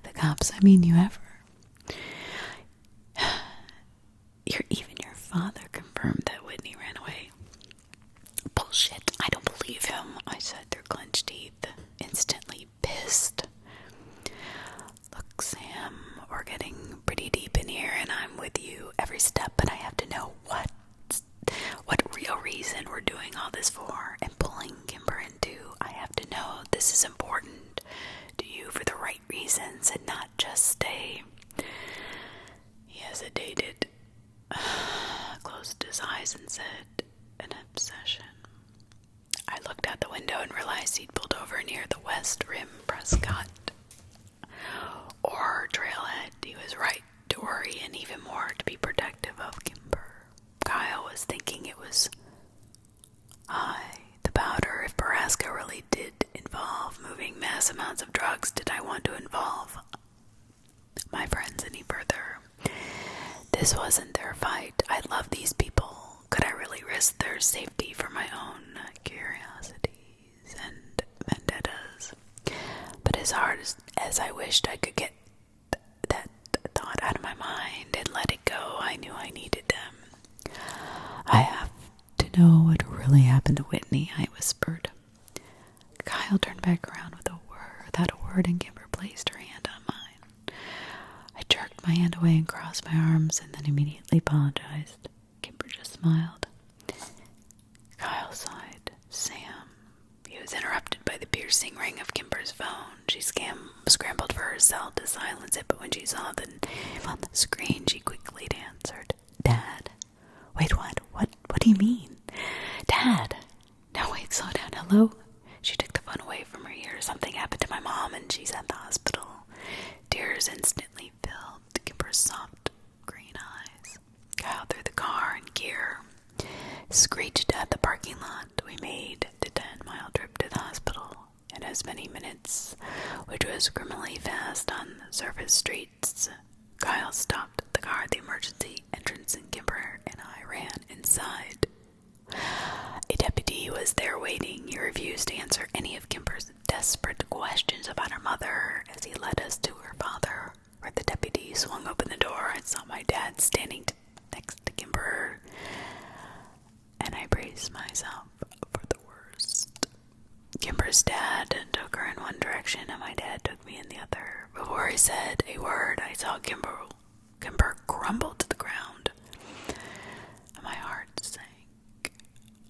The cops, you ever. Even your father confirmed that Whitney ran away. Bullshit, I don't believe him, I said through clenched teeth, instantly pissed. Look, Sam, we're getting pretty deep in here, and I'm with you every step, but I have to know reason we're doing all this for and pulling Kimber into. I have to know this is important to you for the right reasons and not just stay. He hesitated, closed his eyes and said, an obsession. I looked out the window and realized he'd pulled over near the West Rim Prescott or trailhead. He was right to worry and even more to be protective of Kimber. Kyle was thinking it was the powder. If Borrasca really did involve moving mass amounts of drugs, did I want to involve my friends any further? This wasn't their fight. I love these people. Could I really risk their safety for my own curiosities and vendettas? But as hard as I wished I could get that thought out of my mind and let it go, I knew I needed them. I have to know what really happened to Whitney, I whispered. Kyle turned back around without a word, and Kimber placed her hand on mine. I jerked my hand away and crossed my arms and then immediately apologized. Kimber just smiled. Kyle sighed. Sam. He was interrupted by the piercing ring of Kimber's phone. She scrambled for her cell to silence it, but when she saw the name on the screen, she quickly answered. Dad. Wait, what? What do you mean? Dad. No, wait, slow down. Hello? She took the phone away from her ear. Something happened to my mom and she's at the hospital. Tears instantly filled Kimber's soft green eyes. Kyle threw the car in gear, screeched at the parking lot. We made the 10-mile trip to the hospital in as many minutes, which was criminally fast on the surface streets. Kyle stopped the car at the emergency entrance and Kimber and I ran inside. A deputy was there waiting. He refused to answer any of Kimber's desperate questions about her mother as he led us to her father, where the deputy swung open the door and saw my dad standing next to Kimber, and I braced myself for the worst. Kimber's dad took her in one direction and my dad took me in the other. Before he said a word, I saw Kimber crumble to the ground, and my heart sank.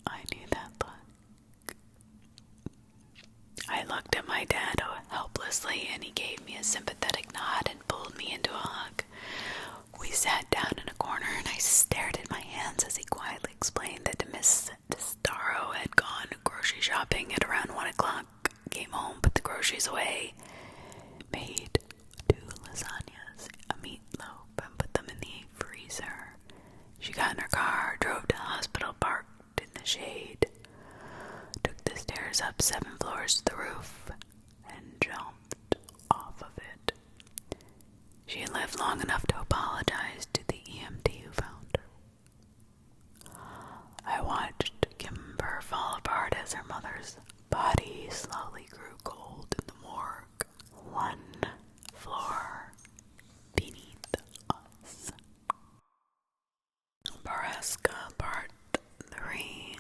I knew that look. I looked at my dad helplessly, and he gave me a sympathetic nod and pulled me into a hug. We sat down in a corner, and I stared at my hands as he quietly explained that Miss Destaro had gone grocery shopping at around 1 o'clock, came home, put the groceries away, made 2 lasagnas, a meatloaf, and put them in the freezer. She got in her car, drove to the hospital, parked in the shade, took the stairs up 7 floors to the roof, and jumped off of it. She had lived long enough to apologize to the EMT who found her. I watched Kimber fall apart as her mother's body slowly grew cold in the morgue, 1 floor beneath us. Borrasca, Part 3.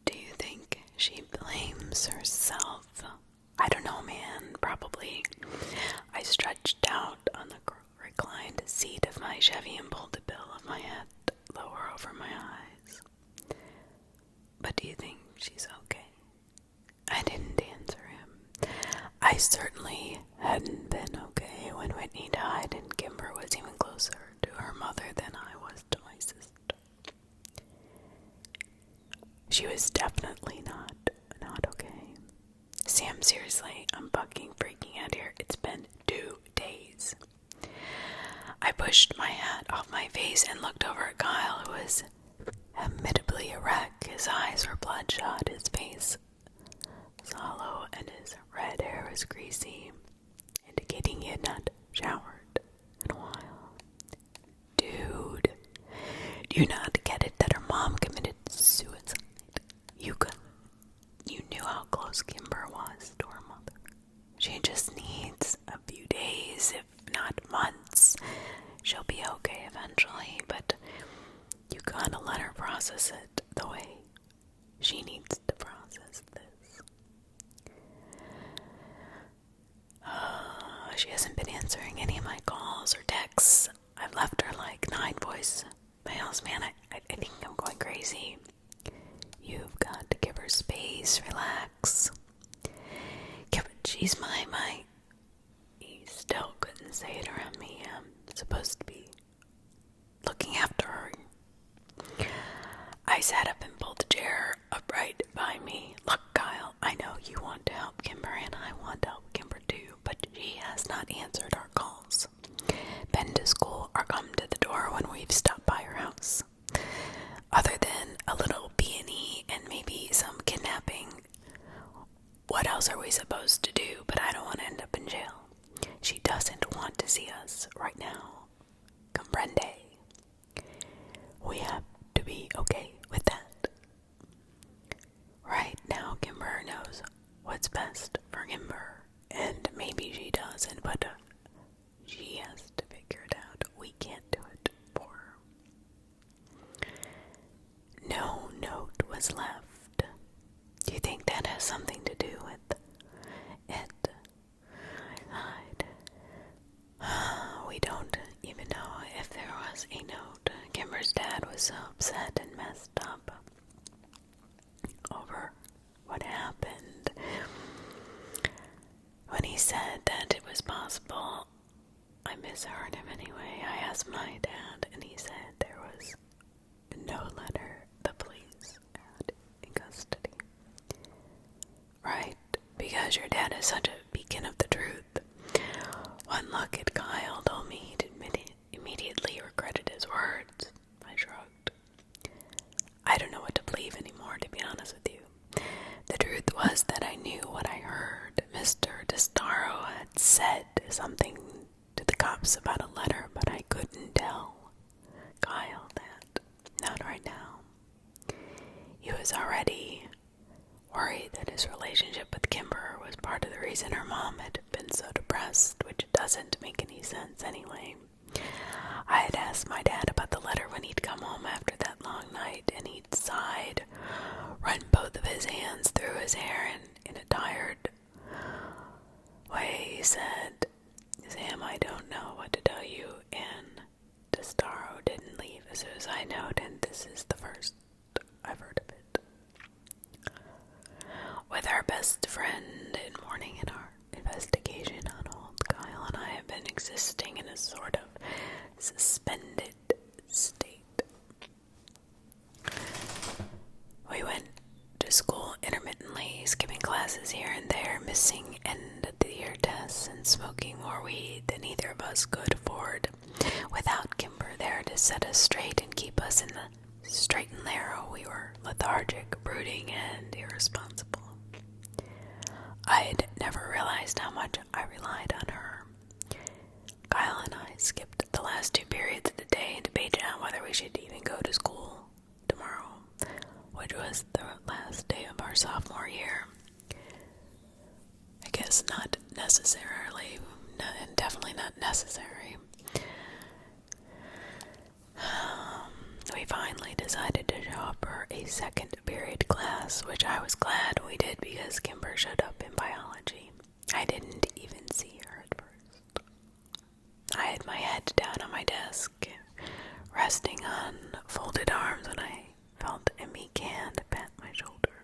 Do you think she blames herself? I don't know, man. Probably. I stretched out on the reclined seat of my Chevy and pulled the bill of my head lower over my eyes. But do you think she's okay? I didn't answer him. I certainly hadn't been okay when Whitney died, and Kimber was even closer to her mother than I was to my sister. She was definitely not okay. Sam, seriously, I'm fucking freaking out here. It's been 2 days. I pushed my hat off my face and looked over at Kyle, who was admittedly a wreck. His eyes were bloodshot, his face was hollow, and his red hair was greasy, indicating he had not showered in a while. Dude, do you not get it that her mom committed suicide? You knew how close Kimber was to her mother. She just needs a few days, if not months. She'll be okay eventually, but you gotta let her process it the way she needs to process this. She hasn't been answering any of my calls or texts. I've house, man. I think I'm going crazy. You've got to give her space, relax. Yeah, but she's my. You still couldn't say it around me. I'm supposed to be looking after her. I sat up and pulled the chair upright by me. Look, Kyle, I know you want to help Kimber, and I want to help Kimber too, but she has not answered our calls. Been to school or come to the door when we've stopped by her house. Other than a little B&E and maybe some kidnapping, what else are we supposed to do? But I don't want to end up in jail. She doesn't want to see us right now. Comprende? We have to be okay with that. Right now, Kimber knows what's best for Kimber, and maybe she doesn't, but she has to figure it out. We can't do it for her. No note was left. Do you think that has something to do with it? We don't even know if there was a note. Kimber's dad was so upset and messed up over what happened when he said that it was possible. I misheard him anyway. I asked my dad, and he said there was no letter the police had in custody. Right, because your dad is such a beacon of the truth. One look at Kyle told me he'd immediately regretted his words. I shrugged. I don't know what to believe anymore, to be honest with you. The truth was that I knew what I heard. Mr. DeStaro had said something to the cops about a letter, but I couldn't tell Kyle that. Not right now. He was already worried that his relationship with Kimber was part of the reason her mom had been so depressed, which doesn't make any sense anyway. I had asked my dad about the letter when he'd come home after that long night, and he'd sighed, run both of his hands through his hair, and in a tired way he said, Sam, I don't know what to tell you, and DeStaro didn't leave a suicide note, and this is the first I've heard of it. With our best friend in mourning in our investigation on hold, Kyle and I have been existing in a sort of suspended state. We went to school intermittently, skipping classes here and there, missing end-of-the-year tests, and smoking more weed than either of us could afford, without Kimber there to set us straight and keep us in the straight and narrow. We were lethargic, brooding, and irresponsible. I'd never realized how much I relied on her. Kyle and I skipped the last 2 periods of the day and debated on whether we should even go to school tomorrow, which was the last day of our sophomore year. I guess not necessarily, and definitely not necessary. We finally decided to show up for a second period class, which I was glad we did because Kimber showed up in biology. I didn't even see her at first. I had my head down on my desk, resting on folded arms when I felt a meek hand pat my shoulder.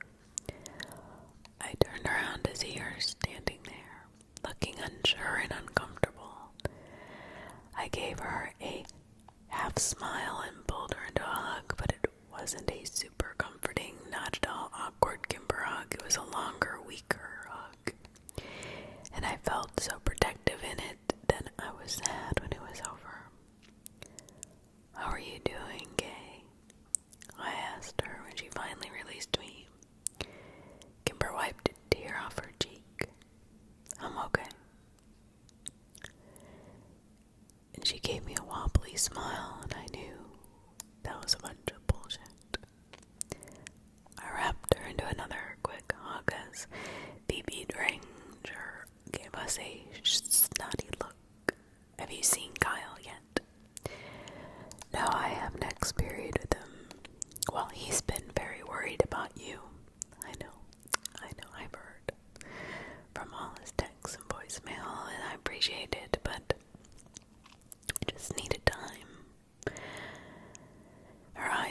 I turned around to see her standing there, looking unsure and uncomfortable. I gave her a half smile and pulled her into a hug, but it wasn't a super comforting, not at all awkward Kimber hug. It was a longer, weaker hug, and I felt so protective in it that I was sad when it was over. How are you doing, Kay? I asked her when she finally released me. Kimber wiped a tear off her cheek. I'm okay. And she gave me a wobbly smile, and I knew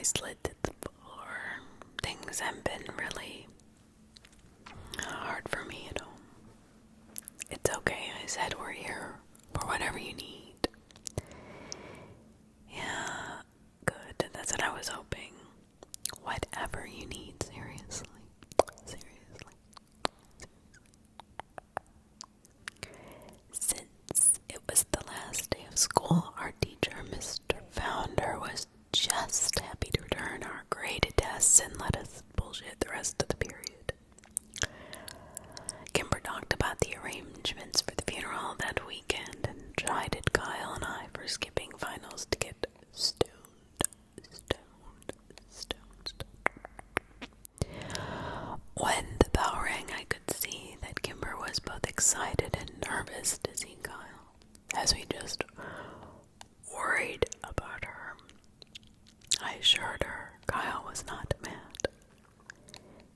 slid to the floor. Things have been really hard for me at home. It's okay, I said, we're here for whatever you need. Yeah, good. That's what I was hoping. Whatever you need, seriously. Since it was the last day of school, our teacher, Mr. Founder, was just happy to return our graded tests and let us bullshit the rest of the period. Kimber talked about the arrangements for the funeral that weekend and chided Kyle and I for skipping finals to get stoned. When the bell rang, I could see that Kimber was both excited and nervous to see Kyle, as we just worried about her. I assured her Kyle was not mad.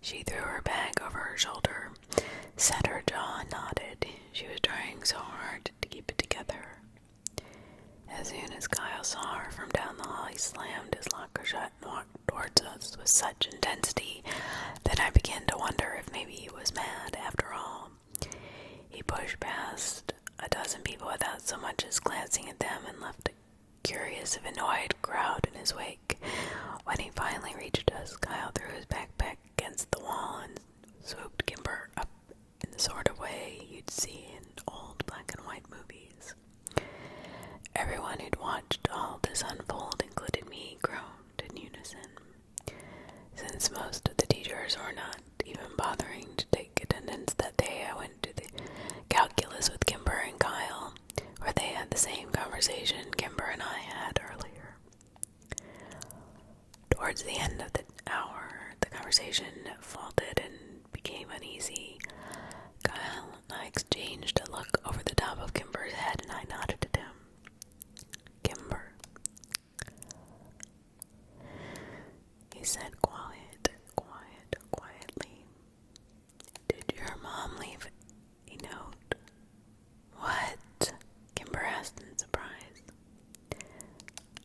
She threw her bag over her shoulder, set her jaw, and nodded. She was trying so hard to keep it together. As soon as Kyle saw her from down the hall, he slammed his locker shut and walked towards us with such intensity that I began to wonder if maybe he was mad after all. He pushed past a dozen people without so much as glancing at them and left a curious, if annoyed crowd in his wake. When he finally reached us, Kyle threw his backpack against the wall and swooped Kimber up in the sort of way you'd see in old black and white movies. Everyone who'd watched all this unfold, including me, groaned in unison. Since most of the teachers were not even bothering to take attendance that day, I went to the calculus with Kimber and Kyle, where they had the same conversation Kimber and I had earlier. Towards the end of the hour, the conversation faltered and became uneasy. Kyle and I exchanged a look over the top of Kimber's head, and I nodded at him. Kimber, he said quietly. Did your mom leave a note? What? Kimber asked in surprise.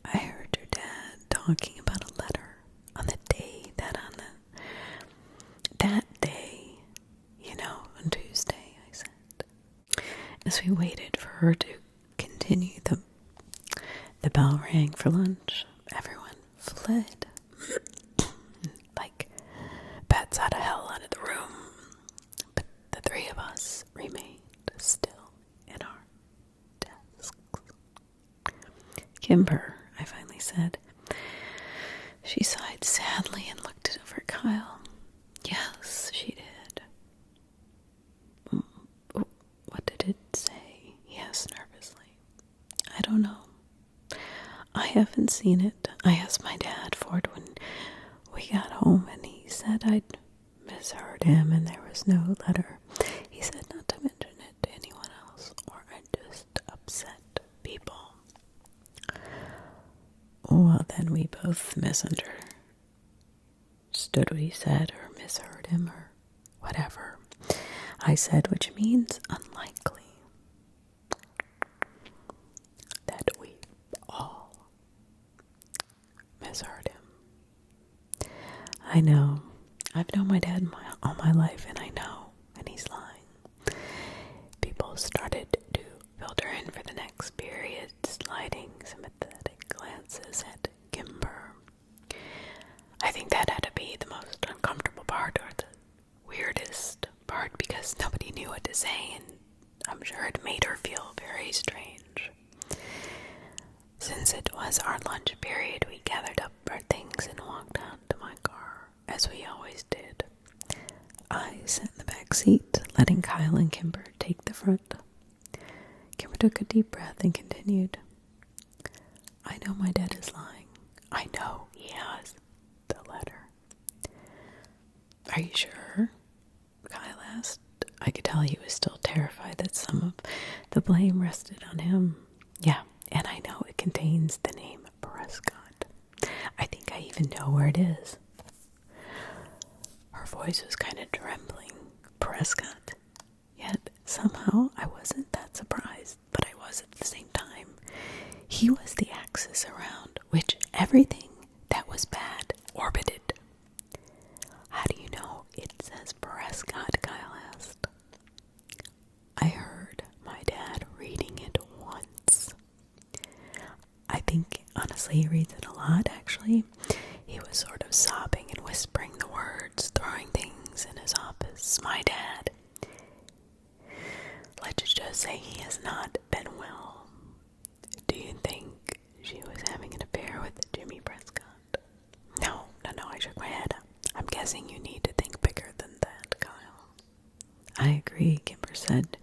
I heard your dad talking about a letter on the day on Tuesday, I said. As we waited for her to continue, the bell rang for lunch. Everyone fled. Like bats out of hell out of the room. But the three of us remained still in our desks. Kimber, I finally said. She sighed sadly and looked over at Kyle. Yes, she did. What did it say? He asked nervously. I don't know. I haven't seen it. I asked my dad for it when we got home, and he said I'd misheard him and there was no letter. He said not to mention it to anyone else, or I'd just upset people. Well, then we both misunderstood what he said, or misheard him, or whatever I said, which means unlikely that we all misheard him. I know. I've known my dad all my life, and I know when he's lying. People started to filter in for the next period, sliding sympathetic glances at Kimber. I think that had to be the most uncomfortable part, or the weirdest part, because nobody knew what to say, and I'm sure it made her feel very strange. Since it was our lunch period, we gathered up our things and walked out to my car, as we always did. I sat in the back seat, letting Kyle and Kimber take the front. Kimber took a deep breath and continued. I know my dad is lying. I know he has the letter. Are you sure? Kyle asked. I could tell he was still terrified that some of the blame rested on him. Yeah, and I know it contains the name Borrasca. I think I even know where it is. Her voice was kind of trembling. Prescott. Yet, somehow, I wasn't that surprised, but I was at the same time. He was the axis around which everything that was bad He reads it a lot, actually. He was sort of sobbing and whispering the words, throwing things in his office. My dad, let's just say he has not been well. Do you think she was having an affair with Jimmy Prescott? No, I shook my head. I'm guessing you need to think bigger than that, Kyle. I agree, Kimber said,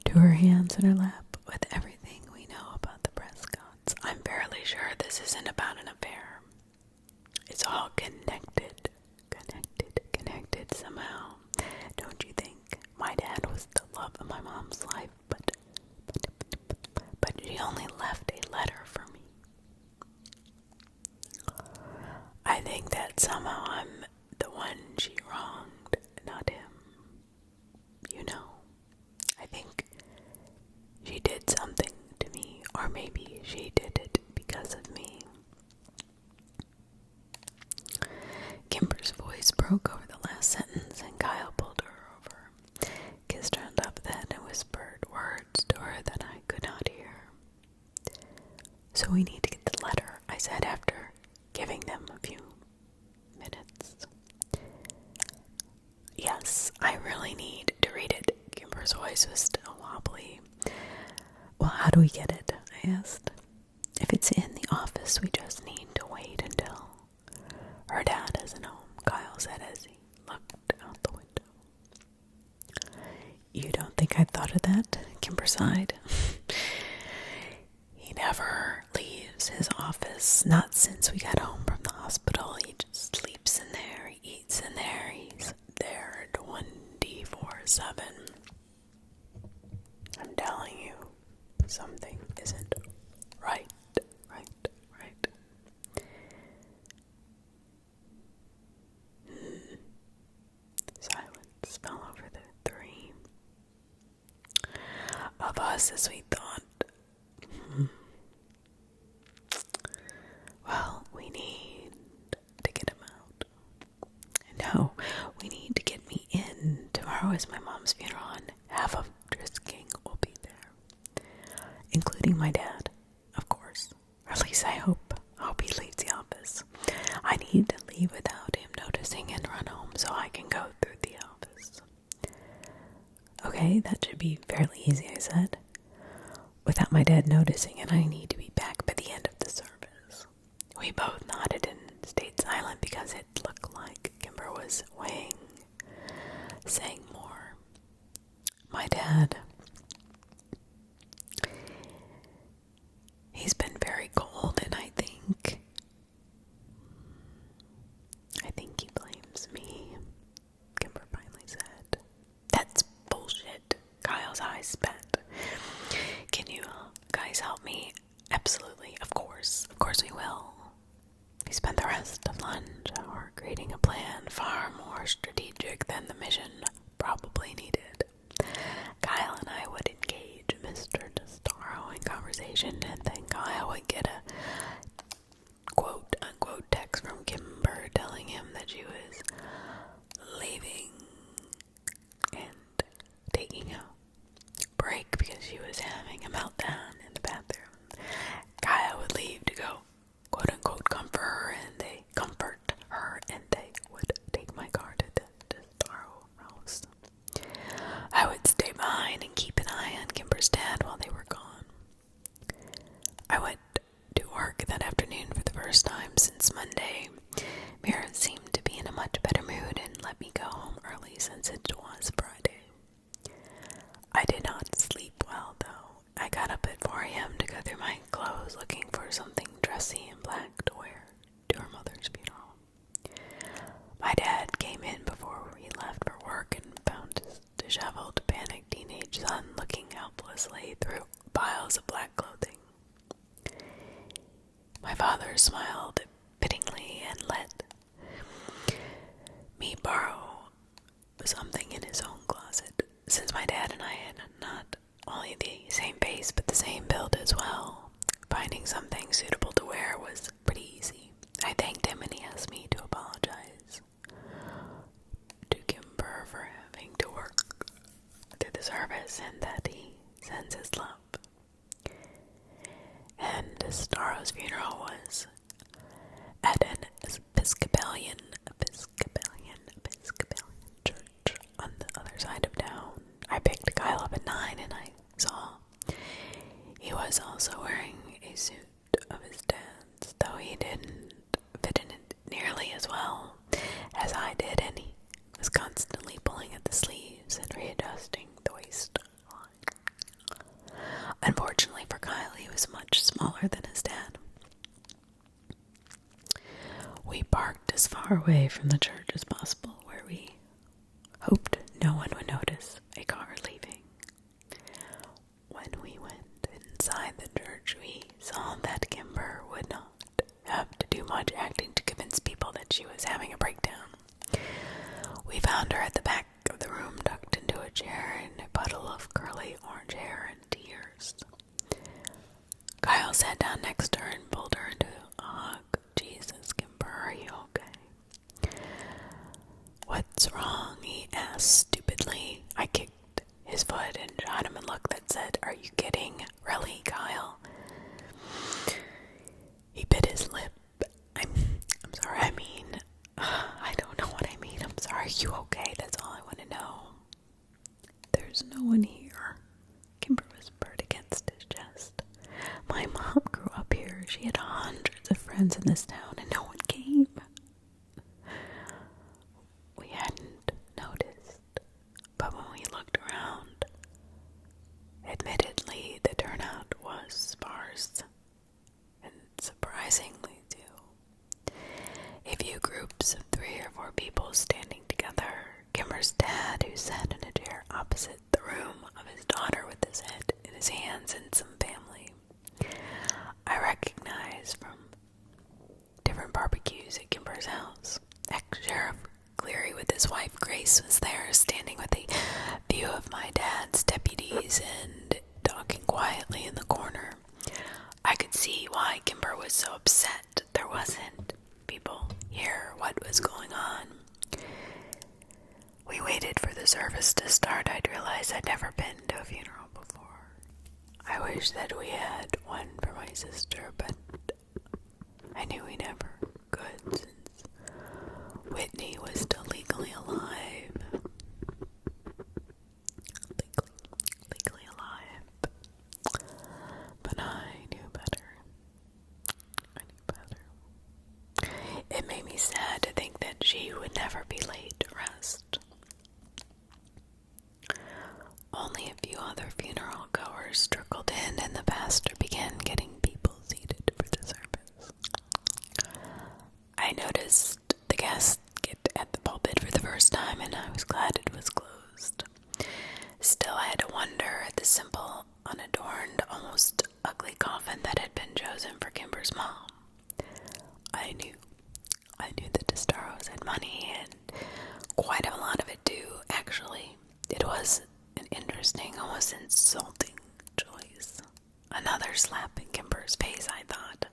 to her hands in her lap. With everything we know about the Prescotts, I'm fairly sure this isn't about an affair. It's all connected somehow. Don't you think? My dad was the love of my mom's life, but she only left a letter for me. I think that somehow I'm the one she wronged, not him. You know, I think she did something to me, or maybe she did it because of me. Kimber's voice broke over the last sentence, and Kyle pulled her over, kissed her on top of the head, and whispered words to her that I could not hear. So we need to get the letter, I said after giving them a few minutes. Yes, I really need to read it. Kimber's voice was still wobbly. Well, how do we get it? I asked. If it's in the office, we just need to wait until her dad isn't home, Kyle said as he looked out the window. You don't think I thought of that? Kimber sighed. He never leaves his office, not since we got home from the hospital. He just sleeps in there, he eats in there, he's there 24/7. I'm telling you, something isn't right. Silence fell over the three of us as we thought. Well, we need to get him out. No, we need to get me in. Tomorrow is my mom's funeral and half of Drisking will be there. Including my dad, of course. Or at least I hope he leaves the office. I need to leave without him noticing and run home so I can go through the office. Okay, that should be fairly easy, I said. Without my dad noticing, and I need to be back by the end of the service. We both nodded and stayed silent because it looked like Kimber was saying more. My dad, he's been very cold, and I think he blames me, Kimber finally said. That's bullshit. Kyle's eyes spat. Can you guys help me? Absolutely, of course we will. We spent the rest of lunch hour creating a plan far more strategic than the mission probably needed. Kyle and I would engage Mr. DeStaro in conversation, and then Kyle would get a quote-unquote text from Kimber telling him that she was leaving and taking a break because she was having a meltdown in the bathroom. Kyle would leave to go quote-unquote comfort her, and they would take my car to the DeStaro house. I would stay behind and keep an eye on Kimber's dad while they were gone. I went to work that afternoon for the first time since Monday. Mira seemed to be in a much better mood and let me go home early since it was Friday. I did not sleep well, though. I got up at 4 a.m. to go through my clothes looking for something dressy and black to wear to her mother's funeral. My dad came in before we left for work and found his disheveled, panicked teenage son looking helplessly through piles of black clothing. My father smiled pityingly and let me borrow something in his own closet. Since my dad and I had not only the same face but the same build as well, finding something suitable to wear was pretty easy. I thanked him and he asked me to apologize to Kimber for having to work through the service and that he sends his love. And DeStaro's funeral as well as I did, and he was constantly pulling at the sleeves and readjusting the waistline. Unfortunately for Kyle, he was much smaller than his dad. We parked as far away from the church as possible, where we hoped no one would notice a car leaving. When we went inside the church, we saw that Kimber would not have to do much acting to convince people that she was having a breakdown. We found her at the back of the room, tucked into a chair in a puddle of curly orange hair and tears. Kyle sat down next to her and pulled her into a hug. Jesus, Kimber, are you okay? What's wrong? He asked stupidly. I kicked his foot and shot him a look that said, are you kidding? Really, Kyle? He bit his lip. I'm sorry, I don't know what I mean. I'm sorry, you okay? That's all I want to know. There's no one here, Kimber whispered against his chest. My mom grew up here. She had hundreds of friends in this town, and no one came. We hadn't noticed, but when we looked around, admittedly, the turnout was sparse, and surprisingly too. A few groups of 3 or 4 people standing together. Kimber's dad, who sat in a chair opposite the room of his daughter with his head in his hands, and some family I recognized from different barbecues at Kimber's house. Ex-Sheriff Cleary with his wife Grace was there, standing with a few of my dad's deputies and talking quietly in the corner. I could see why Kimber was so upset. There wasn't people hear what was going on. We waited for the service to start. I'd realized I'd never been to a funeral before. I wish that we had one for my sister, but I knew we never could since Whitney was still legally alive. Legally alive. But I knew better. It made me sad to think that she would never be laid to rest. Only a few other funeral goers trickled in, and the pastor began getting people seated for the service. I noticed the guests get at the pulpit for the first time, and I was glad it was closed. Still, I had to wonder at the simple, unadorned, almost ugly coffin that had been chosen for Kimber's mom. I knew the Testaros had money, and quite a lot of it too, actually. It was an interesting, almost insulting choice. Another slap in Kimber's face, I thought.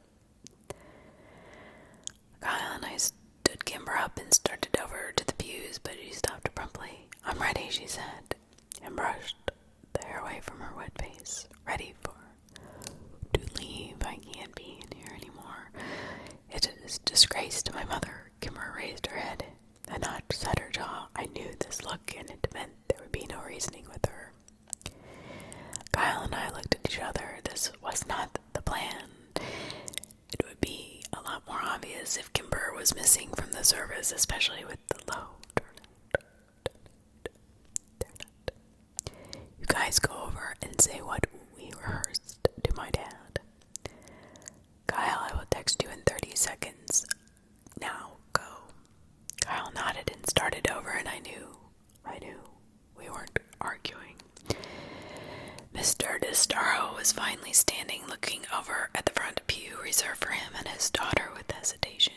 Kyle and I stood Kimber up and started over to the pews, but she stopped abruptly. I'm ready, she said, and brushed the hair away from her wet face. Ready to leave. I can't be in here anymore. It is a disgrace to my mother. Kimber raised her head. A notch set her jaw. I knew this look, and it meant there would be no reasoning with her. Kyle and I looked at each other. This was not the plan. It would be a lot more obvious if Kimber was missing from the service, especially with the low turnout. You guys go over and say what we rehearsed to my dad. Kyle, I will text you in 30 seconds. Now, go. Kyle nodded and started over, and I knew we weren't arguing. Mr. Testaro was finally standing, looking over at the front pew reserved for him and his daughter with hesitation.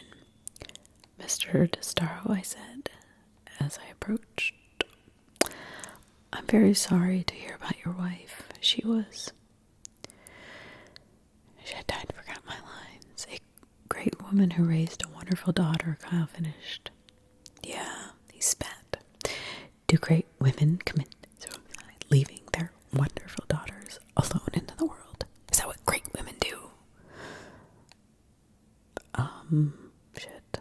Mr. Testaro, I said, as I approached. I'm very sorry to hear about your wife. She had died and forgot my lines. A great woman who raised a wonderful daughter, Kyle finished. Yeah, he spat. Do great women commit suicide, leaving their wonderful daughters alone into the world? Is that what great women do? Shit.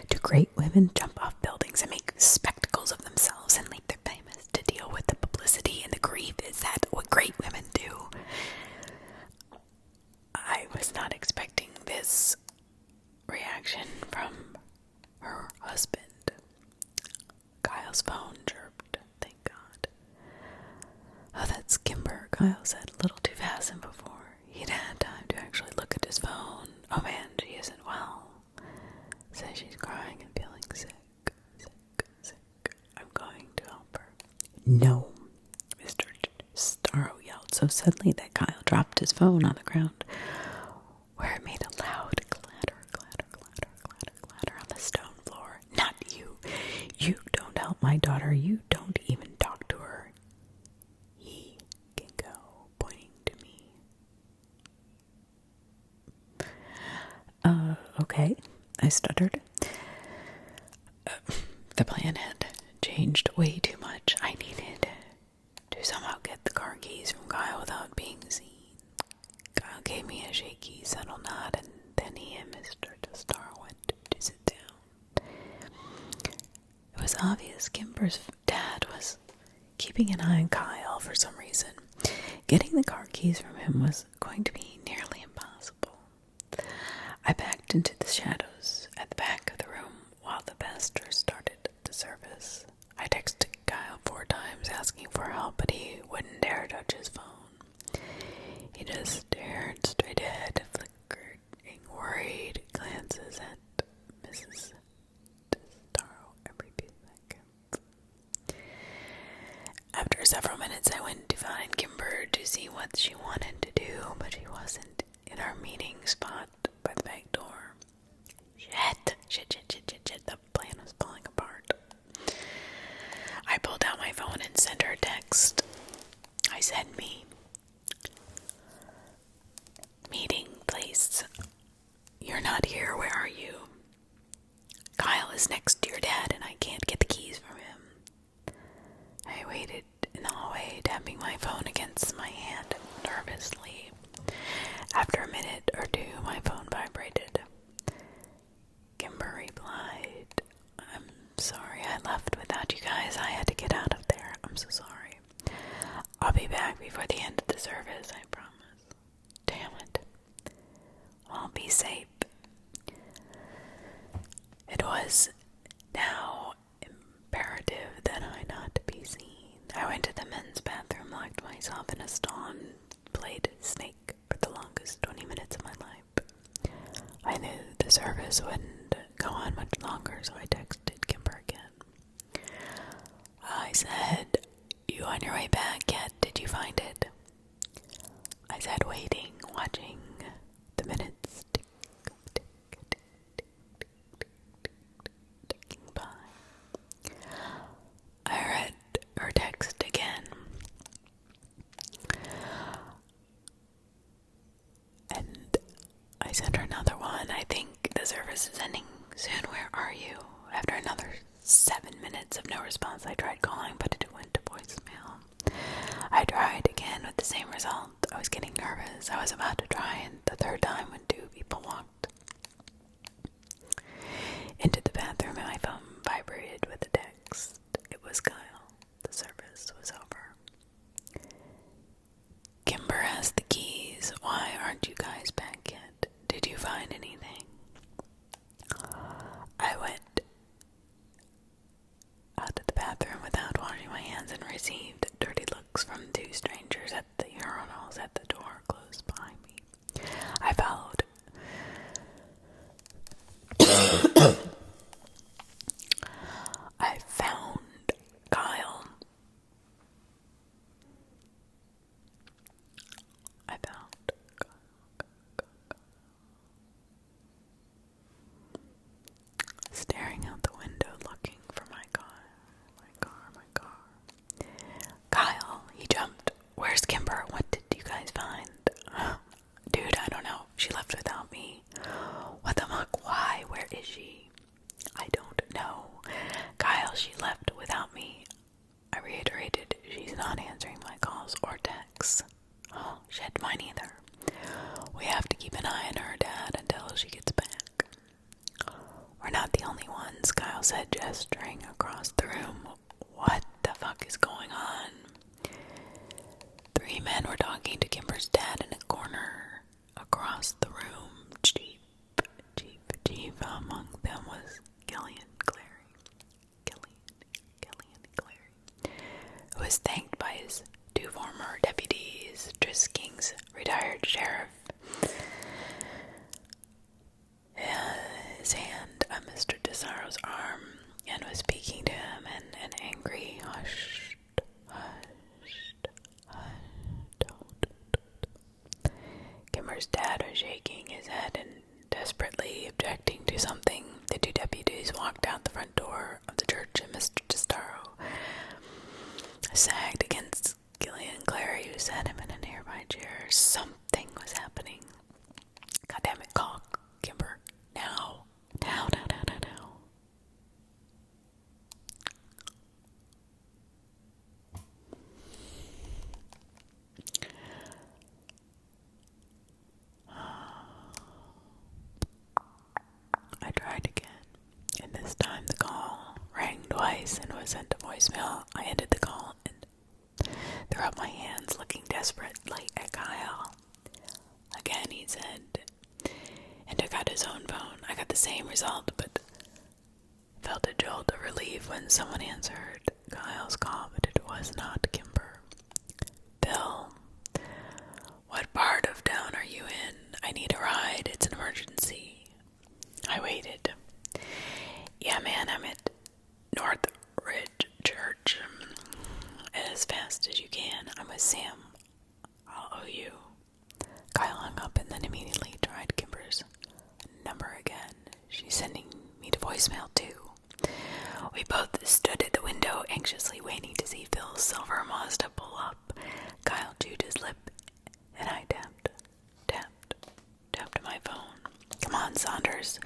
Do great women jump off buildings and make spectacles of themselves and leave their famous to deal with the publicity and the grief? Is that what great women do? I was not expecting this reaction from her husband. Kyle's phone chirped. Thank God. Oh, that's Kimber, Kyle said, a little too fast and before he'd had time to actually look at his phone. Oh man, she isn't well. Says she's crying and feeling sick. I'm going to help her. No, Mr. Starro yelled so suddenly that Kyle dropped his phone on the ground, where it made a loud clatter on the stone floor. Not you. You don't help my daughter. You don't even talk to her. He can go, pointing to me. Okay, I stuttered. The plan had changed way too much. I needed to somehow get the car keys from Kyle without being seen. Kyle gave me a shaky, subtle nod, and then he and Mr. Star went to sit down. It was obvious Kimber's dad was keeping an eye on Kyle for some reason. Getting the car keys from him was going to be nearly impossible. I backed into the shadows at the back of the room while the pastor started the service. I texted Kyle 4 times asking for help, but he wouldn't dare touch his phone. He just stared straight ahead, flickering worried glances at Mrs. Starro every few seconds. After several minutes, I went to find Kimber to see what she wanted to do, but she wasn't in our meeting spot by the back door. Shit. The plan was falling apart. I pulled out my phone and sent her a text. I said, meeting place. You're not here. Where are you? Kyle is next to your dad and I can't get the keys from him. I waited in the hallway, tapping my phone against my hand nervously. After a minute or two, my phone vibrated. Kimber replied, I'm sorry I left without you guys. I had to get out of there. I'm so sorry. I'll be back before the end of the service, I promise. Damn it. Well, be safe. It was now imperative that I not be seen. I went to the men's bathroom, locked myself in a stall, and played Snake for the longest 20 minutes of my life. I knew the service wouldn't go on much longer, so I texted Kimber again. I said, you on your way back yet? Did you find it? I said, waiting, watching the minutes ticking by. I read her text again. And I sent her another one. I think the service is ending soon. Where are you? After another 7 minutes of no response, I tried calling, but it went to voicemail. I tried again with the same result. I was getting nervous. I was about to try, and the third time when 2 people walked into the bathroom and my phone vibrated with a text. It was Kyle. The service was over. Kimber has the keys. Why aren't you guys back yet? Did you find anything? I went out to the bathroom without washing my hands and received dirty looks from 2 strangers at the urinals at the door close behind me. I followed. I found Kyle. Staring out the window, looking for my car. Kyle, he jumped. Where's Kimber? What did you guys find? Dude, I don't know. She left without me. What the fuck? Why? Where is she? I don't know. Kyle, she left without me. I reiterated. She's not answering my calls or texts. Oh, shit, mine either. We have to keep an eye on her dad until she gets back. We're not the only ones, Kyle said, gesturing across the room. What the fuck is going on? 3 men were talking to Kimber's dad in a corner across the room. Chief among them was Gillian. do something. The 2 deputies walked out the front door of the church, and Mr. Testaro sagged against Gillian and Clary, who sat him in a nearby chair. Something was happening. God damn it, call Kimber. Now. Now. I tried again, and this time the call rang twice and was sent to voicemail. I ended the call and threw up my hands, looking desperately at Kyle. Again, he said, and took out his own phone. I got the same result, but felt a jolt of relief when someone answered Kyle's call, but it was not Kimber. Bill, what part of town are you in? I need a ride. It's an emergency. I waited. Yeah, man, I'm at North Ridge Church. As fast as you can. I'm with Sam. I'll owe you. Kyle hung up and then immediately tried Kimber's number again. She's sending me to voicemail too. We both stood at the window, anxiously waiting to see Phil's silver Mazda pull up. Kyle chewed his lip, and I tapped my phone. Come on, Saunders.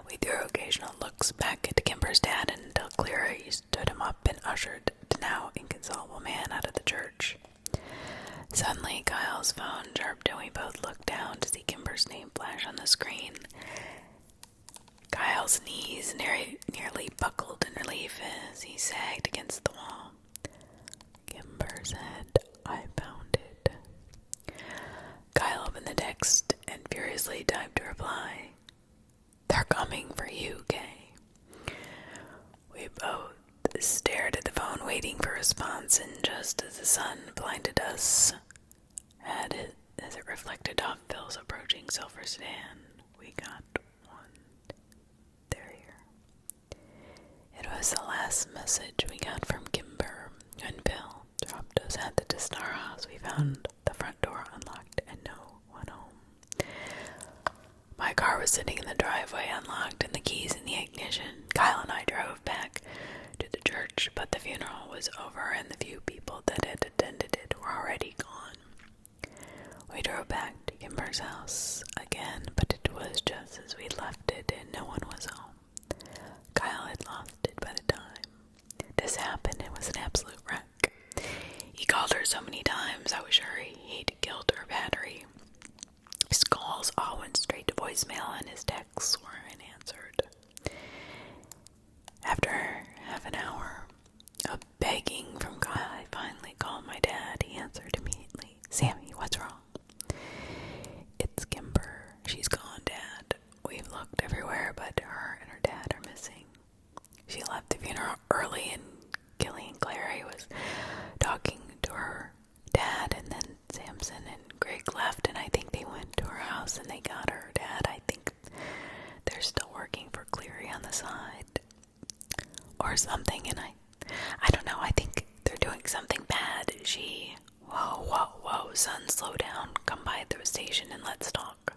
We threw occasional looks back at Kimber's dad until Cleary stood him up and ushered the now inconsolable man out of the church. Suddenly, Kyle's phone chirped and we both looked down to see Kimber's name flash on the screen. Kyle's knees nearly buckled in relief as he sagged against the wall. Kimber said, I found it. Kyle opened the text and furiously typed a reply. They're coming for you, Kay. We both stared at the phone, waiting for a response, and just as the sun blinded us, as it reflected off Phil's approaching silver sedan, we got one. They're here. It was the last message we got from Kimber. When Phil dropped us at the Destar house, we found the front door unlocked and no one home. My car was sitting in the driveway unlocked and the keys in the ignition. Kyle and I drove back to the church, but the funeral was over and the few people that had attended it were already gone. We drove back to Kimber's house again, but it was just as we left it and no one was home. Kyle had lost it by the time this happened. It was an absolute wreck. He called her so many times, I was sure he'd killed her battery. His calls all went straight to voicemail and his texts were unanswered. After half an hour of begging from Kyle, I finally called my dad. He answered immediately. Sammy, what's wrong? It's Kimber. She's gone, Dad. We've looked everywhere, but her and her dad are missing. She left the funeral early and Gillian Clary was talking to her dad, and then Samson and Greg left, and I think they went to her house and they got her dad. I think they're still working for Cleary on the side or something, and I don't know. I think they're doing something bad. Whoa, son, slow down. Come by the station and let's talk.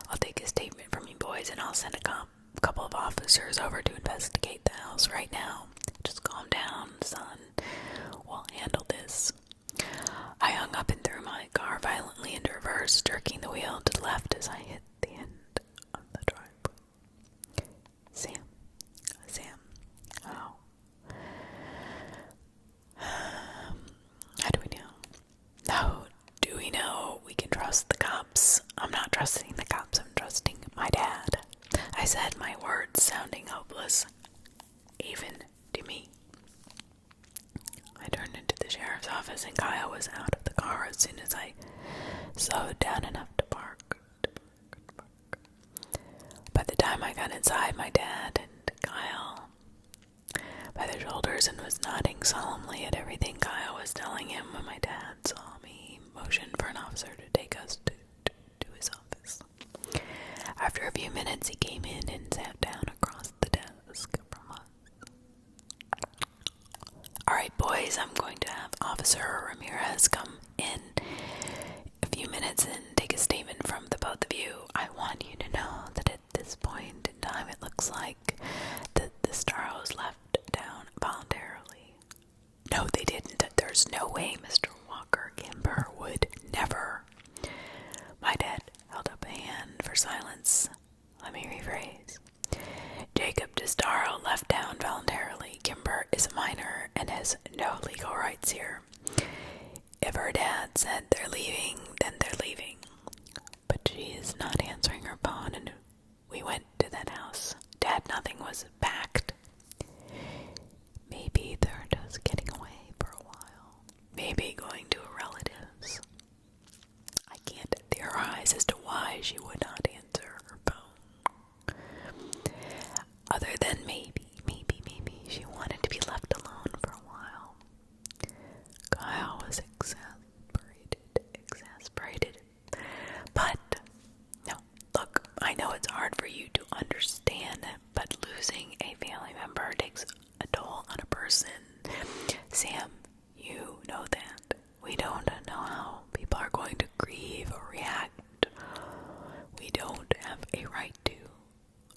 I'll take a statement from you boys and I'll send a couple of officers over to investigate the house right now. Just calm down, son. We'll handle this. I hung up and threw my car violently into reverse, jerking the wheel to the left as I hit the end of the driveway. Sam. Oh. How do we know? How do we know we can trust the cops? I'm not trusting the cops, I'm trusting my dad. I said, my words sounding hopeless, even to me. I turned into the sheriff's office and Kyle was out of the car as soon as I slowed down enough to park. By the time I got inside, my dad and Kyle by their shoulders and was nodding solemnly at everything Kyle was telling him. When my dad saw me, he motioned for an officer to take us to his office. After a few minutes, he came in and sat down across the desk from us. Alright, boys, I'm going to have Officer Ramirez come in a few minutes and take a statement from the both of you. I want you to know that at this point in time, it looks looks like the Starros left town voluntarily. No, they didn't. There's no way Mr. Walker Kimber would never. My dad held up a hand for silence. Let me rephrase. Jacob DeStarro left town voluntarily. Kimber is a minor and has no legal rights here. If her dad said they're leaving, then they're leaving. But she is not answering her phone, and we went to that house. Dad, nothing was packed. Maybe they're just getting away for a while. Maybe going to a relative's. I can't theorize as to why she would not answer her phone. Other than maybe she wanted to be left alone for a while. Kyle was exasperated. But, no, look, I know it's hard for you to understand, but losing a family member takes a toll on a person. Sam, you know that. We don't know how people are going to grieve or react. We don't have a right to.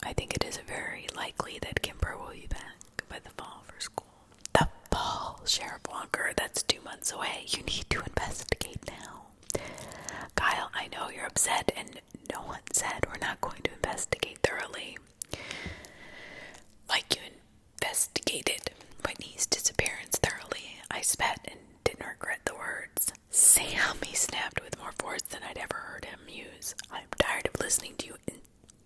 I think it is very likely that Kimber will be back by the fall for school. The fall, Sheriff Walker, that's 2 months away. You need to investigate now. Kyle, I know you're upset, and no one said we're not going to investigate thoroughly. Like you investigated Whitney's disappearance thoroughly. I spat and didn't regret the words. Sam, he snapped with more force than I'd ever heard him use. I'm tired of listening to you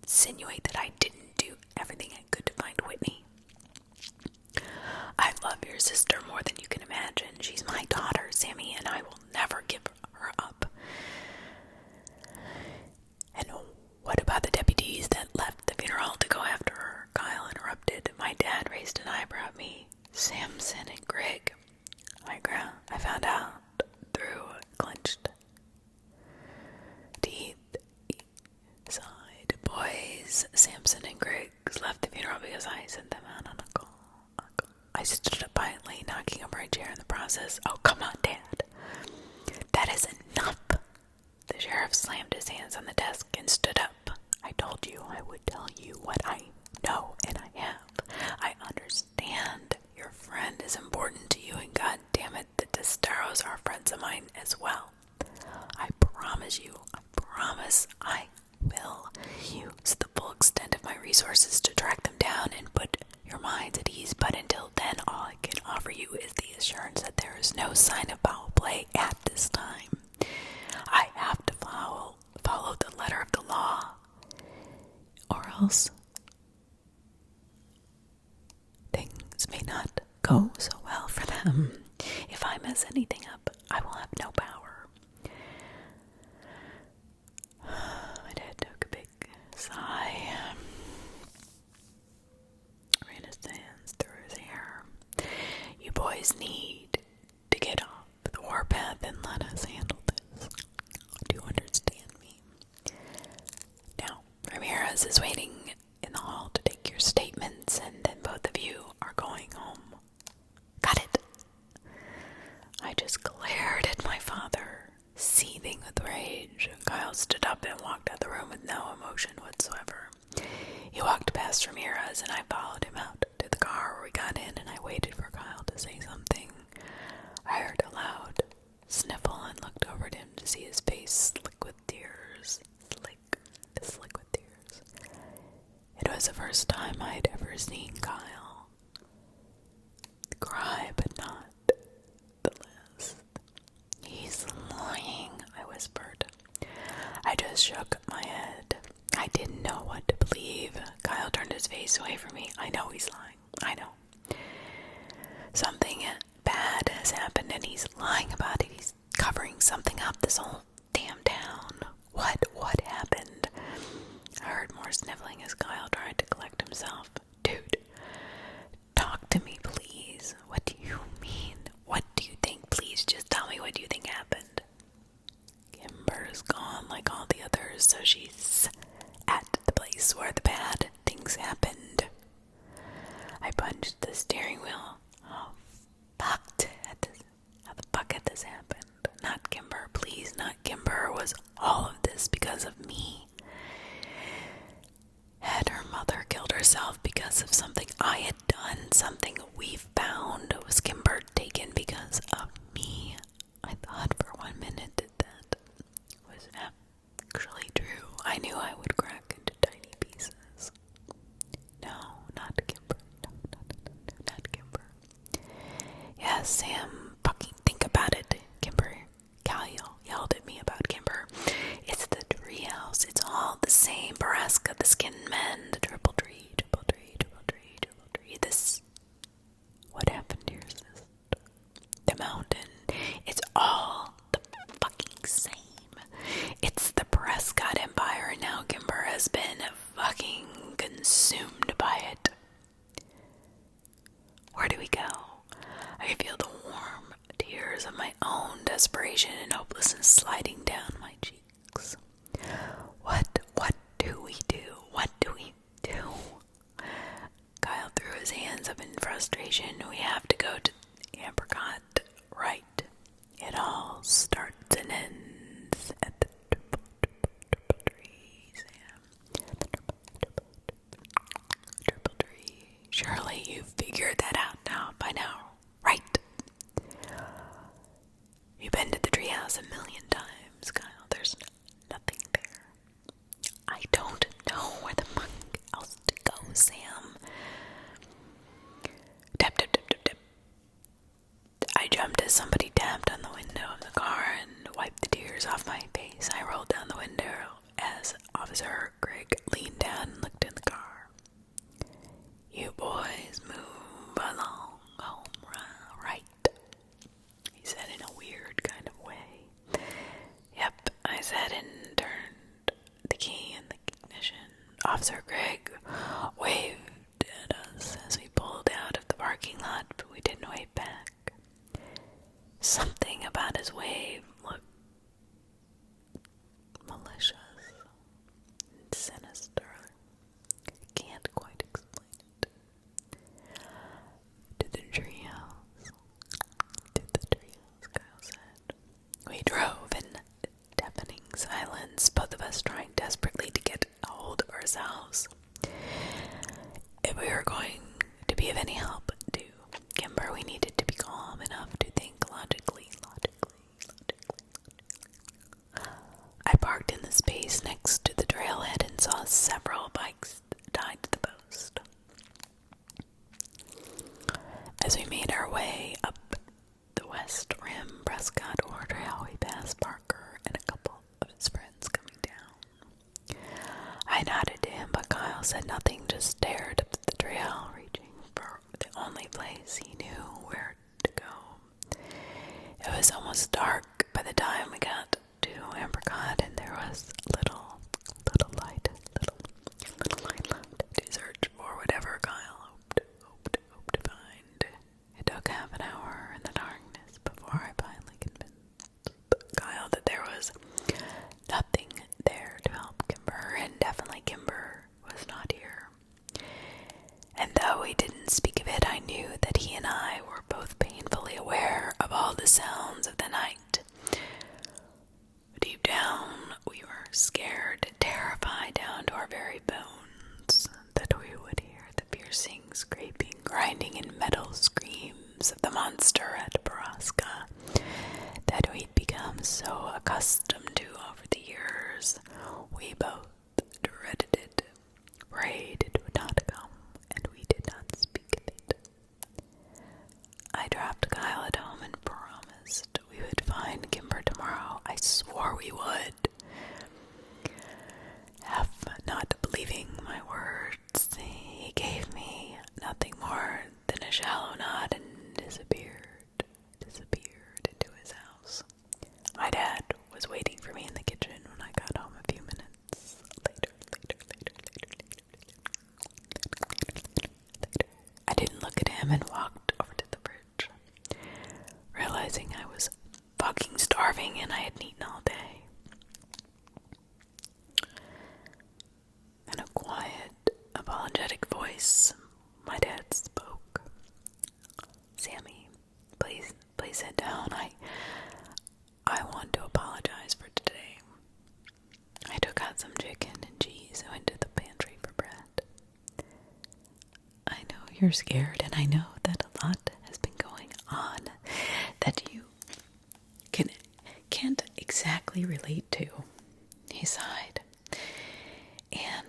insinuate that I didn't do everything I could to find Whitney. I love your sister more than you can imagine. She's my daughter, Sammy, and I will never give her up. And what about the deputies that left the funeral to go after her? Kyle interrupted. My dad raised an eyebrow at me. Samson and Greg. I found out through clenched teeth. Sighed. Boys, Samson and Greg left the funeral because I sent them out on a call. I stood up quietly, knocking over a chair in the process. Oh, come on, Dad. That is enough. The sheriff slammed his hands on the desk and stood up. I told you I would tell you what I know, and I have. I understand your friend is important to you, and God damn it, the Testaros are friends of mine as well. I promise you, I promise I will use the full extent of my resources to track them down and put your minds at ease, but until then, all I can offer you is the assurance that there is no sign of foul play at this time. I have to follow the letter of the law, or else things may not go so well for them. If I mess anything up, I will have no power. My dad took a big sigh, ran his hands through his hair. You boys need to get off the warpath and let us handle this. Do you understand me? Now, Ramirez is waiting in the hall to take your statements, and then both of you are going home. Got it? I just glared at my father, seething with rage. Kyle stood up and walked out the room with no emotion whatsoever. He walked past Ramirez, and I followed him out to the car where we got in, and I waited for Kyle to say something. I heard a loud sniffle and looked over at him to see his face slick with tears. Slick with tears. It was the first time I had ever seen Kyle cry, but not the last. He's lying, I whispered. I just shook my head. I didn't know what to believe. Kyle turned his face away from me. I know he's lying. I know. Something bad has happened and he's lying about it. He's covering something up, this whole damn town. What happened? I heard more sniffling as Kyle tried to collect himself. Dude, talk to me, please. What do you mean? What do you think? Please just tell me what you think happened. Kimber's gone like all the others, so she's at the place where the bad things happened. I punched the steering wheel. Oh, fuck. How the fuck had this happened? Not Kimber, please, not Kimber. Was all of this because of me? Had her mother killed herself because of something I had done, something we found. Was Kimber taken because of me? I thought for 1 minute that was actually true. I knew I would crack into tiny pieces. No, not Kimber. No, not Kimber. Yes, Sam, fucking think about it. Kimber, Cal yelled at me about Kimber. It's the treehouse. It's all the same. Borrasca, the skin men, the triple tree. This. What happened to your sister? The mountain. It's all the fucking same. It's the Prescott Empire, and now Kimber has been fucking consumed by it. Where do we go? I feel the warm tears of my own desperation and hopelessness sliding down my cheeks. What do we do? What do we do? Kyle threw his hands up in frustration. We have to go to the apricot, right? It all starts and ends at the triple tree, Sam. Triple tree. Surely you've figured that out by now, right? You've been to the treehouse 1,000,000 times, Kyle. There's nothing there. I don't know where the fuck else to go, Sam. Tap, tap, tap, tap, tap. I jumped as somebody tapped on the window of the car and wiped the tears off my face. I rolled down the window as Officer Greg leaned down and looked in the car. You boys move along home, right? He said in a weird kind of way. Yep, I said and turned the key in the ignition. Officer Greg waved at us as we pulled out of the parking lot, but we didn't wave back. Something about his wave looked malicious and sinister. I can't quite explain it. To the treehouse, Kyle said. We drove in deafening silence, both of us trying desperately to get a hold of ourselves. If we were going to be of any help to Kimber, we needed to be calm enough to think logically. I parked in the space next to the trailhead and saw several bikes tied to the post. As we made our way up the West Rim Prescott trail, we passed Parker and a couple of his friends coming down. I nodded to him, but Kyle said nothing, just stared up the trail, reaching for the only place he knew where to go. It was almost dark by the time we got to Apricot, and there was little light left to search for whatever Kyle hoped to find. It took half an hour in the darkness before I finally convinced Kyle that there was nothing there to help Kimber, and definitely Kimber was not here. And though he didn't speak of it, I knew that he and I were both painfully aware of all the sounds of the night. Deep down, we were scared, terrified down to our very bones, that we would hear the piercing, scraping, grinding, and metal screams of the monster at Borrasca that we'd become so accustomed to over the years. We both dreaded it, prayed it would not come, and we did not speak of it. I dropped Kyle at home and promised we would find Kimber tomorrow. I swore we would. Half not believing my words, he gave me nothing more than a shallow nod and disappeared into his house. My dad was waiting for me in the kitchen when I got home a few minutes later. I didn't look at him and walked over to the fridge, realizing I was fucking starving and I hadn't eaten all day. In a quiet, apologetic voice, my dad spoke. Sammy, please sit down. I want to apologize for today. I took out some chicken and cheese and went to the pantry for bread. you're scared, and I know that a lot has been going on that you can't exactly relate to. He sighed. Anne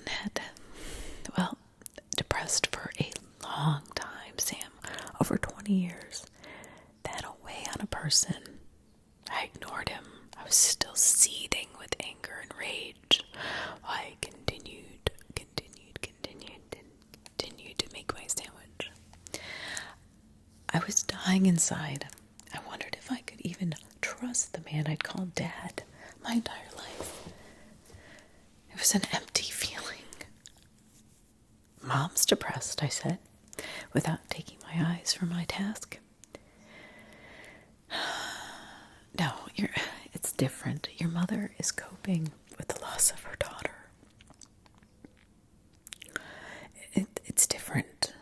had, well, depressed for a long time, Sam, over 20 years. That away on a person. I ignored him. I was still seething with anger and rage. I continued to make my sandwich. I was dying inside. I wondered if I could even trust the man I'd called Dad my entire life. It was an empty feeling. Mom's depressed, I said, without taking my eyes from my task. No, it's different. Your mother is coping with the loss of her daughter. It's different.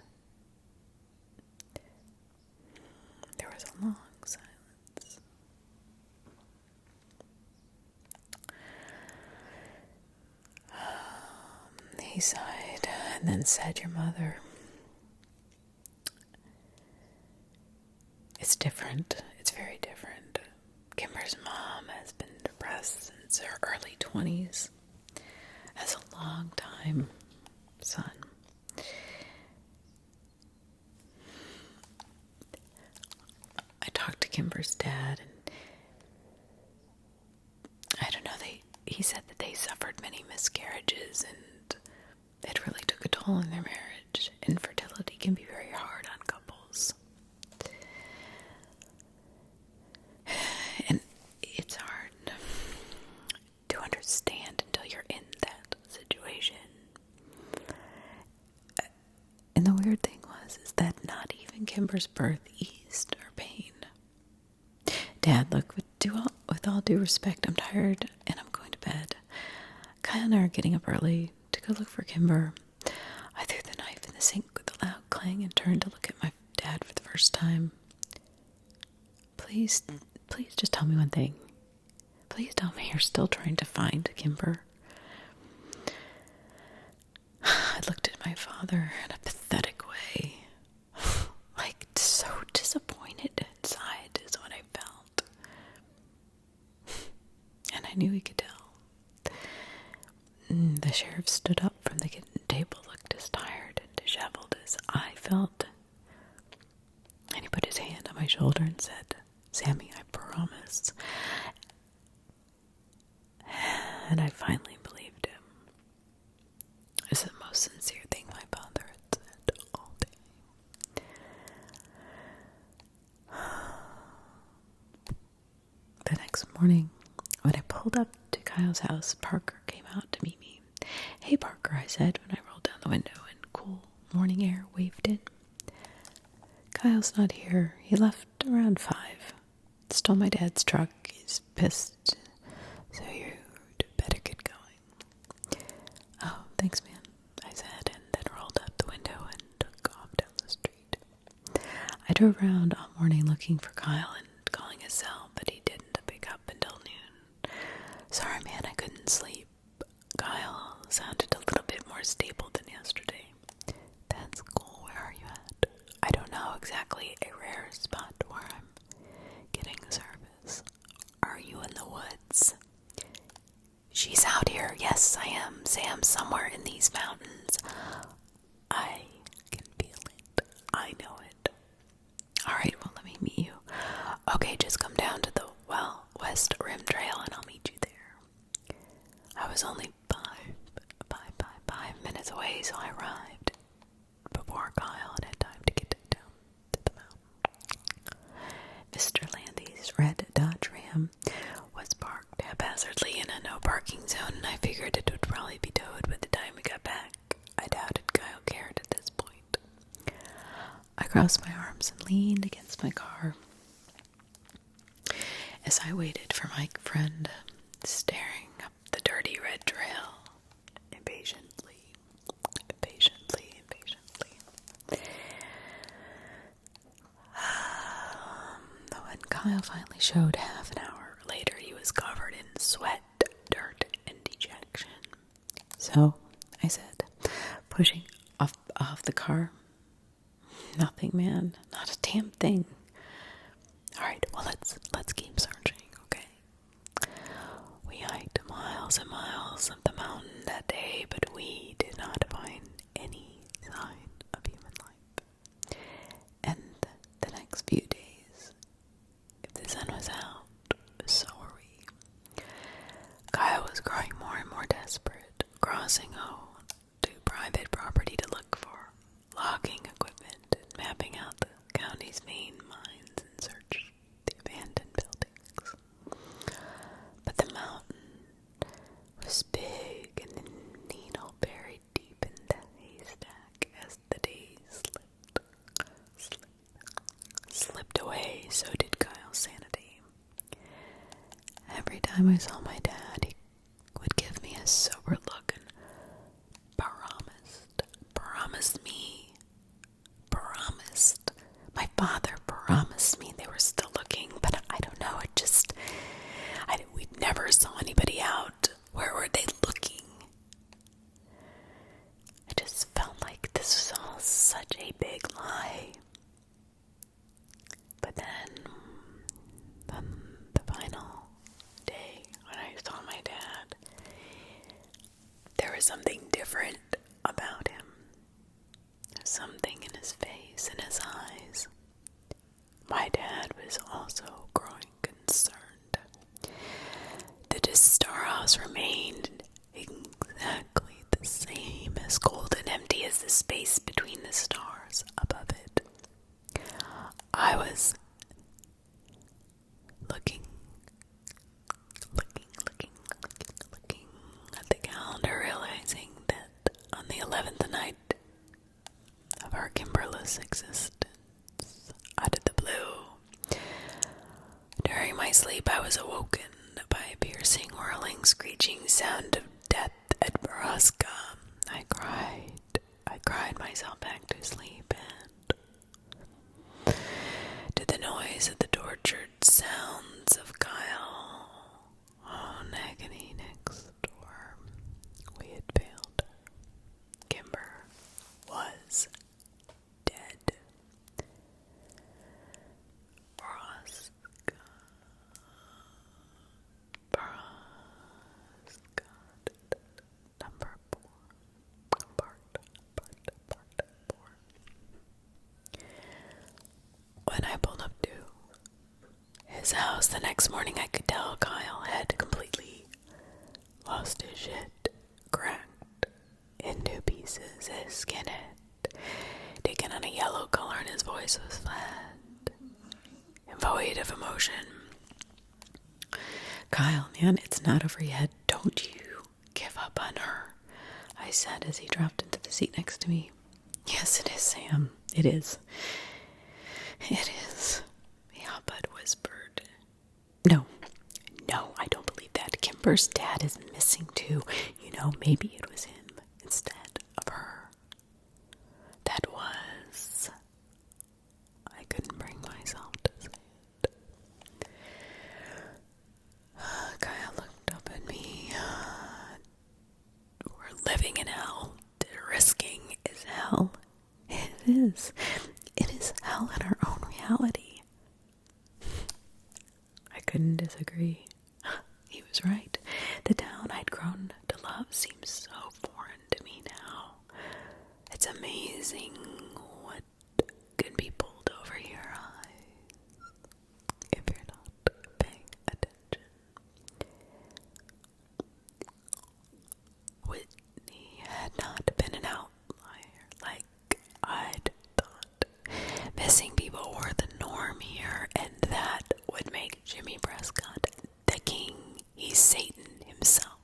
There was a long silence. He sighed and then said, your mother. It's different. It's very different. Kimber's mom has been depressed since her early 20s. As a long-time son. I talked to Kimber's dad, and I don't know, he said that they suffered many miscarriages, and it really took a toll on their marriage. Infertility can be very hard on couples. And it's hard to understand until you're in that situation. And the weird thing is that not even Kimber's birth eased her pain. Dad, look, with all due respect, I'm tired and I'm going to bed. Kyle and I are getting up early to go look for Kimber. I threw the knife in the sink with a loud clang and turned to look at my dad for the first time. Please just tell me one thing. Please tell me you're still trying to find Kimber. I looked at my father in a pathetic way. Like, so disappointed inside is what I felt. And I knew he could tell. The sheriff stood up from the kitchen table, looked as tired and disheveled as I felt. And he put his hand on my shoulder and said, Sammy, I promise. And I finally believed him. It's the most sincere thing my father had said all day. The next morning, when I pulled up to Kyle's house, Parker came out to meet me. Hey, Parker, I said when I rolled down the window and cool morning air waved in. Kyle's not here. He left around 5. Stole my dad's truck. He's pissed. So you'd better get going. Oh, thanks, man, I said, and then rolled out the window and took off down the street. I drove around all morning looking for Kyle and calling his cell, but he didn't pick up until noon. Sorry, man, I couldn't sleep. Kyle sounded a little bit more stable than yesterday. That's cool. Where are you at? I don't know exactly a rare spot where I'm getting service. Are you in the woods? She's out here. Yes, I am. Sam, somewhere in these mountains. I can feel it. I know it. Alright, well, let me meet you. Okay, just come down to the, West Rim Trail and I'll meet you there. I was only 5 minutes away, so I arrived before Kyle had time to get down to the mountain. Mr. Landy's red Dodge Ram was parked haphazardly in a no parking zone, and I figured it would probably be towed by the time we got back. I doubted Kyle cared at this point. I crossed my arms and leaned against my car as I waited for my friend, staring up the dirty red trail, impatiently. When Kyle finally showed half an hour later, he was covered in sweat, dirt, and dejection. So, I said, pushing off the car. Nothing, man. Not a damn thing. All right, well, let's keep searching, okay? We hiked miles and miles up the mountain that day, but we did not find any sign of human life. And the next few days, if the sun was out, so were we. Kyle was growing more and more desperate, crossing to private property to look for logging equipment and mapping out the county's main mines in search of the abandoned buildings. But the mountain was big and the needle buried deep in the haystack as the days slipped away. So did Kyle's sanity. Every time I saw my dad, he would give me a sober look and promised. My father promised me they were still looking, but I don't know, we never saw anybody out. Where were they looking? I just felt like this was all such a big lie. But then the final day when I saw my dad, there was something different about him. Something in his face and his eyes. My dad was also growing concerned. The star house remained exactly the same, as cold and empty as the space between the stars above it. I was looking at the calendar, realizing that on the 11th night of our Kimberless existence, out of the blue, during my sleep, I was awoken by a piercing, whirling, screeching sound of death at Borrasca. I cried myself back to sleep, and to the noise of the tortured sounds of Kyle on agony next door, we had failed. Kimber was dead. Borrasca. Number 4. Part 4. When I pulled up to his house the next morning, I could tell Kyle had completely lost his shit, cracked into pieces. His skin had taken on a yellow color and his voice was flat and void of emotion. Kyle, man, it's not over yet. Don't you give up on her, I said as he dropped into the seat next to me. Yes, it is, Sam. It is. It is, the Bud whispered. No, I don't believe that. Kimber's dad is missing too. Maybe it was him instead of her. That was... I couldn't bring myself to say it. Kyle looked up at me. We're living in hell. Risking is hell. It is. It is hell in our own reality. I couldn't disagree. He was right. The town I'd grown to love seems so foreign to me now. It's amazing what can be pulled over your eyes if you're not paying attention. Whitney had not been an outlier like I'd thought. Missing people were the norm here, and that would make Jimmy Prescott the king. He's Satan himself.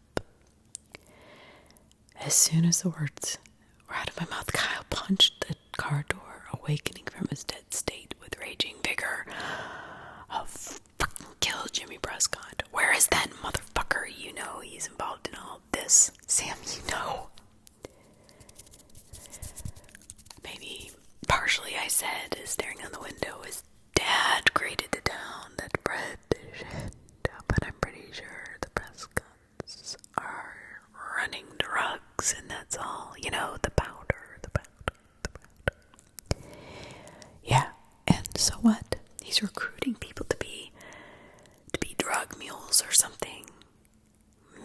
As soon as the words were out of my mouth, Kyle punched the car door, awakening from his dead state with raging vigor. I'll fucking kill Jimmy Prescott. Where is that motherfucker? He's involved in all this. Sam, Maybe partially, I said, staring out the window. His dad created the town that bred the shit, but I'm pretty sure the Prescotts are running drugs, and that's all. The powder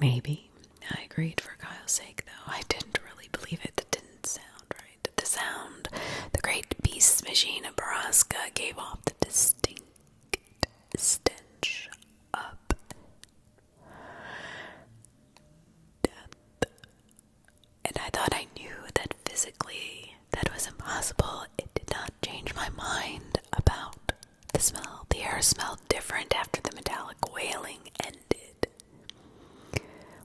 Maybe. I agreed for Kyle's sake, though. I didn't really believe it. It didn't sound right. The sound, the great beast machine of Borrasca gave off the distinct stench of death. And I thought I knew that physically that was impossible. It did not change my mind about the smell. The air smelled different after the metallic wailing ended.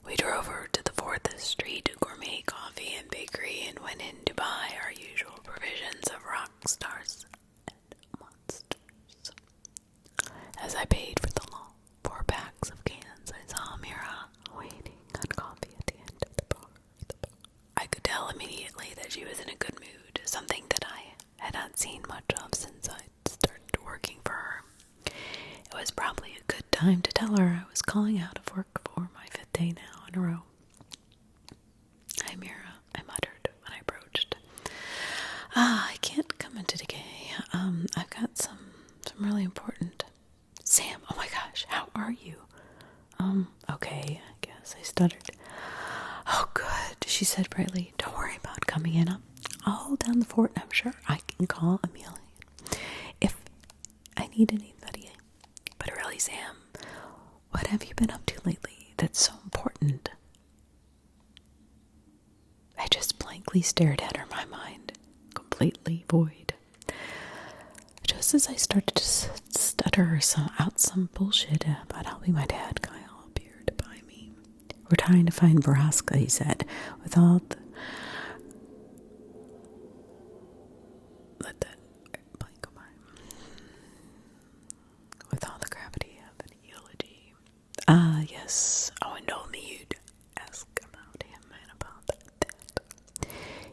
We drove over to the 4th Street Gourmet Coffee and Bakery and went in to buy our usual provisions of rock stars and monsters. As I paid for the long 4 packs of cans, I saw Mira waiting on coffee at the end of the bar. I could tell immediately that she was in a good mood, something that I had not seen much of since I started working for her. It was probably a good time to tell her I was calling out of work for my 5th day now in a row. "Hi, Mira," I muttered when I approached. "I can't come in today. I've got some really important..." "Sam, oh my gosh, how are you?" Okay, I guess," I stuttered. "Oh, good," she said brightly. "Don't worry about coming in. I'll hold down the fort, and I'm sure I can call Amelia if I need anybody. But really, Sam, what have you been up to lately that's so important?" I just blankly stared at her, my mind completely void. Just as I started to stutter out some bullshit about helping my dad, Kyle appeared by me. "We're trying to find Borrasca," he said, with all the... Let that blank go by. With all the gravity of an eulogy. "Ah, yes. Oh, and told me you'd ask about him and about that.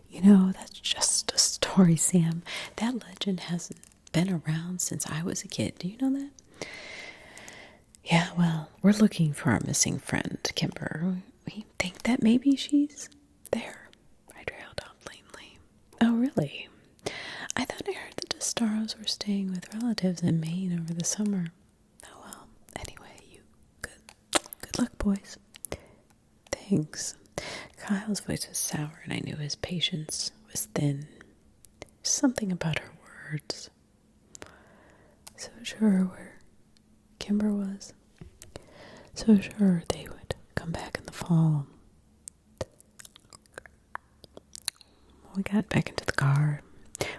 You know, that's just a story, Sam. That legend hasn't been around since I was a kid. Do you know that?" "Yeah, well, we're looking for our missing friend, Kimber. We think that maybe she's there," I trailed off lamely. "Oh, really? I thought I heard that the Staros were staying with relatives in Maine over the summer. Oh, well, anyway, good luck, boys." "Thanks." Kyle's voice was sour, and I knew his patience was thin. Something about her words. So sure where Kimber was. So sure they would come back in the fall. We got back into the car.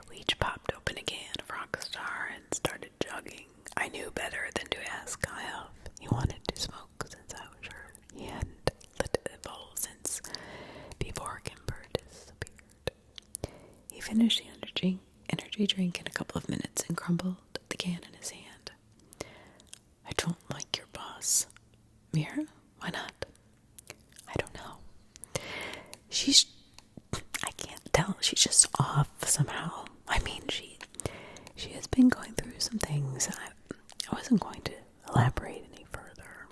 We each popped open a can of Rockstar and started chugging. I knew better than to ask Kyle if he wanted to smoke, since I was sure he hadn't lit a bowl since before Kimber disappeared. He finished the energy drink in a couple of minutes and crumbled the can in his hand. "I don't like your boss." "Mira? Why not?" "I don't know. I can't tell. She's just off somehow. I mean, she has been going through some things. I wasn't going to elaborate any further."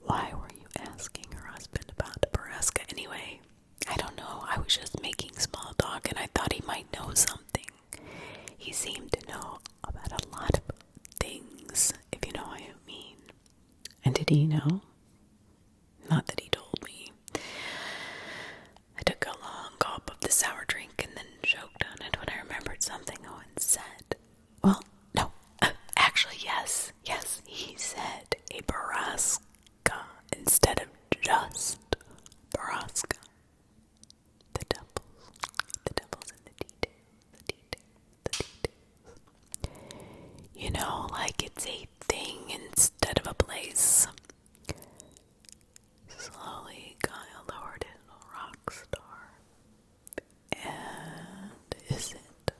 "Why were you asking her husband about Borrasca anyway?" "I don't know. I was just making small talk, and I thought he might know something. He seemed to know about a lot of things, if you know what I mean." "And did he know?" "Not that he told me." I took a long gulp of the sour drink and then choked on it when I remembered something Owen said. "Well, no, actually, yes, he said a Borrasca instead of just Borrasca. The devil's in the details. You know, like it's a thing instead of a place." Slowly, Kyle lowered his rock star. "And is it?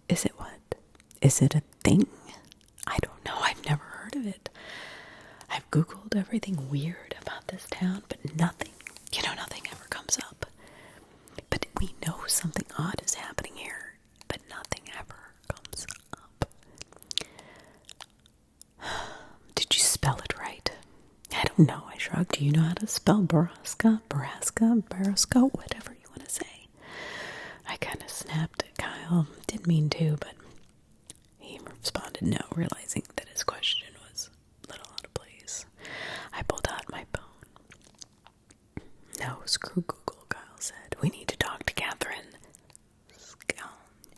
Is it what? Is it a thing?" "I don't know. I've never heard of it. I've Googled everything weird about this town, but nothing ever comes up. But we know something odd is happening here, but nothing ever comes up." "Did you spell it right?" "I don't know," I shrugged. "Do you know how to spell Borrasca, whatever you want to say?" I kind of snapped at Kyle. Didn't mean to, but he responded no, realizing that his question was a little out of place. I pulled screw Google, Kyle said. We need to talk to Catherine.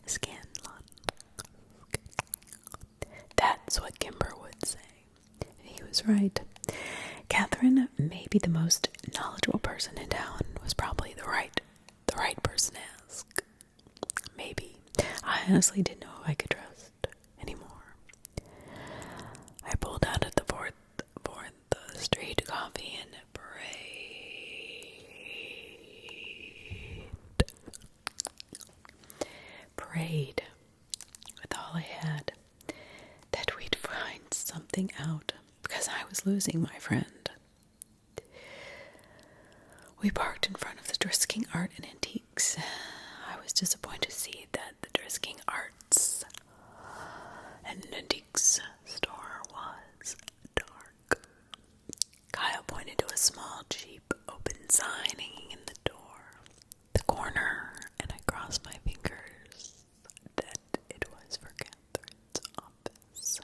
Scanlon. That's what Kimber would say. He was right. Catherine, maybe the most knowledgeable person in town, was probably the right person to ask. Maybe. I honestly didn't know who I could trust anymore. I pulled out at the fourth Street coffee and prayed with all I had that we'd find something out, because I was losing my friend. We parked in front of the Drisking Art and Antiques. I was disappointed to see that the Drisking Arts and Antiques store was dark. Kyle pointed to a small, cheap, open sign hanging in the corner, and I crossed my fingers that it was for Catherine's office.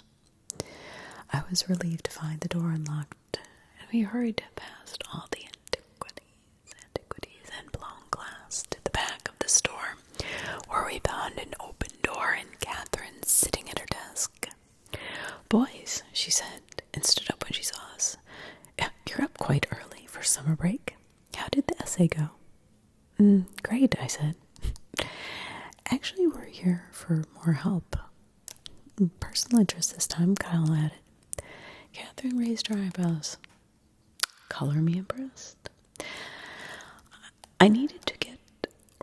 I was relieved to find the door unlocked, and we hurried past all the antiquities and blown glass to the back of the store, where we found an open door and Catherine sitting at her desk. "Boys," she said, and stood up when she saw us. "You're up quite early for summer break. How did the essay go?" Great," I said. "Actually, we're here for more help." "Personal interest this time," Kyle added. Catherine raised her eyebrows. "Color me impressed." I needed to get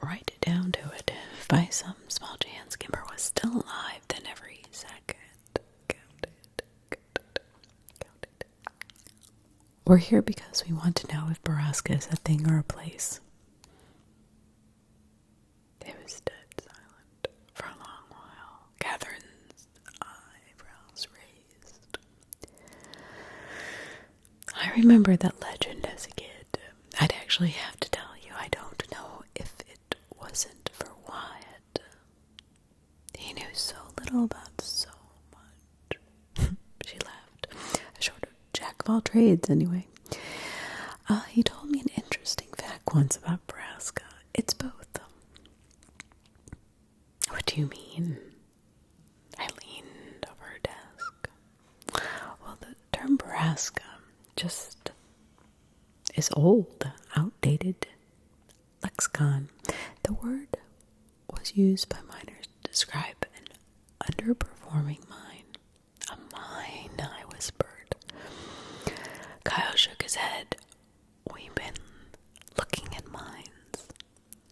right down to it. If by some small chance Kimber was still alive, then every second counted. "We're here because we want to know if Borrasca is a thing or a place." It was dead silent for a long while. Catherine's eyebrows raised. I remember that legend as a kid. I'd actually have to tell you, I don't know if it wasn't for Wyatt. He knew so little about so much. She laughed. A sort of jack of all trades, anyway. He told me an interesting fact once about Borrasca. It's both. "What do you mean?" I leaned over her desk. Well, the term Borrasca just is old, outdated lexicon. The word was used by miners to describe an underperforming mine. "A mine," I whispered. Kyle shook his head. "We've been looking at mines.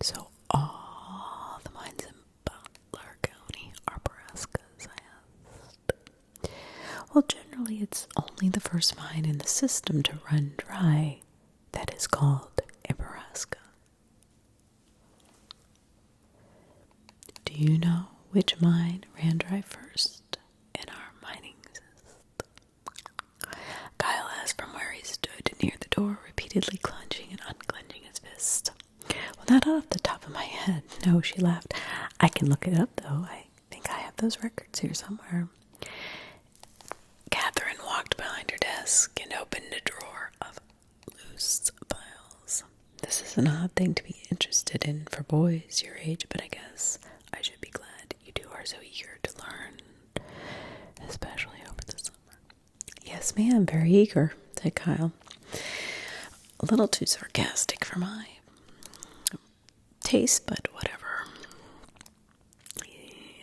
So all the mines in Butler County are Borrascas?" I asked. "Well, generally it's only the first mine in the system to run dry that is called a Borrasca." "Do you know which mine ran dry first in our mining system?" Kyle asked from where he stood near the door, repeatedly clenching and unclenching his fist. "Well, not off the top of my head. No," she laughed. "I can look it up, though. I think I have those records here somewhere." Catherine walked behind her desk and opened a drawer of loose files. "This is an odd thing to be interested in for boys your age, but I guess I should be glad you two are so eager to learn, especially over the summer." "Yes, ma'am, very eager," said Kyle. A little too sarcastic for my taste, but whatever.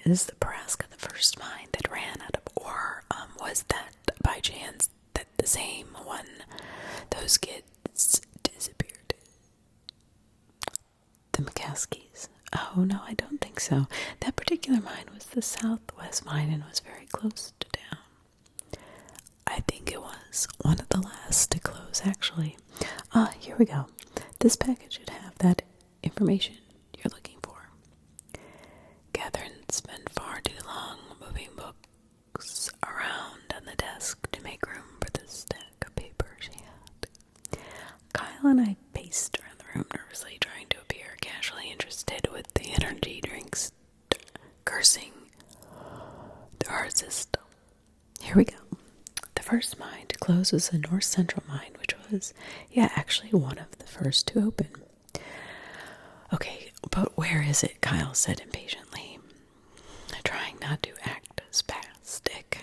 "Is the Borrasca the first mine that ran out of ore? Was that by chance that the same one those kids disappeared? The McCaskies?" "Oh, no, I don't think so. That particular mine was the Southwest mine and was very close to town. I think it was one of the last to close, actually. Here we go. This package should have that information you're looking for." Catherine spent far too long moving books around on the desk to make room for the stack of paper she had. Kyle and I paced around the room nervously, trying to appear casually interested with the energy drinks cursing through our system. Here we go. The first mine to close was the North Central mine, which was, yeah, actually one of the first to open. Okay, but where is it? Kyle said impatiently, trying not to act spastic.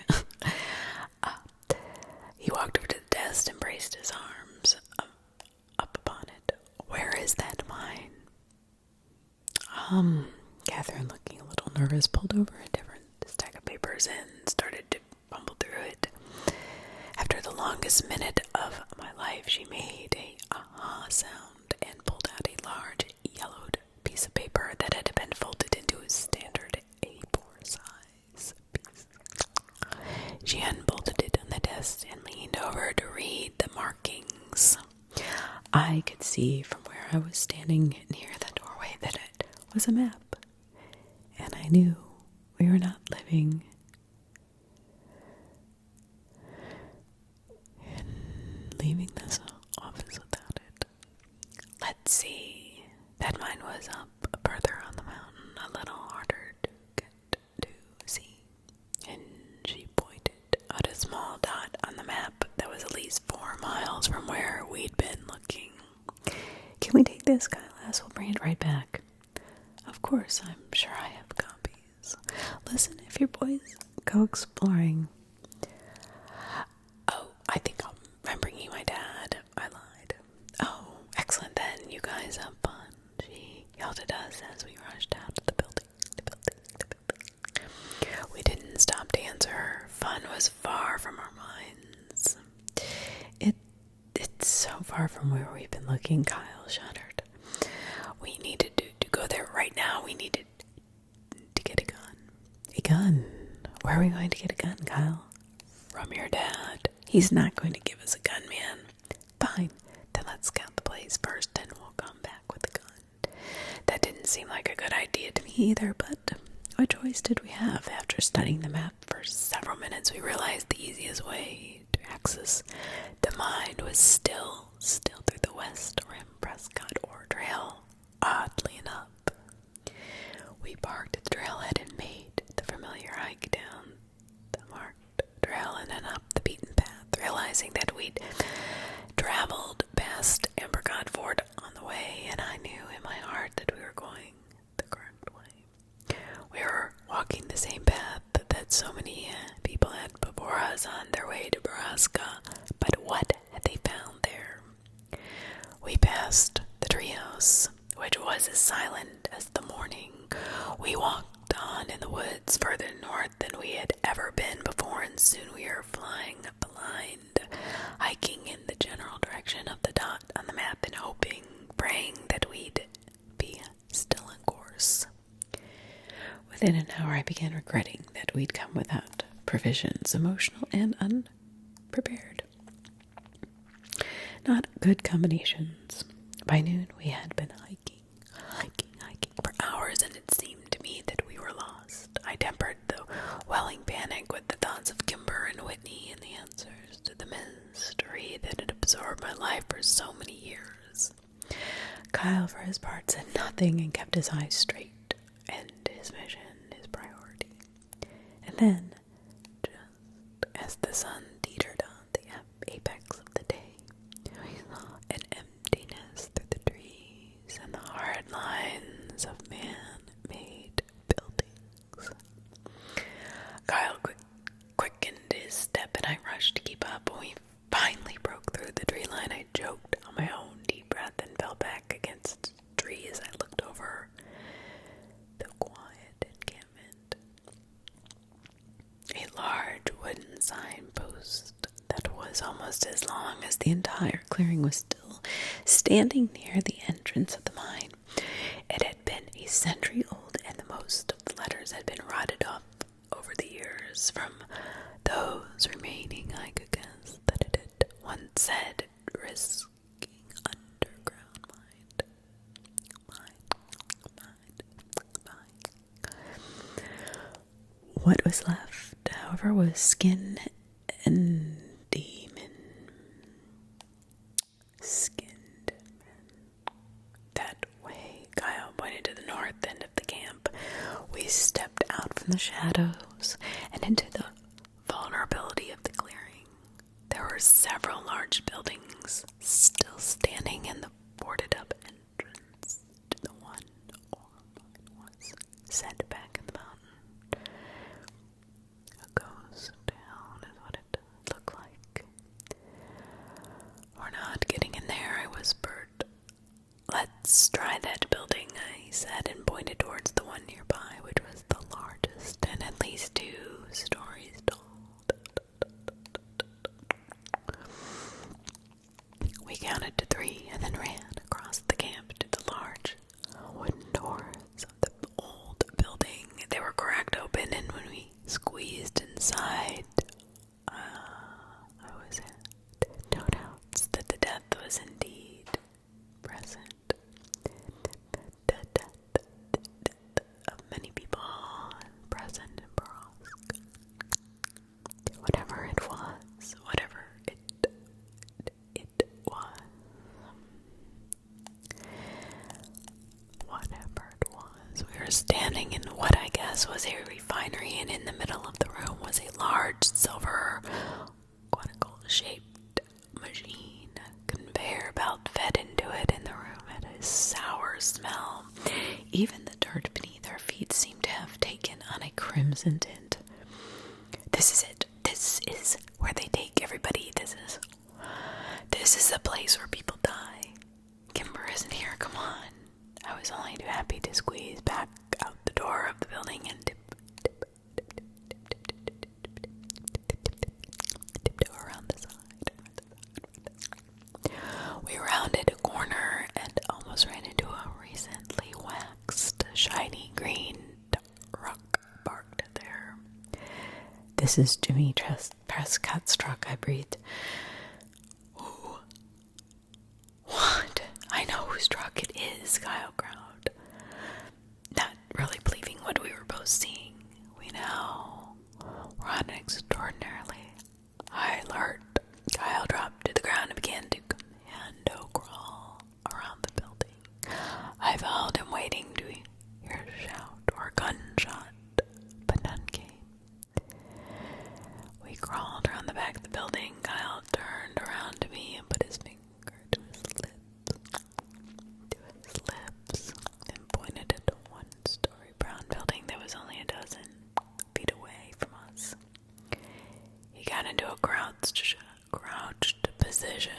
He walked over to the desk and braced his arms up upon it. Where is that mine? Catherine, looking a little nervous, pulled over a different stack of papers and started to fumble through it. After the longest minute of my life, she made a aha sound and pulled out a large yellowed piece of paper that had been folded into a standard A4 size piece. She unbolted it on the desk and leaned over to read the markings. I could see from where I was standing near the doorway that it was a map, and I knew we were not living and leaving this office without it. Let's see. That mine was up further on the mountain, a little harder to get to see. And she pointed out a small dot on the map that was at least 4 miles from where we'd been looking. Can we take this, Kyle asked? We'll bring it right back. Of course, I'm sure I have copies. Listen, if your boys go exploring. Oh, I think I'm bringing my dad. I lied. Oh, excellent then. You guys have fun. She yelled at us as we rushed out of the building. We didn't stop to answer her. Fun was far from our minds. It's so far from where we've been looking, Kyle shuddered. We needed to go there right now. We needed to get a gun. A gun? Where are we going to get a gun, Kyle? From your dad. He's not going to give us a gun, man. Fine. Then let's scout the place first, and we'll come back with a gun. That didn't seem like a good idea to me either, but what choice did we have? After studying the map for several minutes, we realized the easiest way to access the mine was still through the West Rim Prescott Ore Trail. Oddly enough, we parked at the trailhead and made the familiar hike down the marked trail and then up the beaten path, realizing that we'd traveled past Ambergod Fort on the way, and I knew in my heart that we were going the correct way. We were walking the same path that so many people had before us on their way to Borrasca, but what had they found there? We passed the treehouse, which was as silent as the morning. We walked on in the woods further north than we had ever been before, and soon we were flying blind, hiking in the general direction of the dot on the map and hoping, praying that we'd be still on course. Within an hour, I began regretting that we'd come without provisions, emotional and unprepared. Not good combinations. By noon, we had been hiking for hours, and it seemed to me that we were lost. I tempered the welling panic with the thoughts of Kimber and Whitney and the answers to the mystery that had absorbed my life for so many years. Kyle, for his part, said nothing and kept his eyes straight, and his mission his priority. And then, just as the sun teetered on the apex of the day, we saw an emptiness through the trees and the hard lines of man-made buildings. Kyle quickened his step, and I rushed to keep up. When we finally broke through the tree line, I choked on my own deep breath and fell back against the tree as I looked over the quiet encampment. A large wooden signpost that was almost as long as the entire clearing was still standing near the entrance of the mine. It had been a century old, and most of the letters had been rotted off over the years. From those remaining, I could guess that it had once said, risking underground mine. What was left, however, was skin and demon. Skinned men. That way, Kyle pointed to the north end of the camp. We stepped out from the shadows and into the vulnerability of the clearing. There were several large buildings set back in the mountain. A ghost town is what it looked like. We're not getting in there, I whispered. Let's try that building, I said, and pointed towards the one nearby, which was the largest and at least 2 stories tall. We counted to 3 and then ran across the camp to the large wooden doors of the old building. They were cracked open, and when we squeezed inside, I was had no doubts that the death was indeed present. The death of many people present in Borrasca. Whatever it was, whatever it was. Whatever it was. We were standing in what I guess was a refinery, and in the middle of the room was a large silver conical-shaped machine. A conveyor belt fed into it, and the room had a sour smell. Even the dirt beneath our feet seemed to have taken on a crimson tint. This is it. This is where they take everybody. This is the place where people die. Kimber isn't here. Come on. I was only too happy to squeeze back out the door of the building and tiptoe around the side. We rounded a corner and almost ran into a recently waxed, shiny green rock parked there. This is Jimmy Prescott's truck, I breathed. Ooh. What? I know whose truck it is, Kyle growled, not really believing what we were both seeing. We now were on an extraordinarily high alert. Kyle dropped to the ground and began to commando crawl around the building. I followed him, waiting to hear a shout or a gunshot, but none came. We crawled around the back of the building. Kyle turned around to me and put his finger to his lips, and pointed at a one-story brown building that was only a dozen feet away from us. He got into a crouched position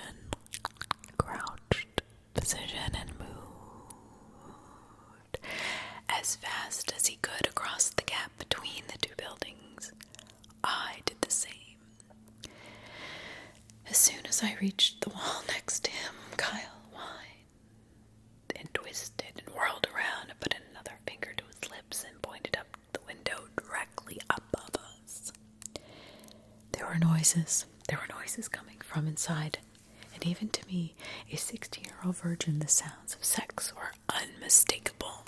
and moved as fast as he could across the gap between the 2 buildings. I did the same. As soon as I reached the wall next to him, Kyle whined and twisted and whirled around and put another finger to his lips and pointed up the window directly above us. There were noises coming from inside, and even to me, a 16-year-old virgin, the sounds of sex were unmistakable.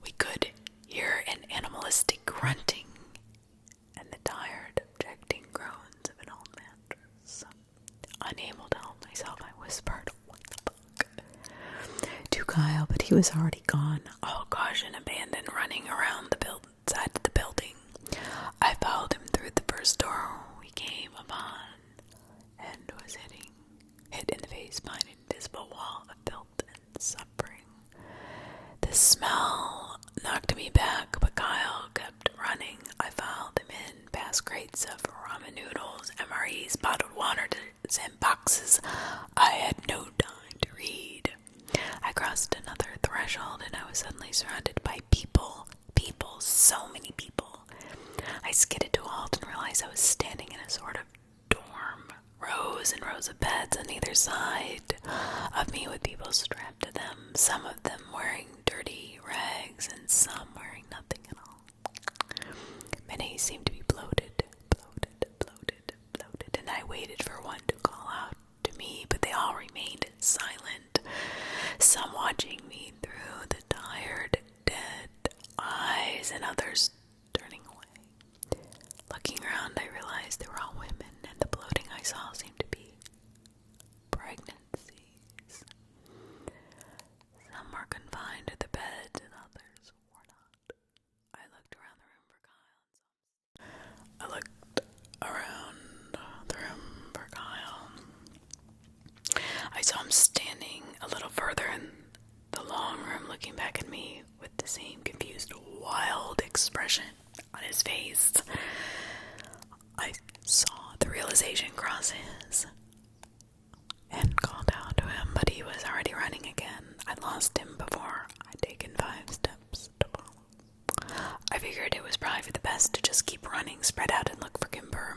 We could hear an animalistic grunting and the tired, objecting groans of an old mattress. Unable to help myself, I whispered, "What the fuck?" to Kyle, but he was already gone, all caution abandoned, running around the side of the building. I followed him through the first door we came upon and was hit in the face by an invisible wall of filth and suffering. The smell knocked me back, but Kyle kept running. I followed him in, past crates of ramen noodles, MREs, bottled waters, and boxes. I had no time to read. I crossed another threshold, and I was suddenly surrounded by people, so many people. I skidded to a halt and realized I was standing in a sort of dorm. Rows and rows of beds on either side of me with people strapped to them, some of them wearing dirty rags and some wearing nothing at all. Many seemed to be bloated, and I waited for one to call out to me, but they all remained silent, some watching me through the tired, dead eyes, and others turning away. Looking around, I realized they were all women, and the bloating I saw seemed to be pregnancies. Some were confined to the beds, and others were not. I looked around the room for Kyle. I saw him standing a little further in the long room, looking back at me with the the same confused, wild expression on his face. I saw the realization cross his and called out to him, but he was already running again. I lost him before I'd taken 5 steps to follow. I figured it was probably for the best to just keep running, spread out, and look for Kimber.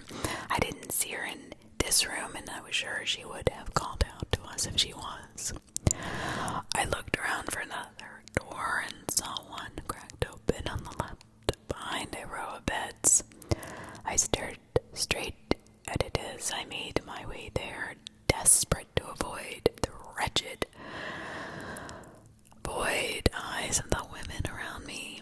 I didn't see her in this room, and I was sure she would have called out to us if she was. I looked around for another door and saw one cracked open on the left behind a row of beds. I stared straight at it as I made my way there, desperate to avoid the wretched, void eyes of the women around me.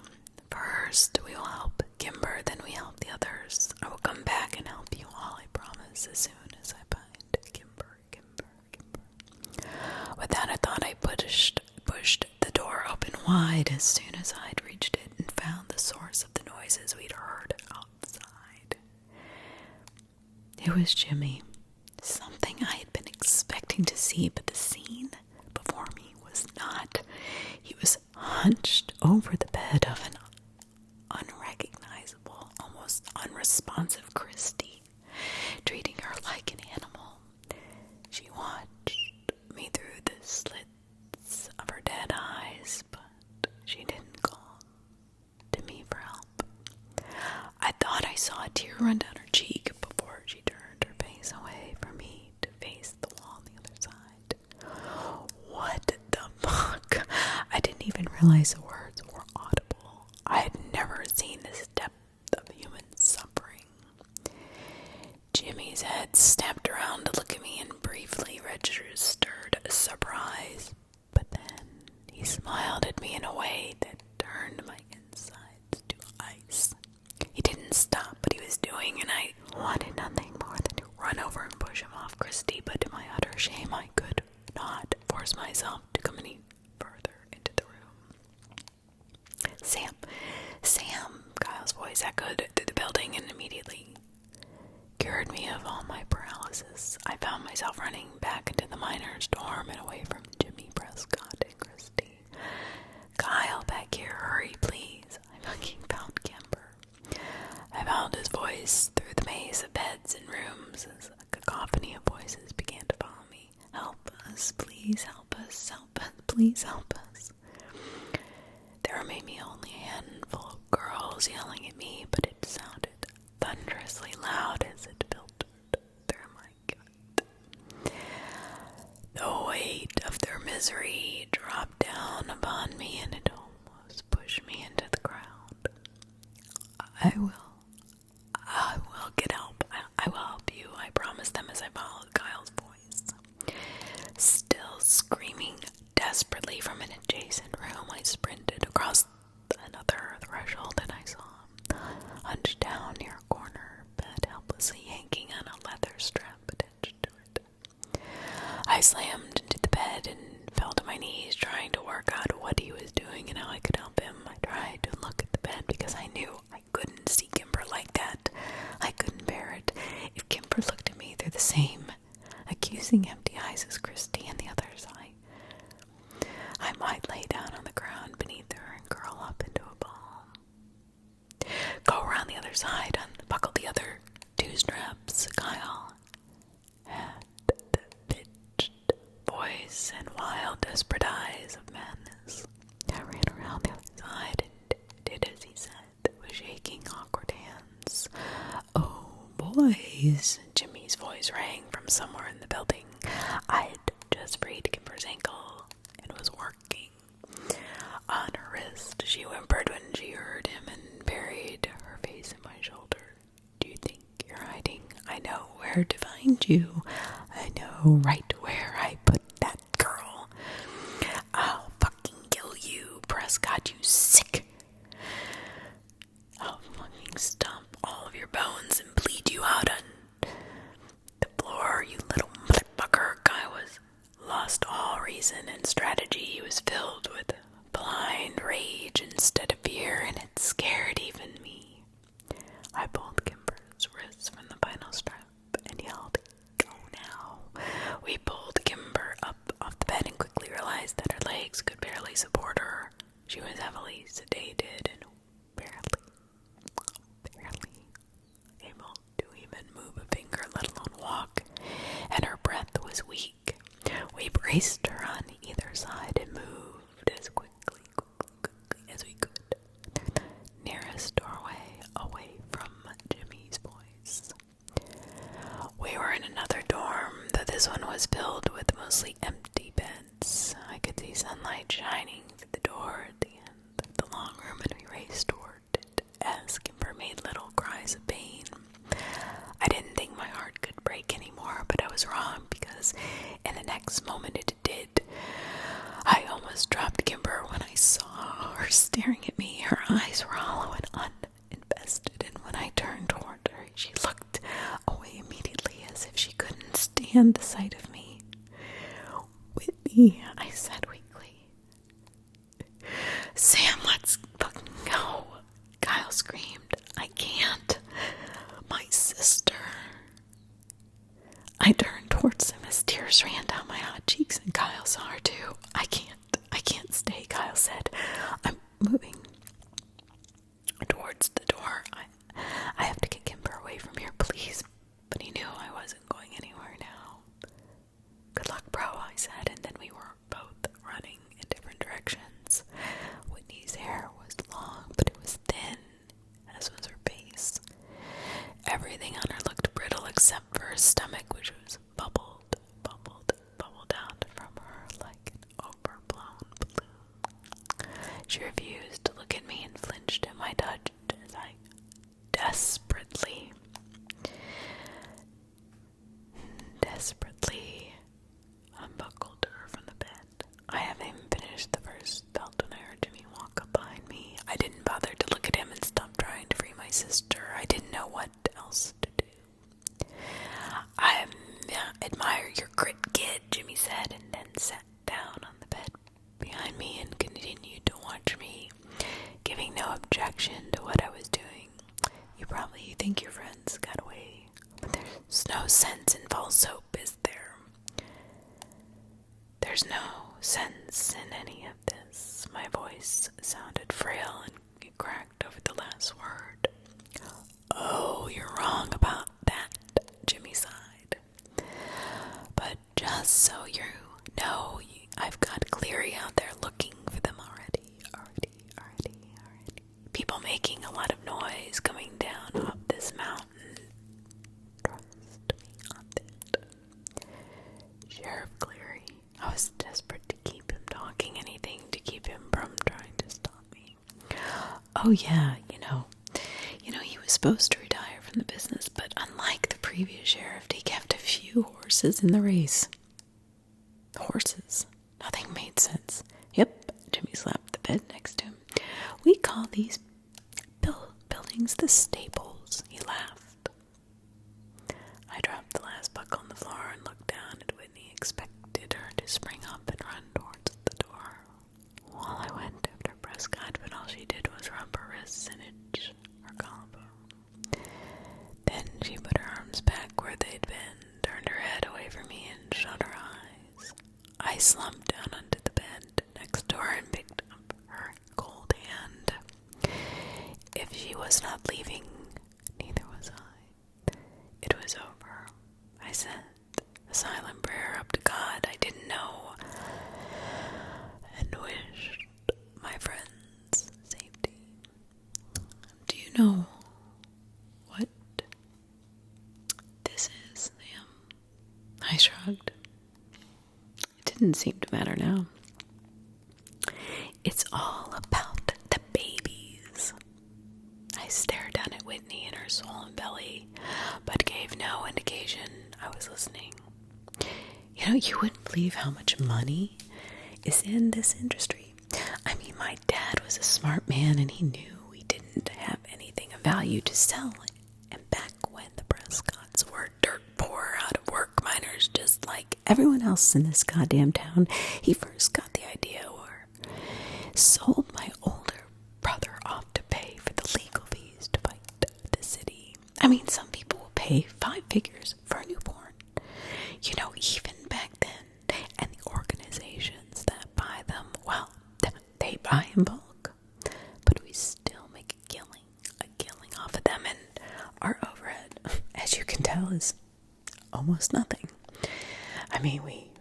First, we will help Kimber, then we help the others. I will come back and help you all, I promise, as soon as I find Kimber. With that, I thought I pushed the door open wide as soon as I'd reached it and found the source of the noises we'd heard outside. It was Jimmy. Something I had been expecting to see, but the scene before me was not. He was hunched over the bed of an unrecognizable, almost unresponsive Christy, treating her like an animal. She watched me through the slits of her dead eyes, but she didn't call to me for help. I thought I saw a tear run down her cheek before she turned her face away from me to face the wall on the other side. What the fuck? I didn't even realize the words were audible. I had never seen this depth of human suffering. Jimmy's head snapped around to look at me and briefly registered surprise, but then he smiled at me in a way that turned my insides to ice. He didn't stop what he was doing, and I wanted nothing more than to run over and push him off Christy, but to my utter shame, I could not force myself to come any further into the room. Sam, Kyle's voice echoed through the building and immediately cured me of all my paralysis. I found myself running back into the miner's dorm and away from Jimmy, Prescott, and Christy. Kyle, back here, hurry, please. I fucking found Kimber. I found his voice through the maze of beds and rooms as a cacophony of voices began to follow me. Help us, please help us, please help us. There were maybe only a handful of girls yelling at me, but it sounded thunderously loud as it filtered through my gut. The weight of their misery dropped down upon me, and it almost pushed me into the ground. I will get help. I will help you, I promised them as I followed Kyle's voice. Still screaming desperately from an adjacent room, I sprinted across another threshold and I saw him hunched down near a corner bed, helplessly yanking on a leather strap attached to it. I slammed into the bed and fell to my knees, trying to work out what he was doing and how I could help him. I tried to look at the bed because I knew I couldn't see Kimber like that. I couldn't bear it. If Kimber looked at me through the same accusing empty eyes as Christy and the others, I might lay down on the ground beneath her and curl up into a ball. Go around the other side, unbuckle the other 2 straps. Kyle had the pitched voice and wild, desperate eyes of madness. I ran around the other side and did as he said, with shaking, awkward hands. Oh, boys, Jimmy's voice rang from somewhere in the building. I'd just freed Kimber's ankle and was working on her wrist. She whimpered when she heard him and buried her face in my shoulder. Do you think you're hiding? I know where to find you. I know right where I put that girl. I'll fucking kill you, Prescott, you sick. I'll fucking stomp all of your bones and bleed you out on the floor, you little motherfucker. Guy was lost all reason and strategy. He was filled with blind rage instead of fear, and it scared even me. I pulled Kimber's wrists from the vinyl strap and yelled, "Go now." We pulled Kimber up off the bed and quickly realized that her legs could barely support her. She was was wrong, because in the next moment it did. I almost dropped Kimber when I saw her staring at me. Her eyes were hollow and uninvested, and when I turned toward her, she looked away immediately as if she couldn't stand the sight of me. "Whitney," I said weakly. "Sam, let's fucking go," Kyle screamed. "I can't. My sister." I turned towards him as tears ran down my hot cheeks, and Kyle saw her too. I can't stay," Kyle said. "I'm moving towards the door. I have to get Kimber away from here, please." But he knew I wasn't going anywhere now. "Good luck, bro," I said, and then we were both running in different directions. Whitney's hair was long, but it was thin, as was her face. Everything on her looked brittle except for her stomach, which was bubbled out from her like an overblown balloon. She refused to look at me and flinched at my touch as I desperately unbuckled her from the bed. I haven't even finished the first belt when I heard Jimmy walk up behind me. I didn't bother to look at him and stop trying to free my sister. I didn't know what else to do. "I admire your grit, kid," Jimmy said, and then sat down on the bed behind me and continued to watch me, giving no objection to what I was doing. "You probably think your friends got away, but there's no sense in false hope, is there?" "There's no sense in any of this." My voice sounded frail and it cracked over the last word. "Oh, you're wrong about that," Jimmy sighed. "But just so you know, I've got Cleary out there looking for them already. People making a lot of noise coming down up this mountain. Trust me on that." Sheriff Cleary. I was desperate to keep him talking, anything to keep him from trying to stop me. "Oh yeah, you know, he was supposed to retire from the business, but unlike the previous sheriff, he kept a few horses in the race." Horses? Nothing made sense. "Yep," Jimmy slapped the bed next to him. "We call these buildings the stables." He laughed. I dropped the last buckle on the floor and looked down at Whitney, expected her to spring up and run towards the door. While I went after Prescott, but all she did was rub her wrists and itch her collarbone. Then she put her arms back where they'd been, turned her head away from me, and shut her eyes. I slumped down onto the bed next to her and picked up her cold hand. If she was not leaving, neither was I. It was over. I said a silent prayer up to God I didn't know, and wished my friends safety. "Do you know what this is, Sam?" I shrugged. It didn't seem to matter now. "It's all about the babies." I stared down at Whitney in her swollen belly, but gave no indication I was listening. You wouldn't believe how much money is in this industry. I mean, my dad was a smart man, and he knew we didn't have anything of value to sell. And back when the Prescotts were dirt poor, out of work miners just like everyone else in this goddamn town, he first got the idea or sold my older brother off to pay for the legal fees to fight the city. I mean, some people will pay 5 figures for a newborn. Even back then, and the organizations that buy them, well, they buy in bulk. But we still make a killing off of them, and our overhead, as you can tell, is almost nothing. I mean, we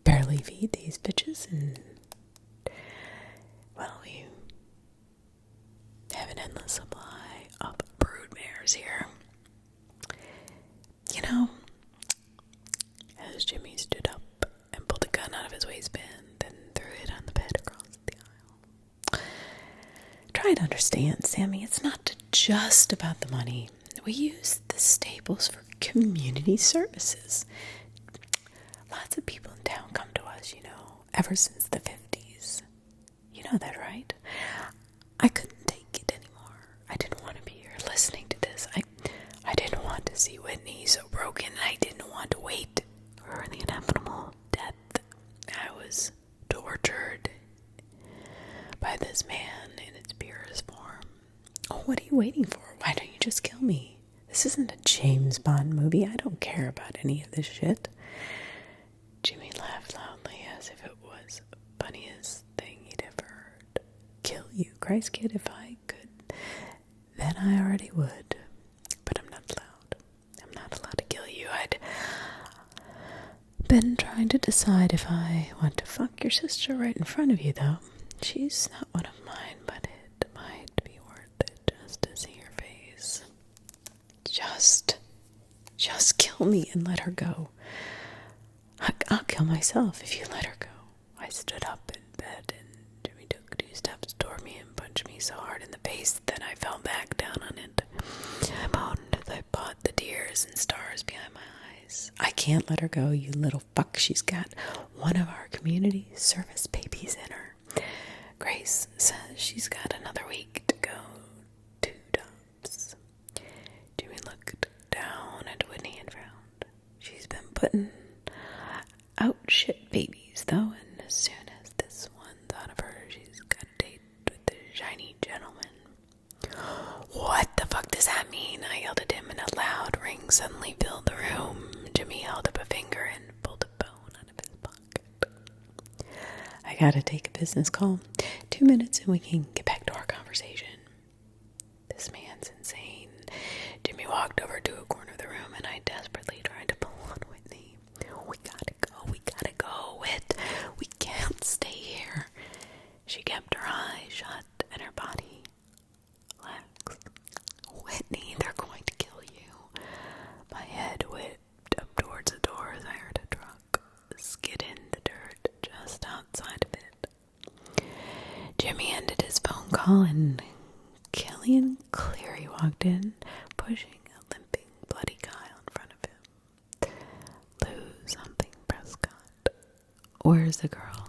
barely feed these bitches, and well, we have an endless supply of brood mares here. As Jimmy stood up and pulled a gun out of his waistband and threw it on the bed across the aisle. "Try to understand, Sammy, it's not just about the money. We use the stables for community services. Lots of people in town come to us, ever since the 50s. You know that, right? I couldn't take it anymore. I didn't want to be here listening to this. I didn't want to see Whitney so broken. I didn't want to wait for the inevitable death. I was tortured by this man in its purest form. Oh, what are you waiting for? Why don't you just kill me? This isn't a James Bond movie. I don't care about any of this shit. Jimmy laughed loudly as if it was the funniest thing he'd ever heard. Kill you? Christ, kid, if I could, then I already would. But I'm not allowed. I'm not allowed to kill you. I'd been trying to decide if I want to fuck your sister right in front of you, though. She's not one of mine, but it might be worth it just to see her face. Just kill me and let her go. I'll kill myself if you let her go. I stood up in bed and Jimmy took 2 steps toward me and punched me so hard in the face that I fell back down on it. I moaned as I bought the tears and stars behind my eyes. I can't let her go, you little fuck. She's got one of our community service babies in her. Grace says she's got another week to go. 2 dumps. Jimmy looked down at Whitney and frowned. She's been putting out shit babies, though, and as soon as this one's out of her, she's got a date with the shiny gentleman. What the fuck does that mean? I yelled at him, and a loud ring suddenly filled the room. Jimmy held up a finger and pulled a bone out of his pocket. I gotta take a business call. 2 minutes and we can get back to our conversation. This man's insane. Jimmy walked over to a corner of the room, and I desperately tried to pull on Whitney. We gotta go, Whit. We can't stay here. She kept her eyes shut and her body relaxed. Whitney, they're going to kill you. My head whipped up towards the door as I heard a truck skid in the dirt just outside of it. Jimmy ended his phone call and Killian Cleary walked in, pushing a limping, bloody Kyle in front of him. Lose something, Prescott. Where's the girl?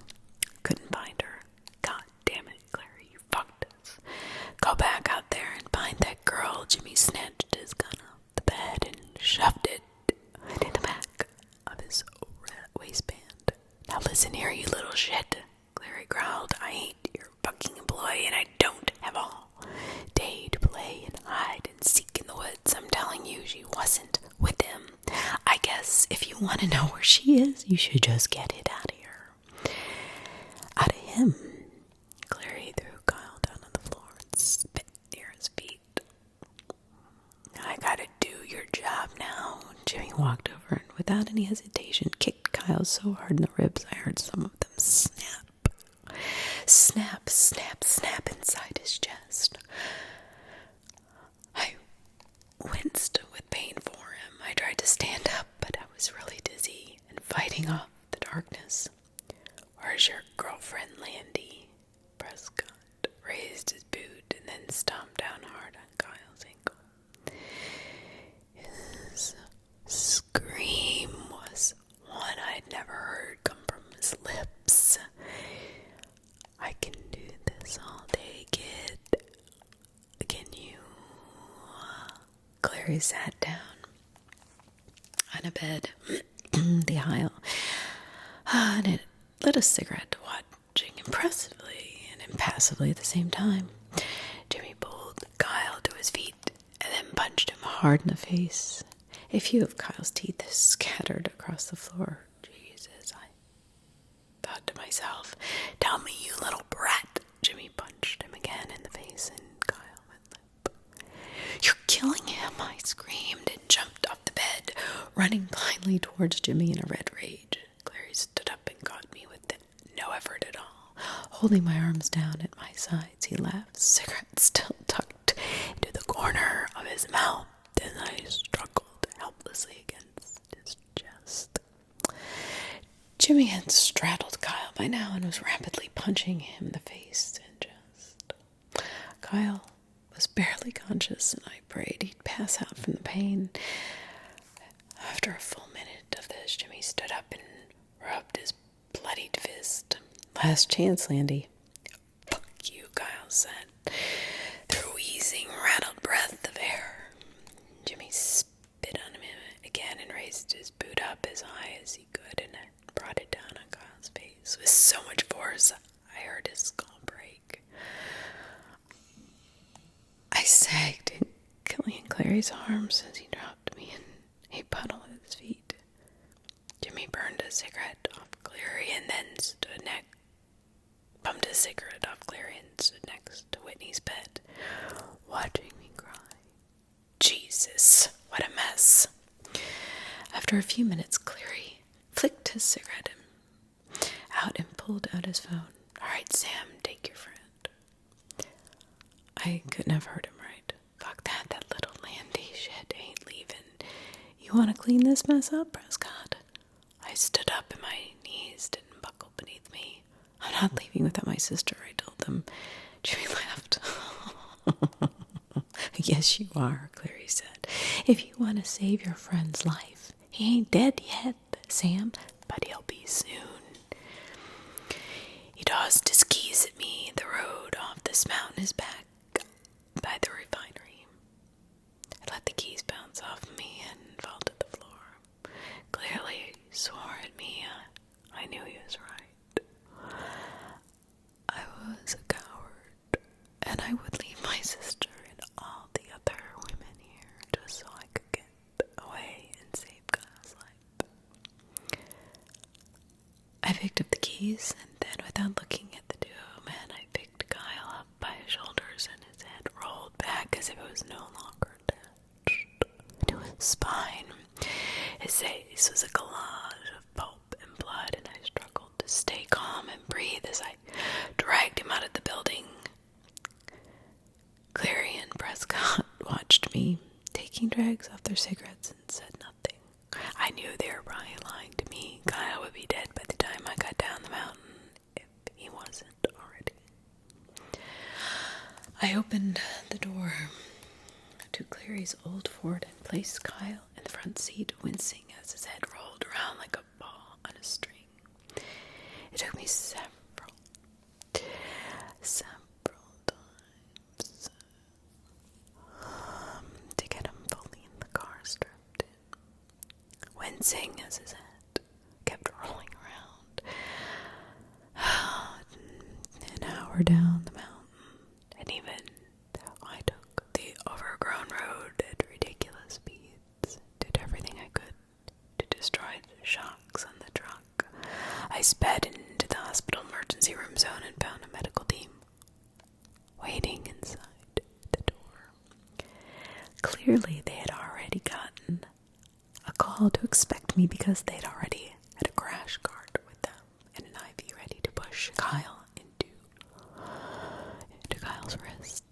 Couldn't find her. God damn it, Clary, you fucked us. Go back out there and find that girl. Jimmy snatched his gun off the bed and shoved it in the back of his waistband. Now listen here, you little shit, Clary growled. I ain't your fucking employee, and I don't have all day to play and hide and seek in the woods. I'm telling you, she wasn't with him. I guess if you want to know where she is, you should just get it out of here. Out of him. Clary threw Kyle down on the floor and spit near his feet. I gotta do your job now. Jimmy walked over and without any hesitation kicked Kyle so hard in the ribs I heard some of them snap. Snap, snap, snap inside his chest. I winced with pain for him. I tried to stand up, but I was really dizzy and fighting off the darkness. Where's your girlfriend, Landy? Prescott raised his boot and then stomped down hard on Kyle's ankle. His scream was one I'd never heard come from his lips. I can do this all day, kid. Can you? Clary sat down on a bed, the aisle, and it lit a cigarette, watching impressively and impassively at the same time. Jimmy pulled Kyle to his feet and then punched him hard in the face. A few of Kyle's teeth scattered across the floor. Jesus, I thought to myself, tell me, you little brat. Jimmy punched him again in the face, and Kyle went limp. You're killing him, I screamed and jumped off the bed, running blindly towards Jimmy in a red rage. Clary stood up and caught me with no effort at all. Holding my arms down at my sides, he laughed, cigarette still tucked into the corner of his mouth as I struggled helplessly against his chest. Jimmy had straddled Kyle by now and was rapidly punching him in the face and chest. Kyle was barely conscious, and I prayed he'd pass out from the pain. After a full minute of this, Jimmy stood up and rubbed his bloodied fist. Last chance, Landy. Fuck you, Kyle said, through a wheezing, rattled breath of air. Jimmy spit on him again and raised his boot up as high as he could and brought it down on Kyle's face with so much force I heard his skull break. I sagged in Kelly and Clary's arms as he dropped me in a puddle at his feet. Jimmy burned a cigarette off Clary and then bummed a cigarette off Clary and stood next to Whitney's bed, watching me cry. Jesus, what a mess. After a few minutes, Clary flicked his cigarette out and pulled out his phone. All right, Sam, take your friend. I couldn't have heard him right. Fuck that little Landy shit ain't leaving. You want to clean this mess up, Prescott? I stood up and my knees didn't buckle beneath me. I'm not leaving without my sister, I told them. Jimmy laughed. Yes, you are, Clary said. If you want to save your friend's life. He ain't dead yet, Sam, but he'll be soon. He tossed his keys at me. The road off this mountain is back by the refinery. I let the keys bounce off me and fall to the floor. Clearly swore at me. I knew he was right. I was a coward, and I would leave my sister and all the other women here just so I could get away and save Kyle's life. I picked up the keys, and then without looking at the two men, I picked Kyle up by his shoulders, and his head rolled back as if it was no longer attached to his spine. His face was a collage of pulp and blood, and I struggled to stay calm and breathe as I dragged him out of the building. Clary and Prescott watched me, taking drags off their cigarettes, and said nothing. I knew they were probably lying to me. Kyle would be dead by the time I got down the mountain, if he wasn't already. I opened the door to Clary's old Ford and placed Kyle in the front seat, wincing as his head rolled around like a ball on a string. It took me several times to get him fully in the car, strapped in, wincing as his head kept rolling around. An hour down the mountain, and even though I took the overgrown road at ridiculous speeds, did everything I could to destroy the shocks on the truck, I sped into the hospital emergency room zone and found a medical team waiting inside the door. Clearly, they had already gotten a call to expect me because they'd already had a crash cart with them and an IV ready to push Kyle into Kyle's wrist.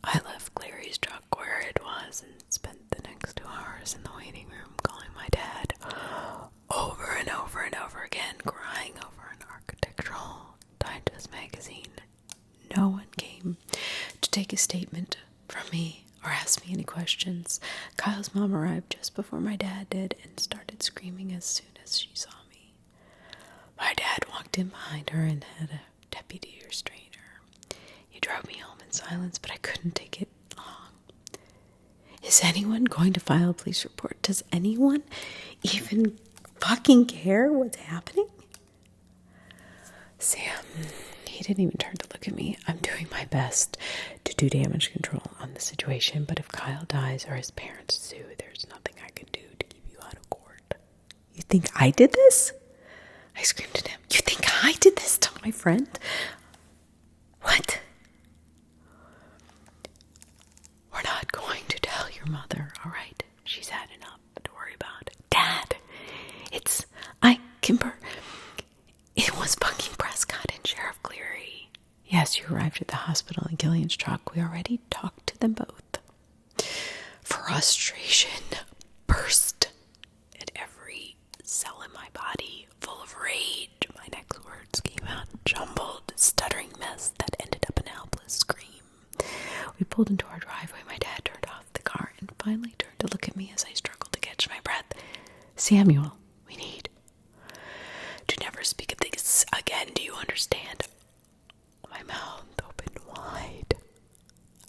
I left Clary's truck where it was and spent the next 2 hours in the waiting room calling my dad over and over and over again, crying over an architectural digest magazine. No one came to take a statement from me or ask me any questions. Kyle's mom arrived just before my dad did and started screaming as soon as she saw me. My dad walked in behind her and had a deputy restrain her. He drove me home in silence, but I couldn't take it long. Is anyone going to file a police report? Does anyone even fucking care what's happening? Sam, he didn't even turn to look at me. I'm doing my best to do damage control on the situation, but if Kyle dies or his parents sue, there's nothing I can do to keep you out of court. You think I did this? I screamed at him. You think I did this to my friend? What? We're not going to tell your mother, all right? She's had enough to worry about. Dad, Kimber, it was fucking Prescott and Sheriff Cleary. Yes, you arrived at the hospital in Gillian's truck. We already talked to them both. Frustration burst at every cell in my body, full of rage. My next words came out jumbled, stuttering mess that ended up in a helpless scream. We pulled into our driveway. My dad turned off the car and finally turned to look at me as I struggled to catch my breath. Samuel, we need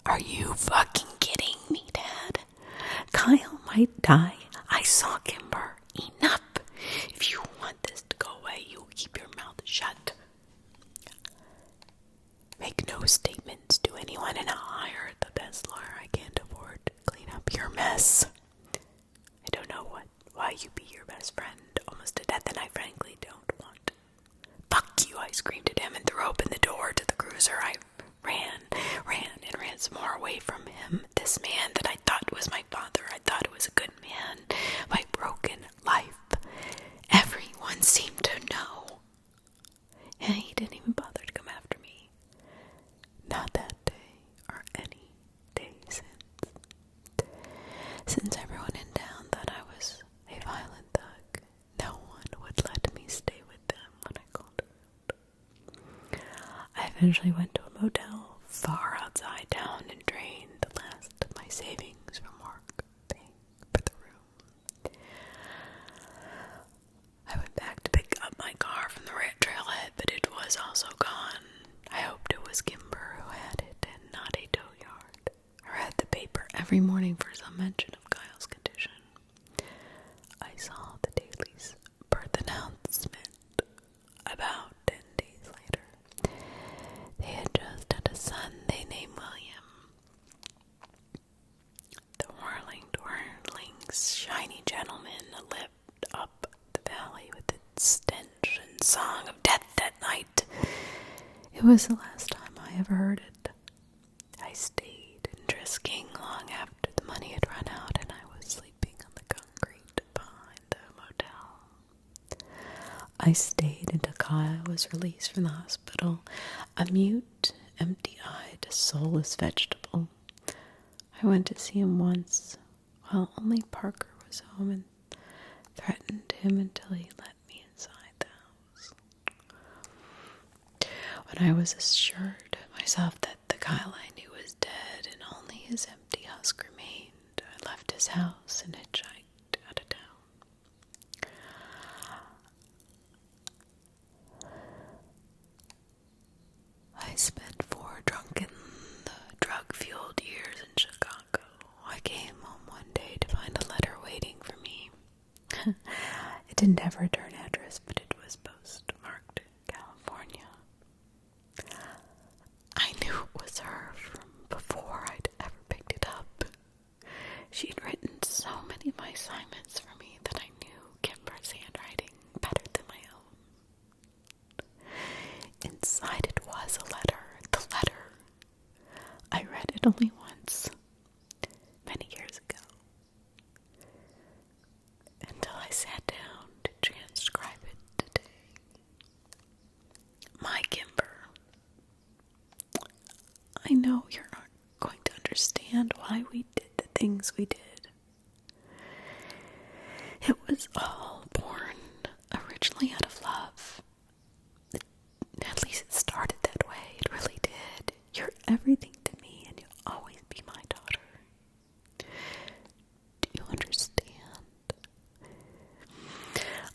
Are you fucking kidding me, Dad? Kyle might die. I saw Kimber. Enough. If you want this to go away, you keep your mouth shut. Make no statements to anyone, and I'll hire the best lawyer I can't afford to clean up your mess. I don't know why you be your best friend almost to death, and I frankly don't want. Fuck you, I screamed at him and threw open the door to the cruiser. I ran some more away from him. This man that I thought was my father, I thought it was a good man. My broken life. Everyone seemed to know. And he didn't even bother to come after me. Not that day, or any day since. Since everyone in town thought I was a violent thug, no one would let me stay with them when I called it. I eventually went to a motel far outside town and drained the last of my savings from work paying for the room. I went back to pick up my car from the trailhead, but it was also gone. I hoped it was Kimber who had it and not a tow yard. I read the paper every morning for some mention of Kyle's condition. I saw the daily's birth announcement about 10 days later. They had just had a son they named William. The whirling, shiny gentleman lived up the valley with its stench and song of death that night. It was the last time I ever heard it. I stayed in Drisking long after the money had run out and I was sleeping on the concrete behind the motel. I stayed until Kyle was released from the hospital, a mute, empty-eyed, soulless vegetable. I went to see him once, while only Parker was home, and threatened him until he let me inside the house. When I was assured myself that the Kyle I knew was dead and only his empty husk remained, I left his house and hitchhiked out of town. I spent 4 drunken, drug-fueled years in Chicago. I came home one day to find a letter waiting for me. It didn't have a return address, but it was postmarked California. I knew it was her from before I'd ever picked it up. She'd written so many of my assignments for me that I knew Kimber's handwriting better than my own. Inside it was a letter. The letter. I read it only once, many years ago, until I sat down to transcribe it today. My Kimber, I know you're not going to understand why we did the things we did. It was all born originally out of love. At least it started that way. It really did. You're everything to me, and you'll always be my daughter. Do you understand?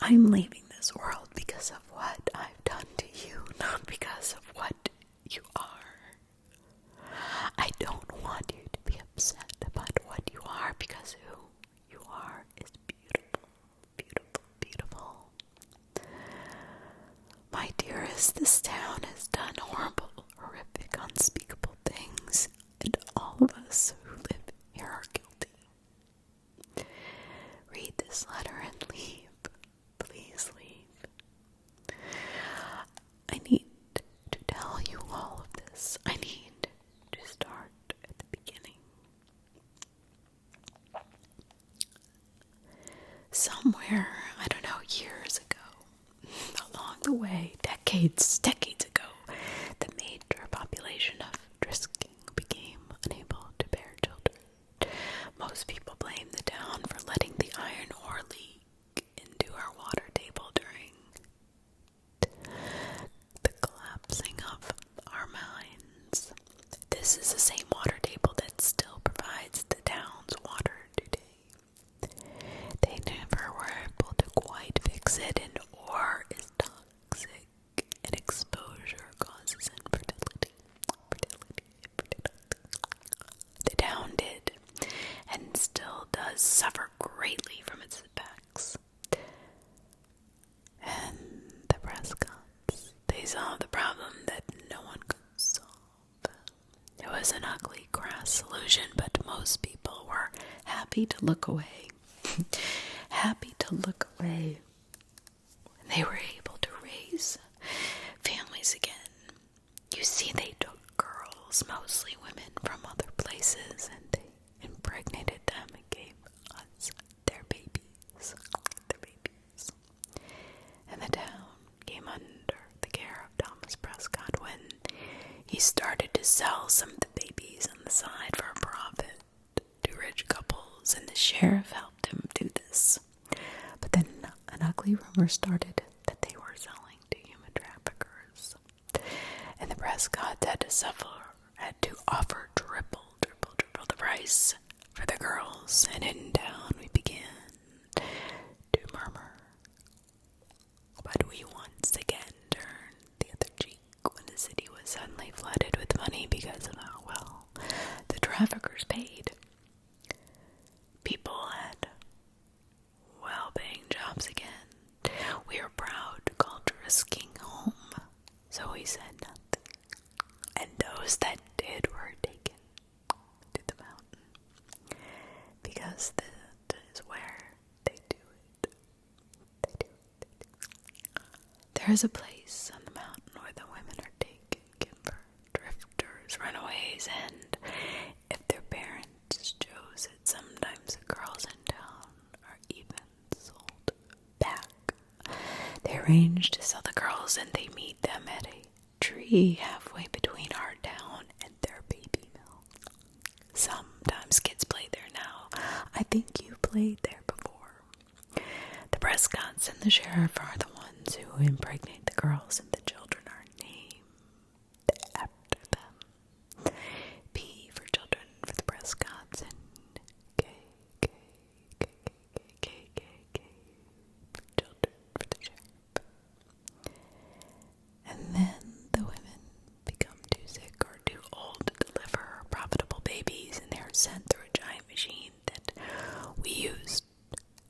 I'm leaving this world because of what I've done to you, not because of what you are. I don't want you to be upset about what you are, because who you are is beautiful, beautiful, beautiful. My dearest, this town has done horrible, horrific, unspeakable things, and all of us who live here are guilty. Read this letter and leave. Please leave. I need to tell you all of this. I need to start at the beginning. Somewhere, I don't know, years ago, along the way, decades ago, the major population of Drisking became unable to bear children. Most people blame the town for letting the iron ore leak into our water table during the collapsing of our mines. This is the same water table that still provides the town's water today. They never were able to quite fix it, and ore is toxic and expensive. was an ugly, crass solution, but most people were happy to look away. Happy to look away when they were able to raise families again. You see, they took girls, mostly women from other places, and they impregnated them and gave us their babies. And the town came under the care of Thomas Prescott when he started to sell some of the babies on the side for a profit to rich couples, and the sheriff helped him do this. But then an ugly rumor started that they were selling to human traffickers, and the Prescotts had to offer triple the price for the girls, and in town we began to murmur. But we once again turned the other cheek when the city was suddenly flooded with money because of how well the traffickers paid. People had well-paying jobs again. We were proud to call Drisking home, so we said nothing. And those that did were taken to the mountain, because that is where they do it. There is a place on the mountain where the women are taken, Kimber, drifters, runaways, and if their parents chose it, sometimes the girls in town are even sold back. They arrange to sell the girls, and they meet them at a tree halfway between our town and their baby mill. Sometimes kids play there now. I think you played there before. The Prescotts and the sheriff are the ones who impregnate the girls, and the children are named after them. P for children for the Prescotts, and K for children for the sheriff. And then the women become too sick or too old to deliver profitable babies, and they're sent through a giant machine that we used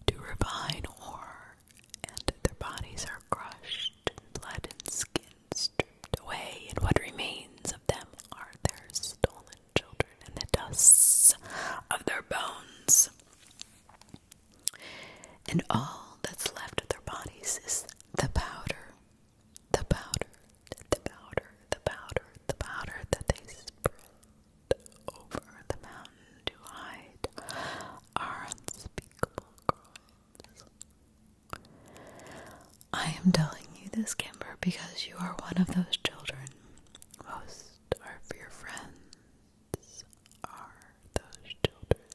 to refine ore, and their bodies are crushed, and blood and skin stripped away, and what remains of them are their stolen children and the dusts of their bones. And all that's left of their bodies is the powder that they spread over the mountain to hide our unspeakable crimes. I am telling you this, Kimber, because you are one of those children. Most of your friends are those children.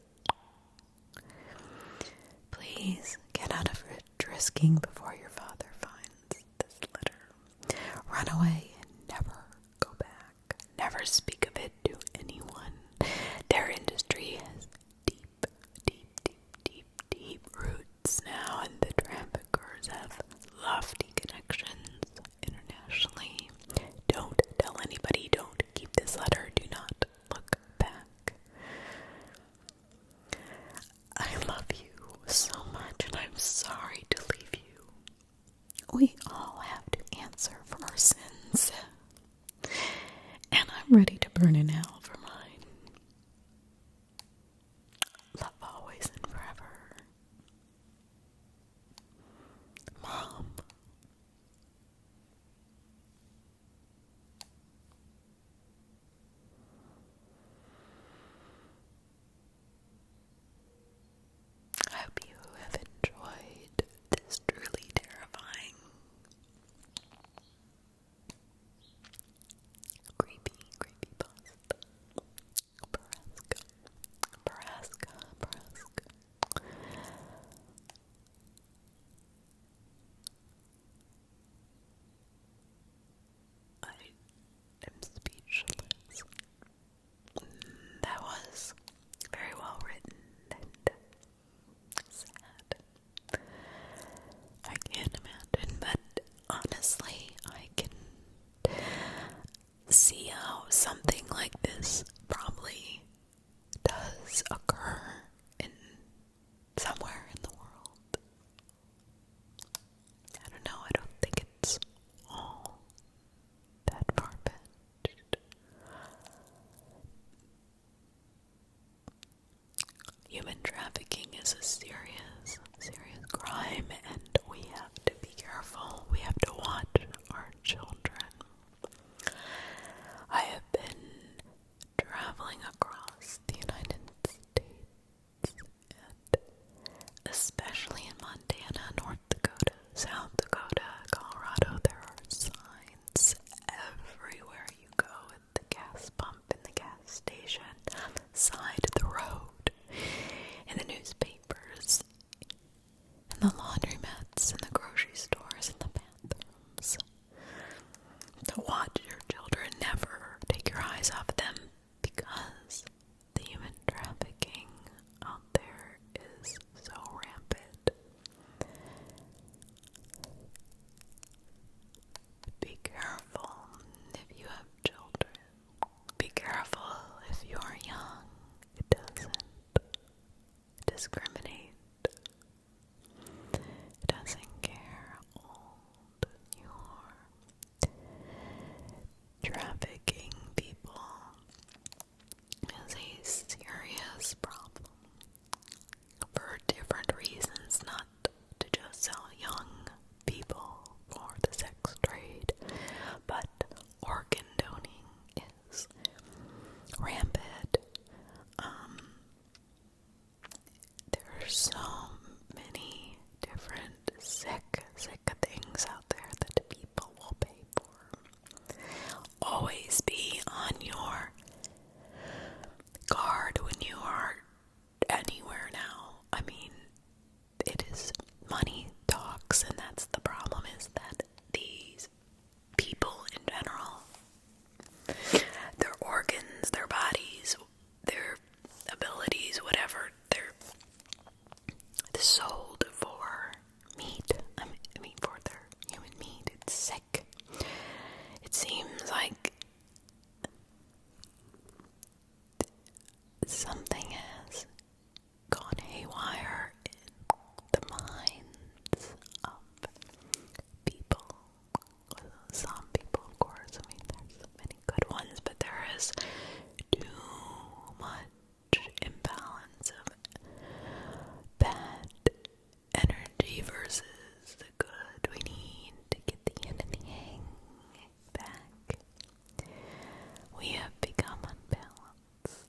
Please get out of Drisking before your father finds this letter. Run away and never go back. Never speak of it to anyone. Their industry has deep roots now, and the traffickers have lofty connections internationally. Don't tell anybody. Don't keep this letter. Do not look back. I love you so much, and I'm sorry to leave you. We all have to answer for our sins, and I'm ready to burn in hell for mine. Love always and forever. Mom. I hope you have enjoyed this truly terrifying, creepypasta. is a serious, serious crime, and we have to be careful. We have to watch our children. I have been traveling across the United States, and especially in Montana, North Dakota, South Dakota, Colorado, there are signs everywhere you go, at the gas pump, in the gas station, on the side of the road, in the newspapers, in the laundromats, in the grocery stores, in the bathrooms. To watch your children, never take your eyes off them, because the human trafficking out there is so rampant. Be careful if you have children. Be careful if you are young. It doesn't discriminate. It doesn't care how old you are. Trafficking people is a serious problem for different reasons, not to just sell young people for the sex trade, but organ donating is rampant. There's so many different sick things out there that people will pay for. Always be on your guard when you are anywhere now. I mean, it is money talks, and that's the problem, is that these people in general, their organs, their bodies, their abilities, whatever, they're sold for meat. I mean, for their human meat. It's sick. It seems like something has gone haywire in the minds of people. Some people, of course. I mean, there's many good ones, but there is too much imbalance of bad energy versus the good. We need to get the yin and the yang back. We have become unbalanced.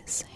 missing.